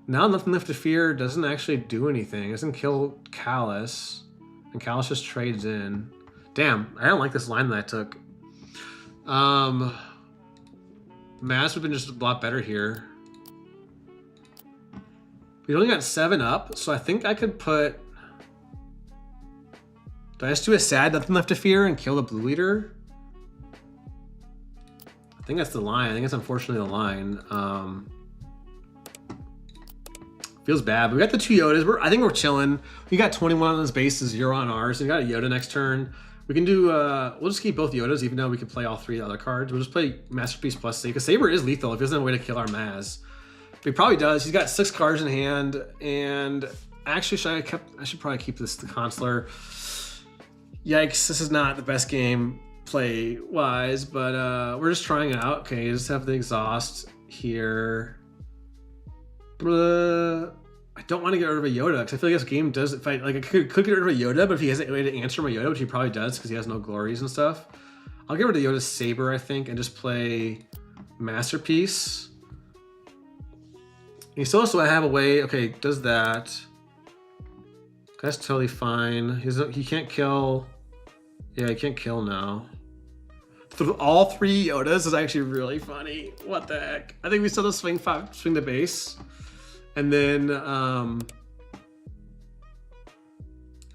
Now Nothing Left to Fear doesn't actually do anything. It doesn't kill Kallus, and Kallus just trades in. Damn, I don't like this line that I took. Maz would have been just a lot better here. We only got 7 up, so I think I could put. Do I just do a sad Nothing Left to Fear and kill the blue leader? I think that's the line. I think it's unfortunately the line. Feels bad, but we got the 2 Yodas. I think we're chilling. We got 21 on those bases, 0 on ours. And we got a Yoda next turn. We can do, we'll just keep both Yodas, even though we can play all 3 other cards. We'll just play Masterpiece plus Saber, because Saber is lethal if he doesn't have a way to kill our Maz. But he probably does. He's got 6 cards in hand, and actually, I should probably keep this the Consular. Yikes, this is not the best game play-wise, but we're just trying it out. Okay, just have the exhaust here. I don't want to get rid of a Yoda, because I feel like this game does, if I could get rid of a Yoda, but if he has a way to answer my Yoda, which he probably does because he has no glories and stuff, I'll get rid of Yoda's Saber, I think, and just play Masterpiece. He still has to have a way, okay, does that. That's totally fine. He can't kill. Yeah, he can't kill now. Through all 3 Yodas is actually really funny. What the heck? I think we still just swing the base. And then I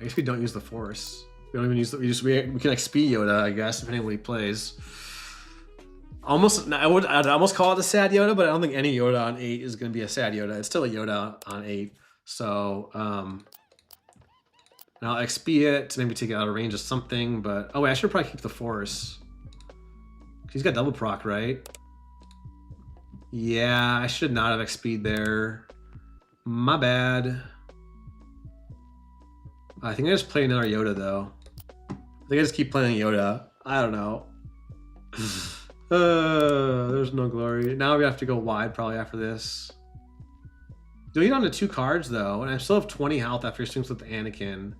guess we don't use the Force. We don't even use we can XP Yoda, I guess, depending on what he plays. I'd almost call it a sad Yoda, but I don't think any Yoda on 8 is gonna be a sad Yoda. It's still a Yoda on 8. So I And I'll XP it to maybe take it out of range of something, but... Oh, wait, I should probably keep the Force. He's got double proc, right? Yeah, I should not have XP'd there. My bad. I think I just play another Yoda, though. I think I just keep playing Yoda. I don't know. There's no glory. Now we have to go wide probably after this. Doing it on to 2 cards, though, and I still have 20 health after swings with Anakin.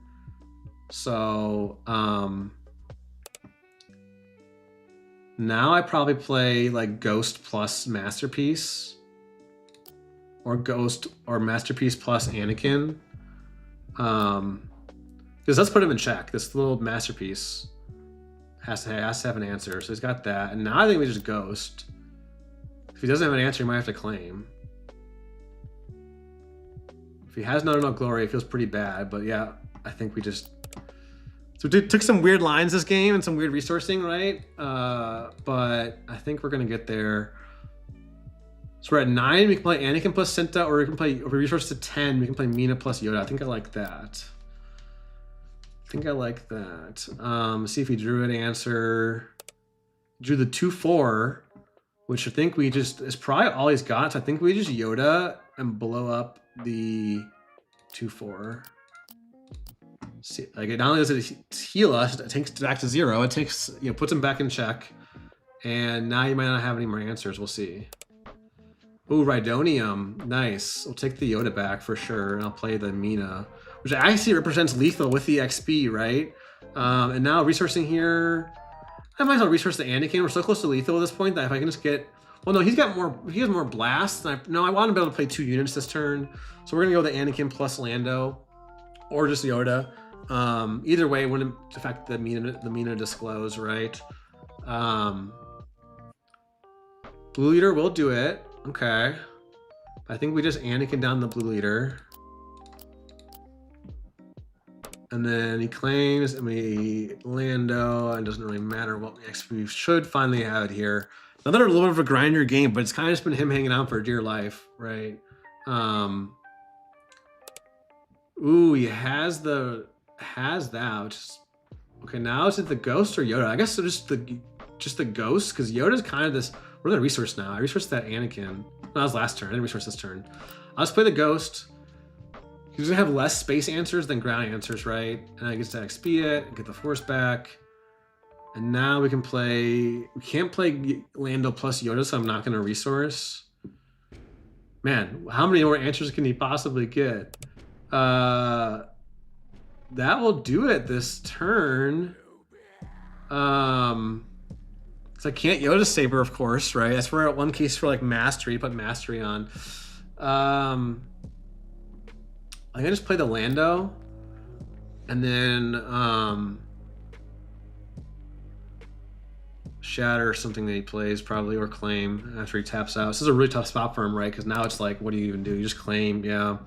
So, now I probably play like Ghost plus Masterpiece, or Ghost or Masterpiece plus Anakin, because let's put him in check. This little Masterpiece has to have an answer, so he's got that. And now I think we just Ghost. If he doesn't have an answer, he might have to claim. If he has no glory, it feels pretty bad. But yeah, I think we just. So we took some weird lines this game and some weird resourcing, right? But I think we're gonna get there. So we're at 9. We can play Anakin plus Cinta, or we can play. If we resource to 10, we can play Mina plus Yoda. I think I like that. Let's see if we drew an answer. Drew the 2-4, which I think we just is probably all he's got. So I think we just Yoda and blow up the 2-4. See, like not only does it heal us, it takes it back to 0. It takes, you know, puts him back in check. And now you might not have any more answers. We'll see. Ooh, Rhydonium. Nice. We'll take the Yoda back for sure. And I'll play the Mina, which actually represents lethal with the XP, right? And now resourcing here. I might as well resource the Anakin. We're so close to lethal at this point that if I can just get... Well, no, he has more blasts. I want to be able to play 2 units this turn. So we're going to go with the Anakin plus Lando. Or just Yoda. Either way, wouldn't affect the Mina disclose, right? Blue Leader will do it. Okay. I think we just Anakin down the Blue Leader. And then he claims, and we Lando, and it doesn't really matter what we should finally have it here. Another little bit of a grinder game, but it's kind of just been him hanging out for dear life, right? Ooh, he has that, which is, okay, now is it the Ghost or Yoda? I guess so, just the Ghost, because Yoda's kind of this, we're the resource now. I resourced that Anakin. No, that was last turn. I didn't resource this turn. I'll just play the Ghost. He's gonna have less space answers than ground answers, right? And I get to XP it, get the Force back. And now we can play, we can't play Lando plus Yoda, so I'm not gonna resource. Man, how many more answers can he possibly get? That will do it this turn. So I can't Yoda Saber, of course, right? That's where one case for like mastery, put mastery on. I can just play the Lando, and then Shatter something that he plays probably, or claim after he taps out. This is a really tough spot for him, right? Because now it's like, what do you even do? You just claim, yeah.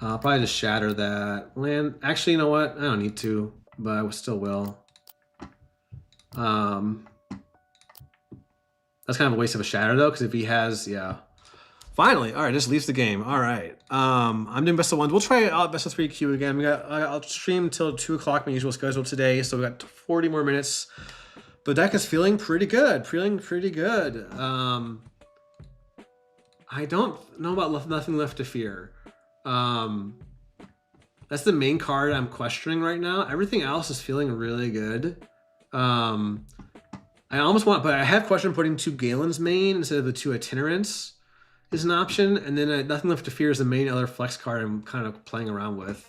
I'll probably just Shatter that. Actually, you know what? I don't need to, but I still will. That's kind of a waste of a Shatter though, because if he has, yeah. Finally, all right, just leaves the game. All right, I'm doing best of 1s. We'll try out best of 3 queue again. I'll stream till 2 o'clock my usual schedule today, so we got 40 more minutes. The deck is feeling pretty good. I don't know about Nothing Left to Fear. That's the main card I'm questioning right now. Everything else is feeling really good. I almost want, but I have questioned putting 2 Galen's main instead of the 2 Itinerants is an option, and then Nothing Left to Fear is the main other flex card I'm kind of playing around with.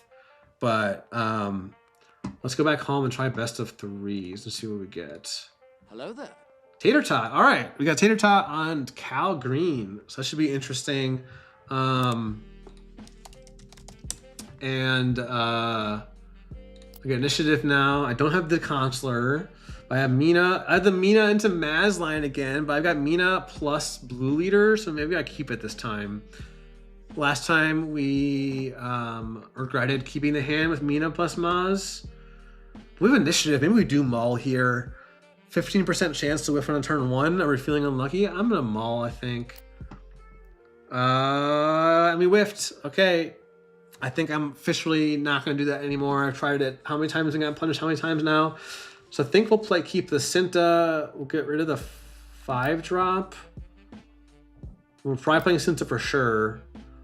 But let's go back home and try best of 3s and see what we get.
Hello there.
Tater Tot. All right, we got Tater Tot on Cal Green, so that should be interesting. I got Initiative now. I don't have the Consular. I have Mina. I have the Mina into Maz line again, but I've got Mina plus Blue Leader, so maybe I keep it this time. Last time we regretted keeping the hand with Mina plus Maz. We have Initiative. Maybe we do Maul here. 15% chance to whiff on turn 1. Are we feeling unlucky? I'm gonna Maul, I think. And we whiffed. Okay. I think I'm officially not going to do that anymore. I've tried it. How many times I got punished? How many times now? So I think we'll keep the Cinta. We'll get rid of the 5-drop. We're probably playing Cinta for sure.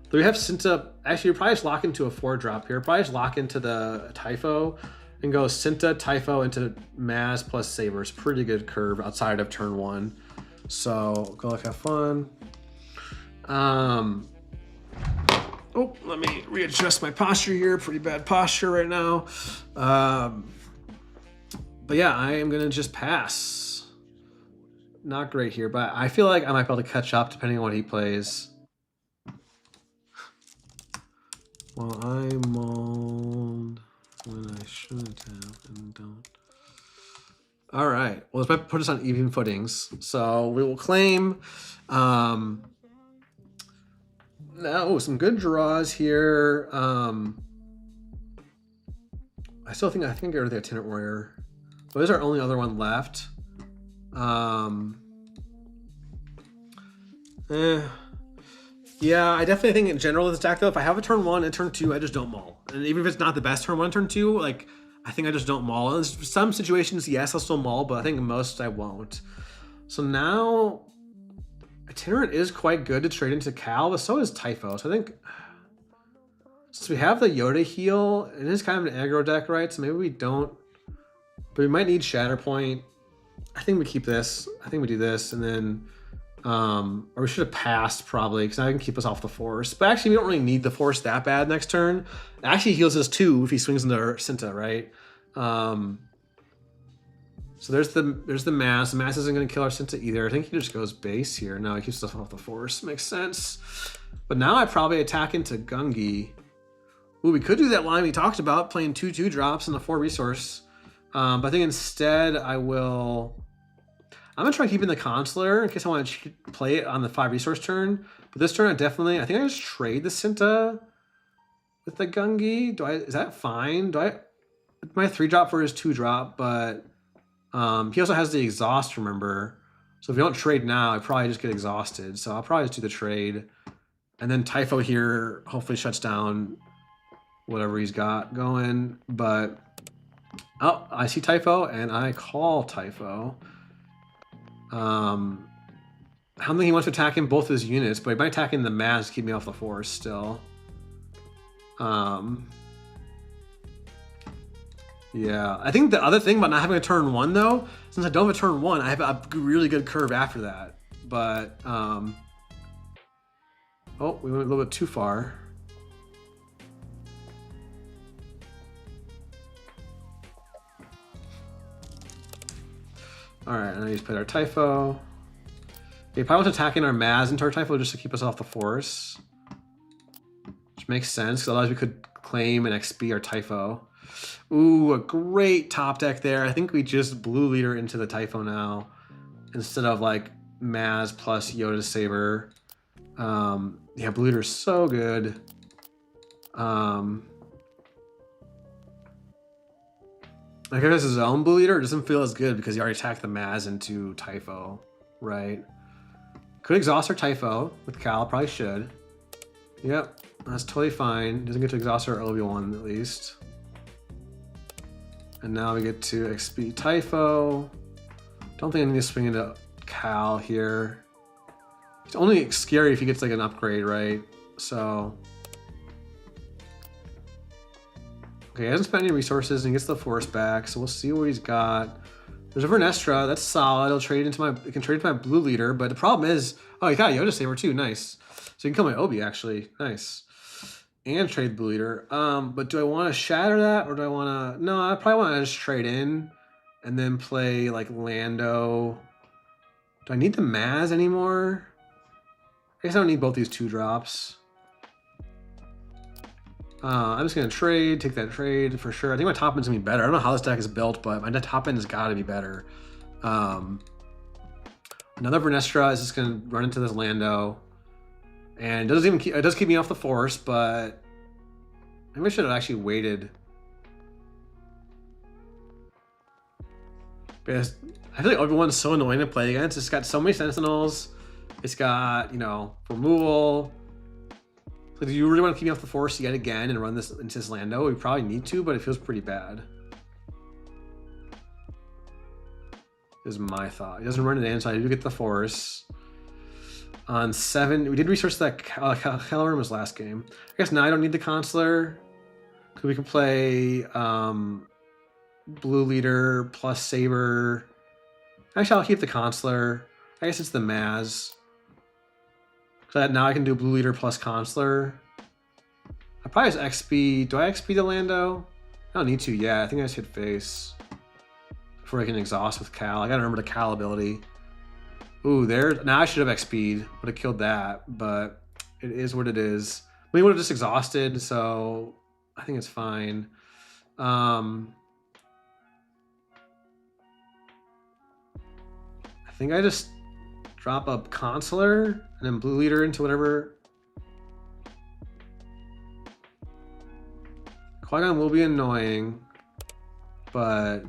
Do we have Cinta? Actually, we'll probably just lock into a 4-drop here. Probably just lock into the Typho and go Cinta, Typho into Maz plus Sabers. Pretty good curve outside of turn 1. So go have fun. Oh, let me readjust my posture here. Pretty bad posture right now. But yeah, I am gonna just pass. Not great here, but I feel like I might be able to catch up depending on what he plays. Well, I mauled when I shouldn't have and don't. All right. Well, this might put us on even footings. So we will claim. Now some good draws here. I still think I can get rid of the Itinerant Warrior. But there's our only other one left. Yeah, I definitely think in general this deck though, if I have a turn 1 and turn 2, I just don't maul. And even if it's not the best turn 1, turn 2, like I think I just don't maul. And some situations, yes, I'll still maul, but I think most I won't. So now Itinerant is quite good to trade into Cal, but so is Typho. So I think since we have the Yoda heal, it is kind of an aggro deck, right? So maybe we don't, but we might need Shatterpoint. I think we keep this. I think we do this, and then, or we should have passed probably, because I can keep us off the Force. But actually, we don't really need the Force that bad next turn. It actually heals us too if he swings into Cinta, right? So there's the Mass. The Mass isn't going to kill our Cinta either. I think he just goes base here. No, he keeps us off the Force. Makes sense. But now I probably attack into Gungi. Ooh, we could do that line we talked about, playing 2/2 drops and the 4 resource. But I think instead I'm going to try keeping the Consular in case I want to play it on the 5 resource turn. But this turn I think I just trade the Cinta with the Gungi. Is that fine? My 3-drop for his 2-drop, but he also has the exhaust, remember? So if you don't trade now, I probably just get exhausted. So I'll probably just do the trade. And then Typho here hopefully shuts down whatever he's got going. But, oh, I see Typho and I call Typho. I don't think he wants to attack in both his units, but he might attack in the Maz to keep me off the Force still. Yeah, I think the other thing about not having a turn 1 though, since I don't have a turn 1, I have a really good curve after that. But, oh, we went a little bit too far. All right, and I just played our Typho. He probably was attacking our Maz into our Typho just to keep us off the Force. Which makes sense, because otherwise we could claim and XP our Typho. Ooh, a great top deck there. I think we just Blue Leader into the Typho now instead of like Maz plus Yoda Saber. Yeah, Blue Leader's so good. I guess his own Blue Leader doesn't feel as good because he already attacked the Maz into Typho, right? Could exhaust our Typho with Cal, probably should. Yep, that's totally fine. Doesn't get to exhaust our Obi-Wan at least. And now we get to XP Typho. Don't think I need to swing into Cal here. It's only scary if he gets like an upgrade, right? So. Okay, he hasn't spent any resources and he gets the Force back, so we'll see what he's got. There's a Vernestra, that's solid. It can trade into my Blue Leader, but the problem is, oh, he got a Yoda Saber too, nice. So you can kill my Obi actually, nice. And trade Blue Leader. But do I want to shatter that or do I want to? No, I probably want to just trade in and then play like Lando. Do I need the Maz anymore? I guess I don't need both these 2-drops. I'm just going to trade, take that trade for sure. I think my top end's going to be better. I don't know how this deck is built, but my top end has got to be better. Another Vernestra is just going to run into this Lando. And it does keep me off the Force, but maybe I should have actually waited. Because I feel like Obi-Wan's so annoying to play against. It's got so many Sentinels. It's got, you know, removal. So do you really want to keep me off the Force yet again and run this into this Lando? We probably need to, but it feels pretty bad. Is my thought. He doesn't run it in, so I do get the Force. On 7, we did research that Kylo Ren was last game. I guess now I don't need the Consular. Because we can play Blue Leader plus Saber. Actually, I'll keep the Consular. I guess it's the Maz. So now I can do Blue Leader plus Consular. I probably just XP. Do I XP the Lando? I don't need to yet. I think I just hit face. Before I can exhaust with Cal. I gotta remember the Cal ability. Ooh, there. Now I should have XP'd. Would have killed that, but it is what it is. We would have just exhausted, so I think it's fine. I think I just drop a Consular and then Blue Leader into whatever. Qui-Gon will be annoying, but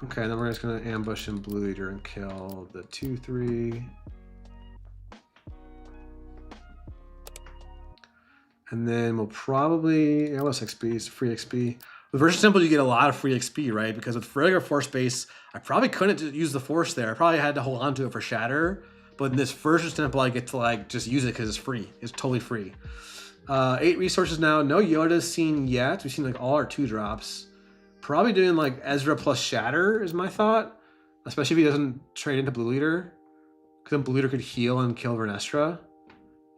okay, then we're just gonna ambush in Blue Leader and kill the 2-3. And then we'll probably, yeah, let's XP, it's free XP. With Vergence Temple, you get a lot of free XP, right? Because with regular Force base, I probably couldn't use the Force there. I probably had to hold on to it for Shatter. But in this Vergence Temple, I get to like just use it because it's free. It's totally free. 8 resources now. No Yoda's seen yet. We've seen like all our 2 drops. Probably doing like Ezra plus Shatter is my thought. Especially if he doesn't trade into Blue Leader. Because then Blue Leader could heal and kill Vernestra.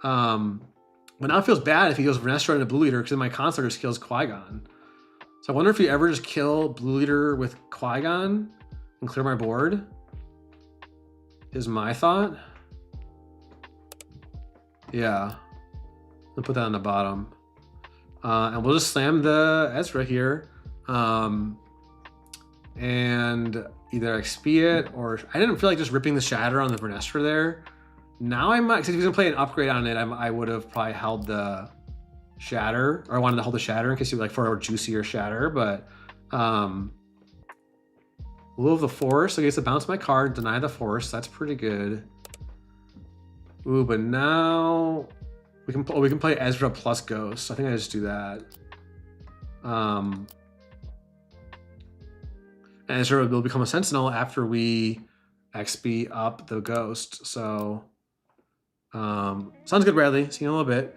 But now it feels bad if he goes Vernestra into Blue Leader because then my Consular just kills Qui-Gon. So I wonder if you ever just kill Blue Leader with Qui-Gon and clear my board. Is my thought. Yeah. I'll put that on the bottom. And we'll just slam the Ezra here. And either XP it or I didn't feel like just ripping the Shatter on the Vernestra there. Now I might, because if he was gonna play an upgrade on it, I would have probably held the Shatter, or I wanted to hold the Shatter in case you like for a juicier Shatter, but Will of the Force, so I guess to bounce my card, deny the Force, that's pretty good. Ooh, but now we can play Ezra plus Ghost. I think I just do that. And Ezra will become a Sentinel after we XP up the Ghost. So sounds good, Bradley. See you in a little bit.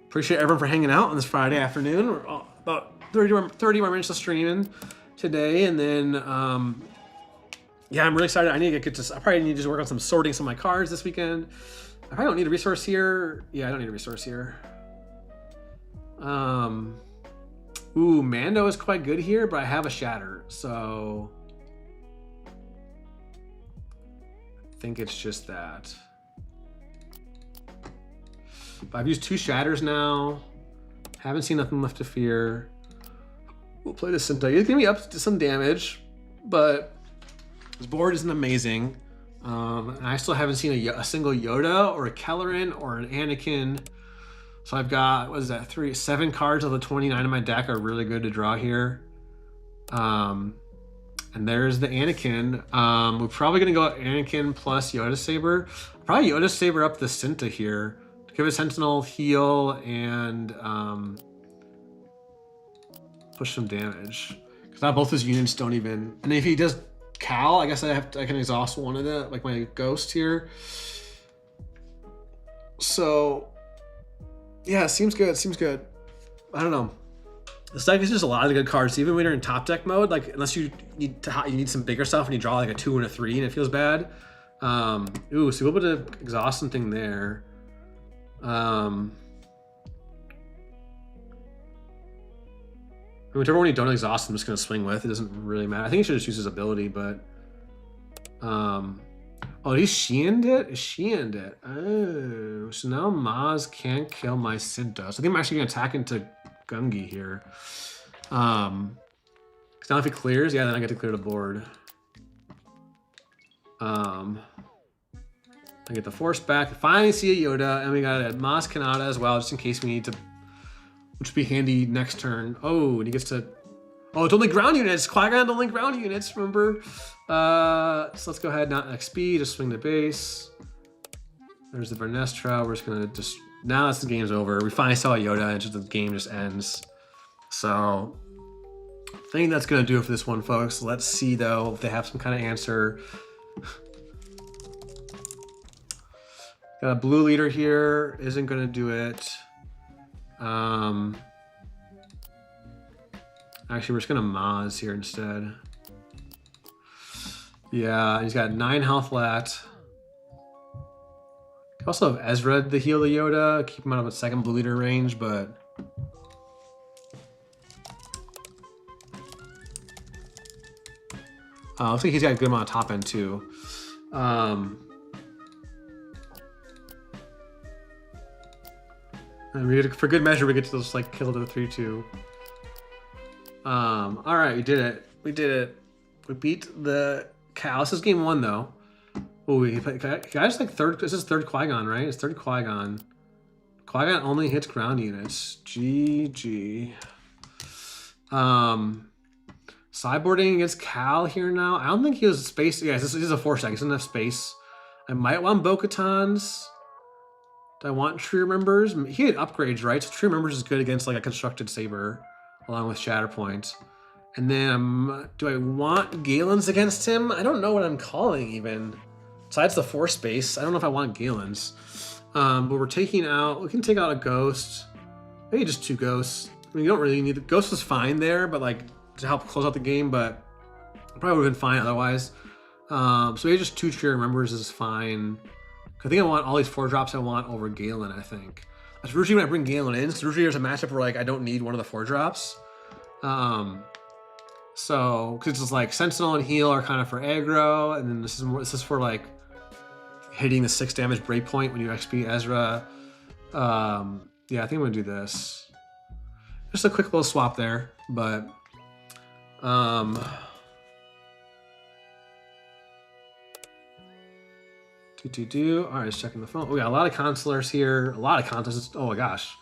Appreciate everyone for hanging out on this Friday afternoon. We're about 30 more minutes of streaming today, and then yeah, I'm really excited. I probably need to just work on some sorting some of my cards this weekend. I probably don't need a resource here. Yeah, I don't need a resource here. Ooh, Mando is quite good here, but I have a Shatter, so I think it's just that. But I've used 2 Shatters now. Haven't seen nothing left to fear. We'll play the Cinta. He's gonna be up to some damage, but his board isn't amazing. I still haven't seen a single Yoda or a Kelleran or an Anakin. So I've got, what is that, 7 cards of the 29 in my deck are really good to draw here. And there's the Anakin. We're probably gonna go Anakin plus Yoda Saber. Probably Yoda Saber up the Cinta here. Give a Sentinel heal and push some damage. Because now both his units don't even. And if he does Cal, I guess I can exhaust one of the, like my Ghost here. So yeah, seems good. Seems good. I don't know. This deck is just a lot of good cards. Even when you're in top deck mode, like unless you need some bigger stuff and you draw like a 2 and a 3 and it feels bad. Ooh, so we'll be able to exhaust something there. Whichever one you don't exhaust, I'm just gonna swing with. It doesn't really matter. I think he should just use his ability, but oh, he's Sheehaned it? Is Sheehaned it? Oh, so now Maz can't kill my Cinta. So I think I'm actually gonna attack into Gungi here. Because now if he clears, yeah, then I get to clear the board. I get the Force back. Finally see a Yoda, and we got a Maz Kanata as well, just in case we need to, which would be handy next turn. Oh, and he gets to, oh, it's only ground units. Qui-Gon only ground units, remember? So let's go ahead, not XP, just swing the base. There's the Vernestra. We're just gonna just now that's the game's over. We finally saw Yoda, and just the game just ends. So I think that's gonna do it for this one, folks. Let's see though if they have some kind of answer. Got a blue leader here, isn't gonna do it. Actually, we're just gonna Maz here instead. Yeah, he's got 9 health left. Also have Ezra to heal the Yoda, keep him out of a second blue leader range, but looks like he's got a good amount of top end too. And we get, for good measure, we get to just like kill the 3-2. All right, we did it. We did it. We beat the Kallus. This is game 1 though. Oh, we guys like third. This is third Qui-Gon, right? It's third Qui-Gon. Qui-Gon only hits ground units. GG. Sideboarding against Cal here now. I don't think he has space. Yeah, this is a 4-stack. He doesn't have space. I might want Bo-Katan's. Do I want True Remembers? He had upgrades, right? So True Remembers is good against like a constructed saber, along with Shatterpoint. And then do I want Galen's against him? I don't know what I'm calling even. Besides the 4 space, I don't know if I want Galen's. But we're taking out, we can take out a Ghost. Maybe just 2 Ghosts. I mean, you don't really need, the Ghost is fine there, but like to help close out the game, but probably would have been fine otherwise. So maybe just 2 True Remembers is fine. I think I want all these 4 drops I want over Galen, I think. That's usually when I bring Galen in, because usually there's a matchup where like I don't need one of the 4 drops. So, because it's just like Sentinel and Heal are kind of for aggro, and then this is for like hitting the 6 damage breakpoint when you XP Ezra. Yeah, I think I'm gonna do this. Just a quick little swap there, but all right, just checking the phone. We got a lot of consulars here. A lot of consulars. Oh my gosh.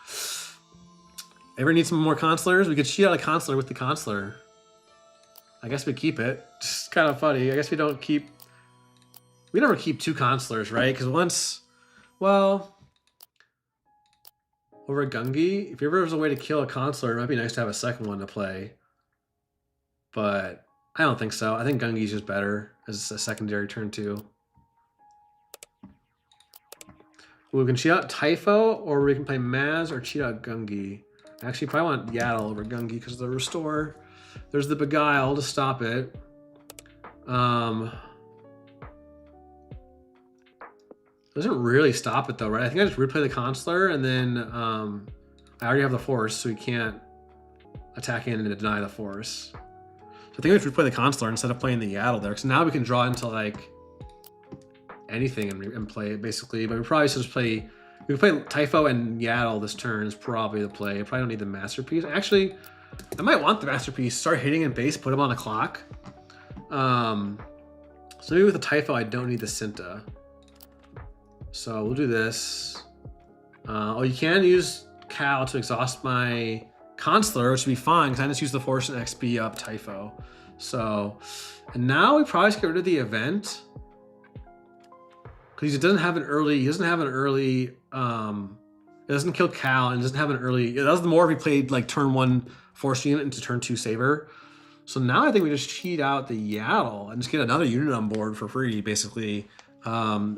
Ever need some more consulars? We could cheat out a consular with the consular. I guess we keep it. Just kind of funny. I guess we don't keep. We never keep 2 consulars, right? Because once, well, over Gungi, if ever was a way to kill a consular, it might be nice to have a second one to play. But I don't think so. I think Gungi's just better as a secondary turn 2. We can cheat out Typho, or we can play Maz or cheat out Gungi. Actually, probably want Yaddle over Gungi because of the Restore. There's the Beguile to stop it. Doesn't really stop it though, right? I think I just replay the Consular, and then I already have the Force, so we can't attack in and deny the Force. So I think we should replay the Consular instead of playing the Yaddle there, because now we can draw into like anything and play it basically. But we probably should just play. We can play Typho and Yaddle this turn is probably the play. I probably don't need the Masterpiece. Actually, I might want the Masterpiece. Start hitting in base, put him on the clock. So maybe with the Typho, I don't need the Cinta. So we'll do this. Oh, you can use Cal to exhaust my Consular, which would be fine because I just use the Force and XP up Typho. So, and now we probably should get rid of the event because he doesn't have an early. He doesn't have an early. It doesn't kill Cal and doesn't have an early. That was the more if he played like turn 1 Force unit into turn 2 Saber. So now I think we just cheat out the Yaddle and just get another unit on board for free, basically.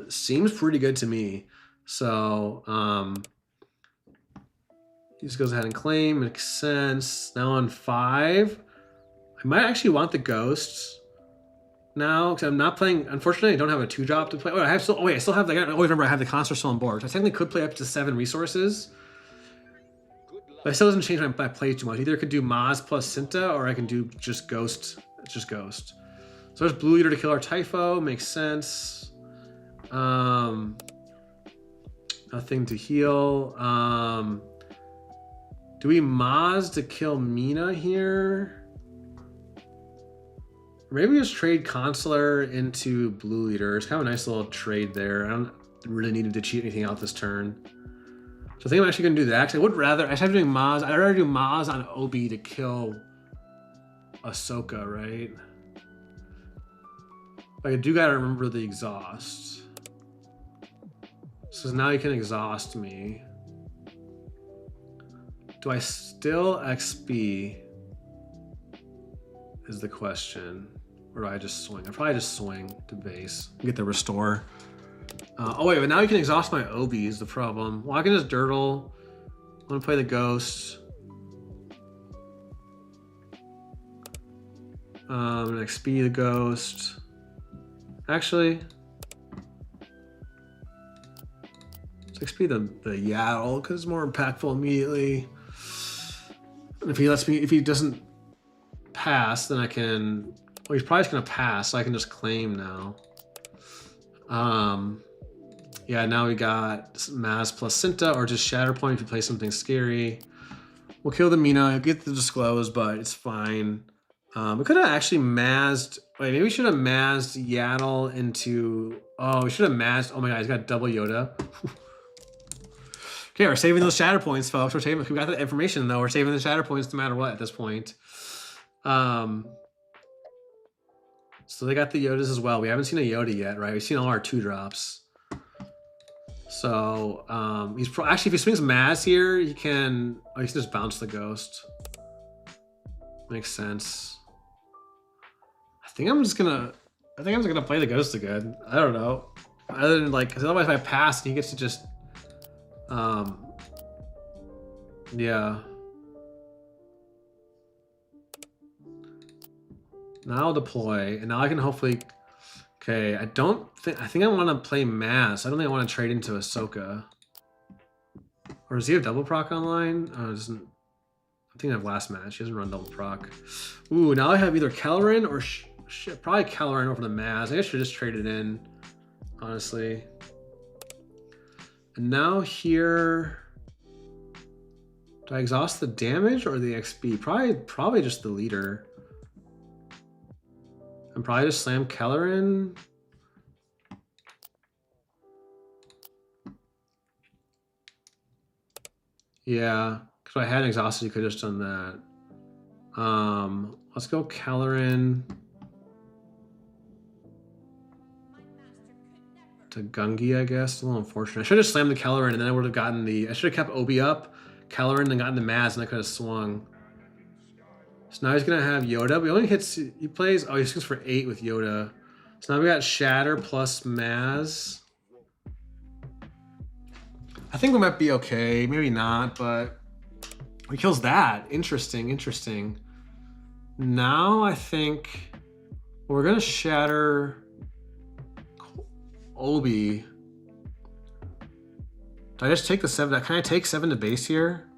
Seems pretty good to me. So he just goes ahead and claim. Makes sense. Now on 5, I might actually want the Ghosts now because I'm not playing. Unfortunately, I don't have a 2-drop to play. Oh, I still have. I always remember I have the Consular still on board. So I technically could play up to 7 resources. But it still doesn't change my play too much. Either I could do Maz plus Cinta, or I can do just Ghost. It's just Ghost. So there's Blue Leader to kill our Typho. Makes sense. Nothing to heal. Do we Maz to kill Mina here? Or maybe just trade Consular into Blue Leader. It's kind of a nice little trade there. I don't really need to cheat anything out this turn. So I think I'm actually going to do that. Actually, I would rather, I should doing Maz. I'd rather do Maz on Obi to kill Ahsoka, right? But I do got to remember the exhaust. So now he can exhaust me. Do I still XP? Is the question. Or do I just swing? I probably just swing to base. Get the restore. Oh wait, but now you can exhaust my Obi is the problem. Well, I can just dirtle. I'm gonna play the ghost. XP the ghost. Actually, let's XP the Yaddle because it's more impactful immediately. And if he lets me, if he doesn't pass, then I can. Well, he's probably just gonna pass, so I can just claim now. Yeah, now we got Maz plus Cinta or just Shatter Point if you play something scary. We'll kill the Mina, get the disclose, but it's fine. We could have actually Mazed. Wait, maybe we should have Mazed Yaddle into. Oh, we should have Mazed. Oh my god, he's got double Yoda. Okay, we're saving those Shatter Points, folks. We're saving. We got the information though. We're saving the Shatter Points no matter what at this point. So they got the Yodas as well. We haven't seen a Yoda yet, right? We've seen all our 2-drops. So he's actually, if he swings Maz here, he can. Oh, he can just bounce the ghost. Makes sense. I think I'm just gonna play the ghost again. I don't know. Other than like, because otherwise if I pass, he gets to just. Yeah. Now I'll deploy, and now I can hopefully. Okay, I think I want to play Maz. I don't think I want to trade into Ahsoka. Or does he have double proc online? Oh, it doesn't. I think I have last match. He doesn't run double proc. Ooh, now I have either Kellerin or shit, probably Kellerin over the Maz. I guess I should just trade it in, honestly. And now here, do I exhaust the damage or the XP? Probably just the leader. And probably just slam Kellerin. Yeah, because if I hadn't exhausted, you could have just done that. Let's go Kellerin to Gungi, I guess. A little unfortunate. I should have slammed the Kellerin, and then I would have gotten the. I should have kept Obi up, Kellerin, and gotten the Maz, and I could have swung. So now he's gonna have Yoda. He only hits. He plays. Oh, he swings for 8 with Yoda. So now we got Shatter plus Maz. I think we might be okay. Maybe not, but he kills that. Interesting. Interesting. Now I think we're gonna Shatter Obi. Do I just take the 7? Can I take 7 to base here?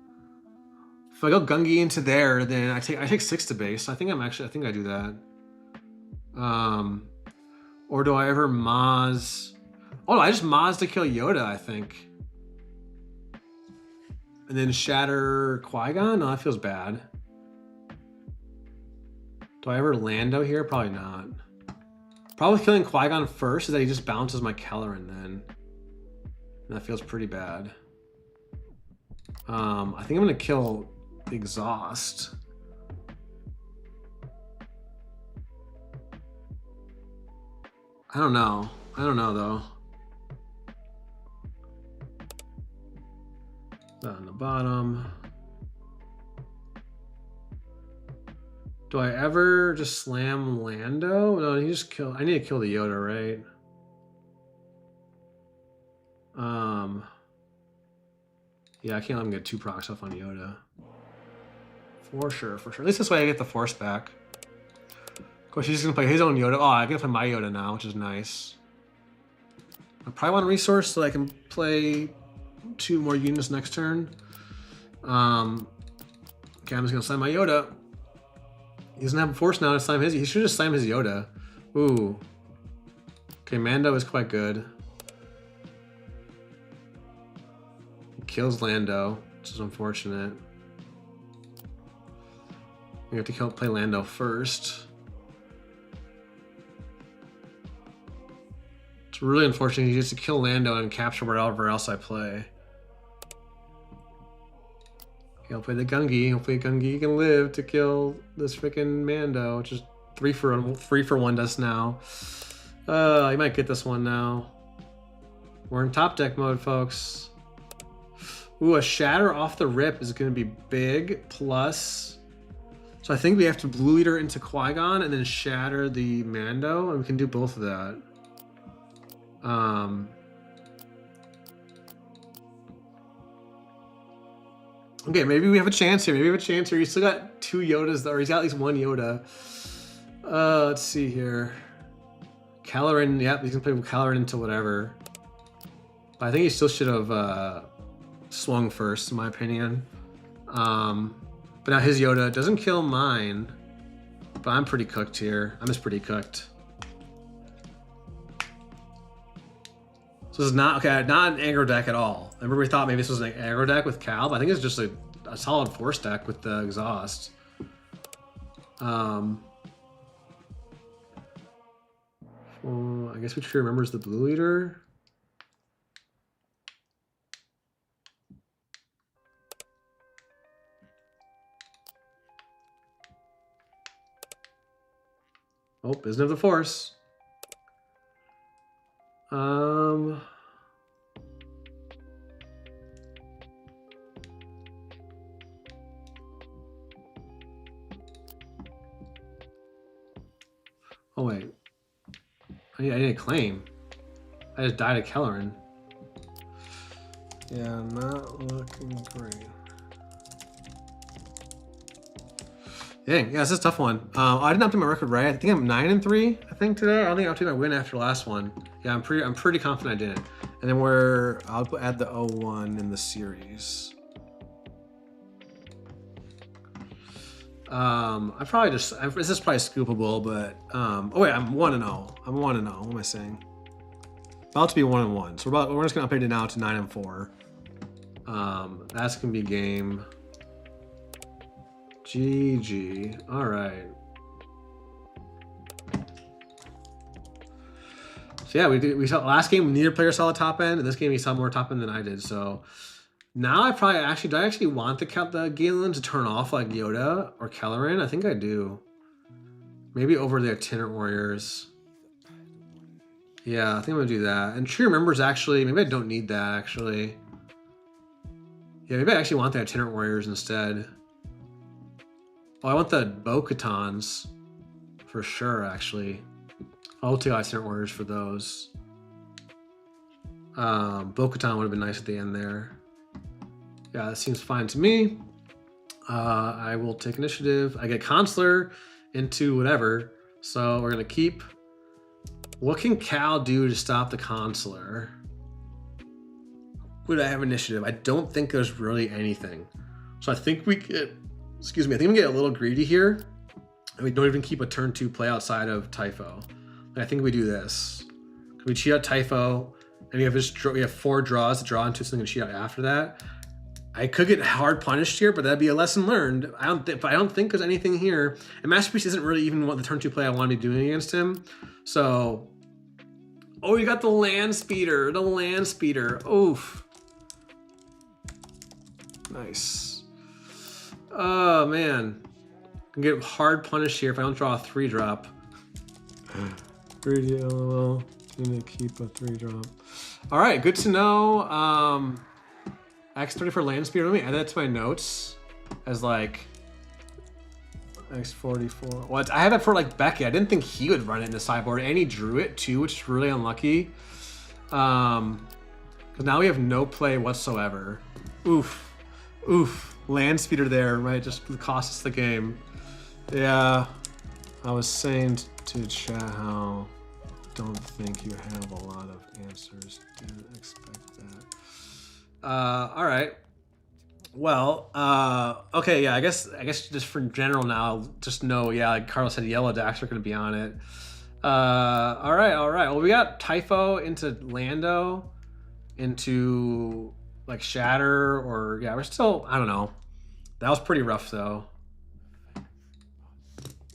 If I go Gungi into there, then I take 6 to base. I think I do that. Or do I ever Maz? Oh, I just Maz to kill Yoda, I think. And then Shatter Qui-Gon? No, that feels bad. Do I ever Lando here? Probably not. Probably killing Qui-Gon first is that he just bounces my Kellerin then. And that feels pretty bad. I think I'm gonna kill Exhaust. I don't know though. That on the bottom. Do I ever just slam Lando? No, you just kill. I need to kill the Yoda, right? Yeah, I can't let him get 2 procs off on Yoda. For sure. At least this way I get the Force back. Of course, he's just gonna play his own Yoda. Oh, I get to play my Yoda now, which is nice. I probably want a resource so I can play 2 more units next turn. Okay, I'm just gonna slam my Yoda. He doesn't have a Force now to slam his. He should just slam his Yoda. Ooh. Okay, Mando is quite good. He kills Lando, which is unfortunate. We have to play Lando first. It's really unfortunate. He gets to kill Lando and capture wherever else I play. Okay, I'll play the Gungi. Hopefully Gungi can live to kill this freaking Mando, which is 3 for 1 dust now. He might get this one now. We're in top deck mode, folks. Ooh, a shatter off the rip is going to be big. Plus, so I think we have to blue leader into Qui-Gon and then shatter the Mando, and we can do both of that. Okay, maybe we have a chance here. Maybe we have a chance here. He's still got 2 Yodas, or he's got at least 1 Yoda. Let's see here. Caloran, yep, he's gonna play with Caloran into whatever. But I think he still should have swung first, in my opinion. But now his Yoda doesn't kill mine. But I'm pretty cooked here. I'm just pretty cooked. So this is not, okay, not an aggro deck at all. I remember we thought maybe this was an aggro deck with Cal, but I think it's just a solid force deck with the exhaust. Well, I guess we should remember the blue leader. Oh, Business of the Force. Oh wait, I need a claim. I just died at Kelleran. Yeah, not looking great. Dang, yeah, this is a tough one. I didn't update my record right. I think I'm 9-3. I think today. I don't think I updated my win after the last one. Yeah, I'm pretty confident I did it. And then I'll add the 0-1 in the series. I probably just this is probably scoopable, but oh wait, I'm 1-0. I'm 1-0. What am I saying? About to be 1-1. So we're just gonna update it now to 9-4. That's gonna be game. GG. All right. So yeah, we saw last game neither player saw the top end, and this game he saw more top end than I did. So now I probably do I actually want the Galen to turn off like Yoda or Kelleran? I think I do. Maybe over the Itinerant Warriors. Yeah, I think I'm gonna do that. And True Remembers actually, maybe I don't need that actually. Yeah, maybe I actually want the Itinerant Warriors instead. Oh, I want the Bo-Katans for sure, actually. I'll take Itinerant Warriors for those. Bo-Katan would have been nice at the end there. Yeah, that seems fine to me. I will take initiative. I get Consular into whatever. So we're gonna keep. What can Cal do to stop the Consular? Would I have initiative? I don't think there's really anything. So I think we get, excuse me, I think we get a little greedy here. And we don't even keep a turn 2 play outside of Typho. I think we do this. We cheat out Typho, and we have 4 draws to draw into something and cheat out after that. I could get hard punished here, but that'd be a lesson learned. I don't think there's anything here. And Masterpiece isn't really even what the turn 2 play I want to be doing against him. So, oh, you got the Land Speeder. The Land Speeder. Oof. Nice. Oh, man. I can get hard punished here if I don't draw a 3-drop. Greedy LOL. Gonna keep a 3-drop. All right, good to know. X30 for Land Speeder. Let me add that to my notes as like X44. Well, I have it for like Becky. I didn't think he would run it in the sideboard, and he drew it too, which is really unlucky. Because now we have no play whatsoever. Oof, oof. Land Speeder there, right? Just cost us the game. Yeah, I was saying to chat how don't think you have a lot of answers. Didn't expect that. All right. Well, okay, yeah, I guess just for general now, just know, yeah, like Carlos said, yellow decks are going to be on it. All right. Well, we got Typho into Lando, into like Shatter, or yeah, we're still, I don't know. That was pretty rough though.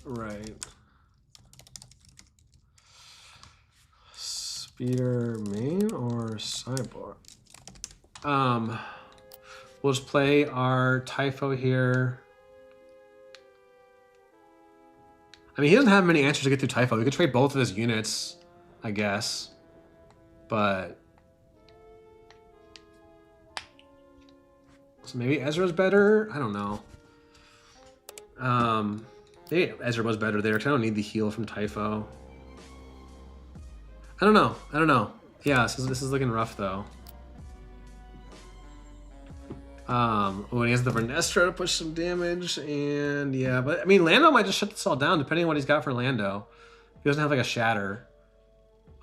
Right. Speeder main or sideboard? We'll just play our Typho here. I mean, he doesn't have many answers to get through Typho. We could trade both of his units, I guess. But So maybe Ezra's better. I don't know. Maybe Ezra was better there because I don't need the heal from Typho. I don't know. I don't know. Yeah, this is looking rough though. Oh, and he has the Vernestra to push some damage, and yeah, but I mean, Lando might just shut this all down depending on what he's got for Lando. He doesn't have like a Shatter.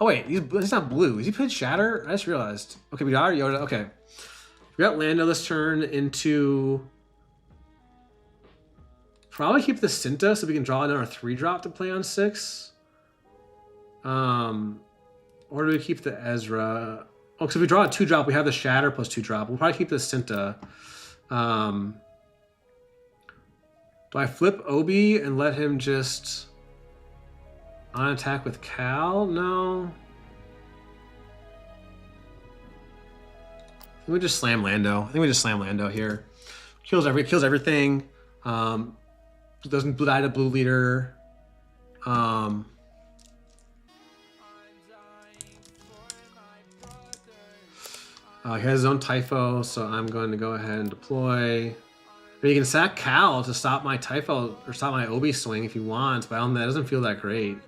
Oh wait, he's not blue. Is he played Shatter? I just realized. Okay, we got our Yoda. Okay, we got Lando this turn into. Probably keep the Cinta so we can draw another 3-drop to play on 6. Or do we keep the Ezra? Oh, because if we draw a 2-drop, we have the Shatter plus 2-drop. We'll probably keep the Cinta. Do I flip Obi and let him just on attack with Cal? No. I think we just slam Lando. I think we just slam Lando here. Kills everything. Doesn't die to blue leader. He has his own Typho, so I'm going to go ahead and deploy. But you can sack Cal to stop my Typho or stop my Obi swing if he wants, but that doesn't feel that great.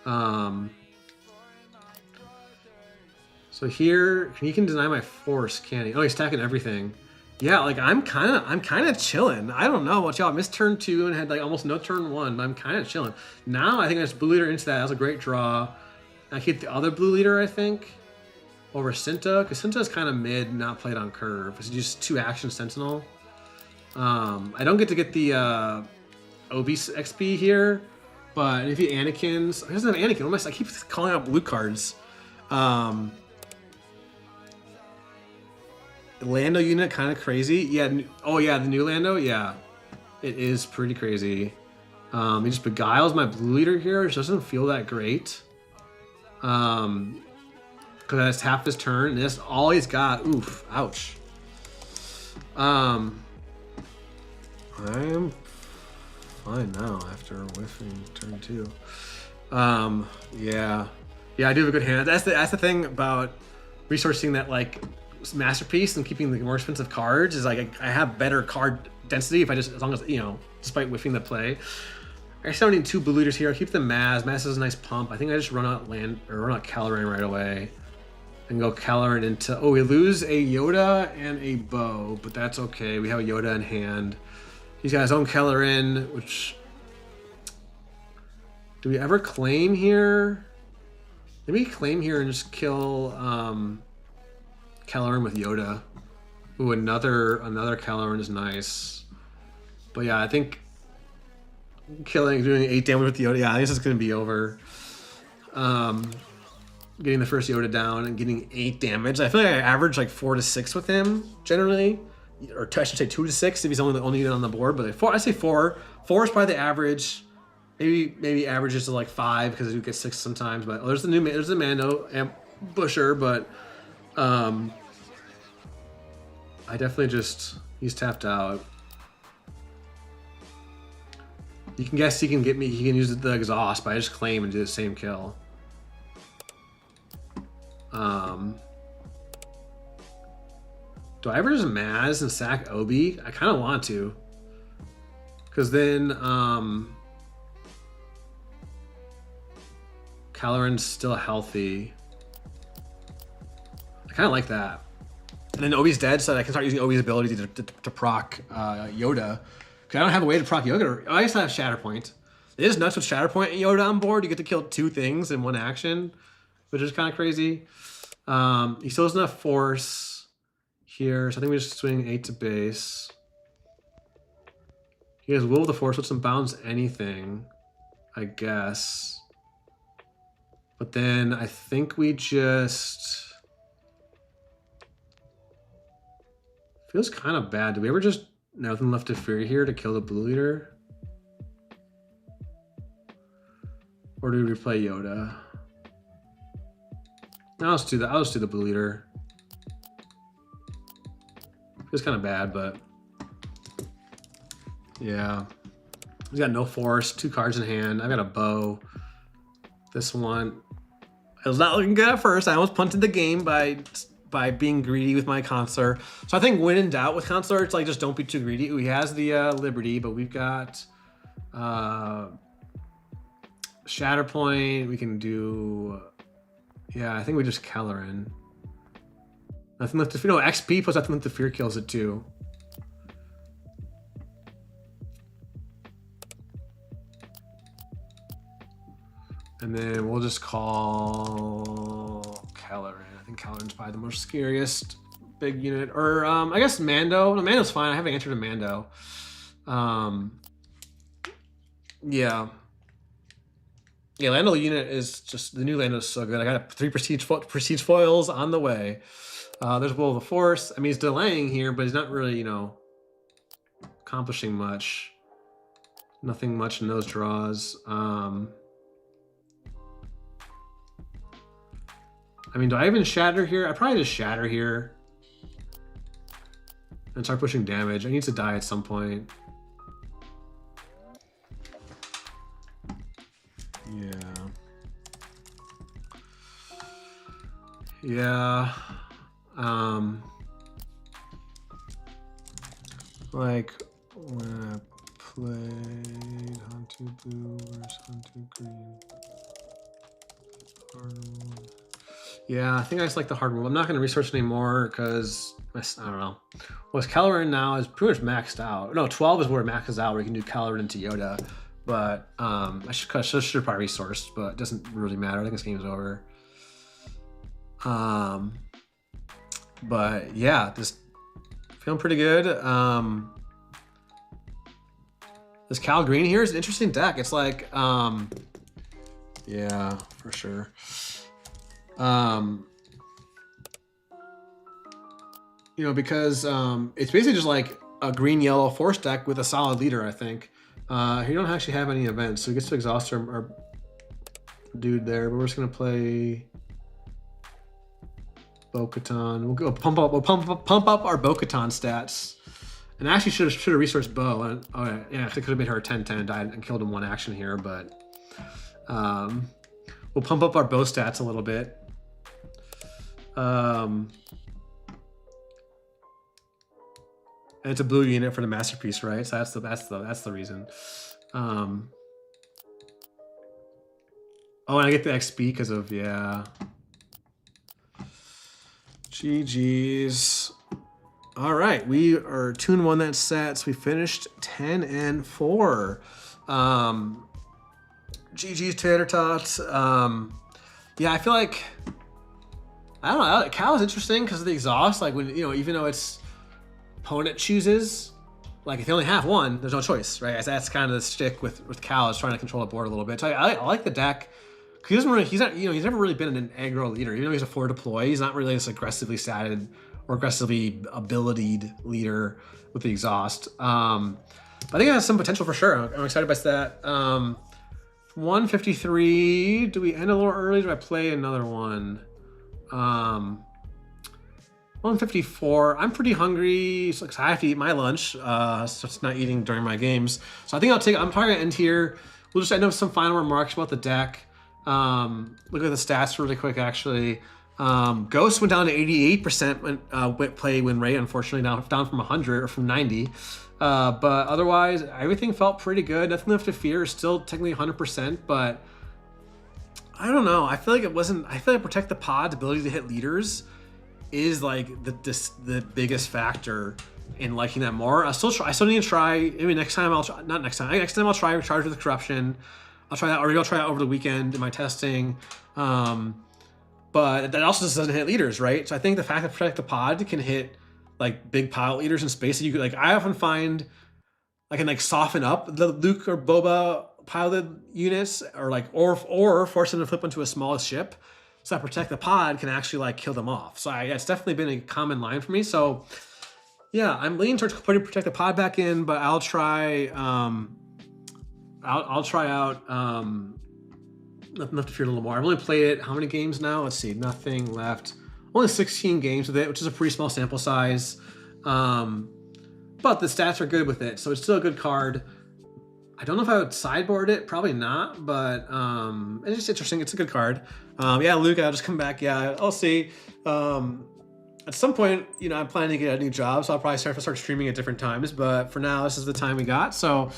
So here he can deny my force, can he? Oh, he's stacking everything. Yeah, like I'm kind of chilling. I don't know what y'all missed turn 2 and had like almost no turn 1, but I'm kind of chilling. Now I think I just blue leader into that. That was a great draw. I keep the other blue leader, I think, over Cinta, because Cinta is kind of mid, not played on curve. It's just 2 action Sentinel. I don't get to get the Obi XP here, but if he Anakin's, he doesn't have Anakin. What am I keep calling out blue cards. Lando unit kind of crazy. Yeah. Oh yeah, the new Lando. Yeah, it is pretty crazy. He just beguiles my blue leader here, which doesn't feel that great. Because that's half his turn. And that's all he's got. Oof. Ouch. I am fine now after whiffing turn 2. Yeah. Yeah, I do have a good hand. That's the thing about resourcing that like masterpiece and keeping the more expensive cards is like I have better card density if I just, as long as, you know, despite whiffing the play. I still need 2 blue leaders here. I'll keep the Maz. Maz has a nice pump. I think I just run out Caloran right away and go Caloran into, oh, we lose a Yoda and a bow, but that's okay. We have a Yoda in hand. He's got his own Caloran, which, do we ever claim here? Maybe claim here and just kill Caloran with Yoda. Ooh, another Caloran is nice. But yeah, I think doing 8 damage with Yoda, yeah, I think this is going to be over. Getting the first Yoda down and getting 8 damage. I feel like I average like 4 to 6 with him generally, or I should say 2 to 6 if he's only the only unit on the board. But I say 4. 4 is probably the average. Maybe averages to like 5 because I do get 6 sometimes. But there's the Mando and Busher, but I definitely he's tapped out. You can guess he can get me. He can use the exhaust, but I just claim and do the same kill. Do I ever just Maz and sack Obi? I kind of want to, because then Caloran's still healthy. I kind of like that. And then Obi's dead, so I can start using Obi's ability to proc Yoda. Because I don't have a way to proc Yoda. I guess I have Shatterpoint. It is nuts with Shatterpoint and Yoda on board. You get to kill 2 things in 1 action, which is kind of crazy. He still doesn't have Force here, so I think we just swing 8 to base. He has Will of the Force, which bounds anything, I guess. But then I think we just... Feels kind of bad. Do we ever just nothing left to fear here to kill the blue leader? Or do we replay Yoda? No, I'll just do that. I'll just do the blue leader. Feels kind of bad, but yeah. He's got no force, 2 cards in hand. I've got a bow. This one, it was not looking good at first. I almost punted the game by by being greedy with my Consular. So I think when in doubt with Consular, it's like just don't be too greedy. Ooh, he has the Liberty, but we've got Shatterpoint. We can do, yeah, I think we just Keller in. Nothing left to fear. No, XP plus nothing left to fear kills it too. And then we'll just call Keller in. I think Keller's probably the most scariest big unit. Or I guess Mando. No, Mando's fine. I haven't answered a Mando. Yeah. Yeah, Lando unit is just, the new Lando is so good. I got 3 prestige foils on the way. There's Will of the Force. I mean, he's delaying here, but he's not really, you know, accomplishing much. Nothing much in those draws. I mean, do I even shatter here? I probably just shatter here and start pushing damage. I need to die at some point. Yeah. Like when I played Hunter Blue versus Hunter Green. Hard one. Yeah, I think I just like the hard move. I'm not going to research anymore because I don't know. Well, Caloran now is pretty much maxed out. No, 12 is where it maxes out, where you can do Caloran into Yoda. But I should probably resource, but it doesn't really matter. I think this game is over. But yeah, just feeling pretty good. This Cal Green here is an interesting deck. It's like, yeah, for sure. You know, because it's basically just like a green-yellow force deck with a solid leader, I think. He don't actually have any events, so he gets to exhaust our dude there, but we're just gonna play Bo-Katan. We'll go pump up our Bo-Katan stats. And I actually should have resourced Bo. And, oh yeah, I could have made her a 10-10, died and killed him one action here, but we'll pump up our Bo stats a little bit. And it's a blue unit for the masterpiece, right? So that's the reason. Oh, and I get the XP because of, yeah. GG's. All right, we are 2-1 that set, so we finished 10-4. GG's tater tots. Yeah, I feel like, I don't know, Cal is interesting because of the exhaust. Like, when, you know, even though it's opponent chooses, like if you only have one, there's no choice, right? That's kind of the stick with Cal, is trying to control the board a little bit. So I like the deck. He doesn't really, he's never really been an aggro leader. Even though he's a 4 deploy, he's not really this aggressively statted or aggressively abilitied leader with the exhaust. But I think it has some potential for sure. I'm excited by that. 153. Do we end a little early? Do I play another one? 154. I'm pretty hungry, so I have to eat my lunch. So it's not eating during my games. So I think I'm probably gonna end here. We'll just end up with some final remarks about the deck. Look at the stats really quick, actually. Ghost went down to 88% play win rate, unfortunately, down from 100 or from 90. But otherwise, everything felt pretty good. Nothing left to fear. Still technically 100%, but I don't know. I feel like it wasn't. I feel like Protect the Pod's ability to hit leaders is like the biggest factor in liking that more. I still need to try. Maybe next time I'll try. Not next time. Next time I'll try Charge with the Corruption. I'll try that, or maybe I'll try that over the weekend in my testing. But that also just doesn't hit leaders, right? So I think the fact that Protect the Pod can hit like big pilot leaders in space that you could, like, I often find I can like soften up the Luke or Boba pilot units, or like or force them to flip into a small ship, so that Protect the Pod can actually like kill them off. So it's definitely been a common line for me. So yeah, I'm leaning towards putting Protect the Pod back in, but I'll try I'll try out nothing left to fear a little more. I've only played it how many games now? Let's see, nothing left. Only 16 games with it, which is a pretty small sample size. But the stats are good with it, so it's still a good card. I don't know if I would sideboard it, probably not, but it's just interesting. It's a good card. Yeah, Luke, I'll just come back. Yeah, I'll see. at some point, you know, I'm planning to get a new job, so I'll probably start streaming at different times. But for now, this is the time we got. So,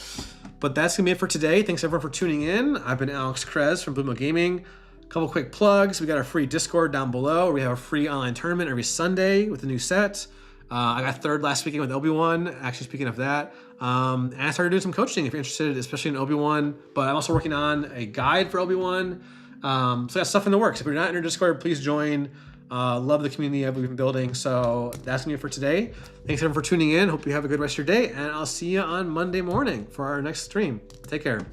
but that's gonna be it for today. Thanks everyone for tuning in. I've been Alex Krez from Blue Gaming. A couple quick plugs. We got our free Discord down below. We have a free online tournament every Sunday with a new set. I got third last weekend with Obi-Wan. Actually, speaking of that, and I started doing some coaching if you're interested, especially in Obi-Wan. But I'm also working on a guide for Obi-Wan. So I got stuff in the works. If you're not in our Discord, please join. Love the community that we've been building. So that's gonna be it for today. Thanks everyone for tuning in. Hope you have a good rest of your day, and I'll see you on Monday morning for our next stream. Take care.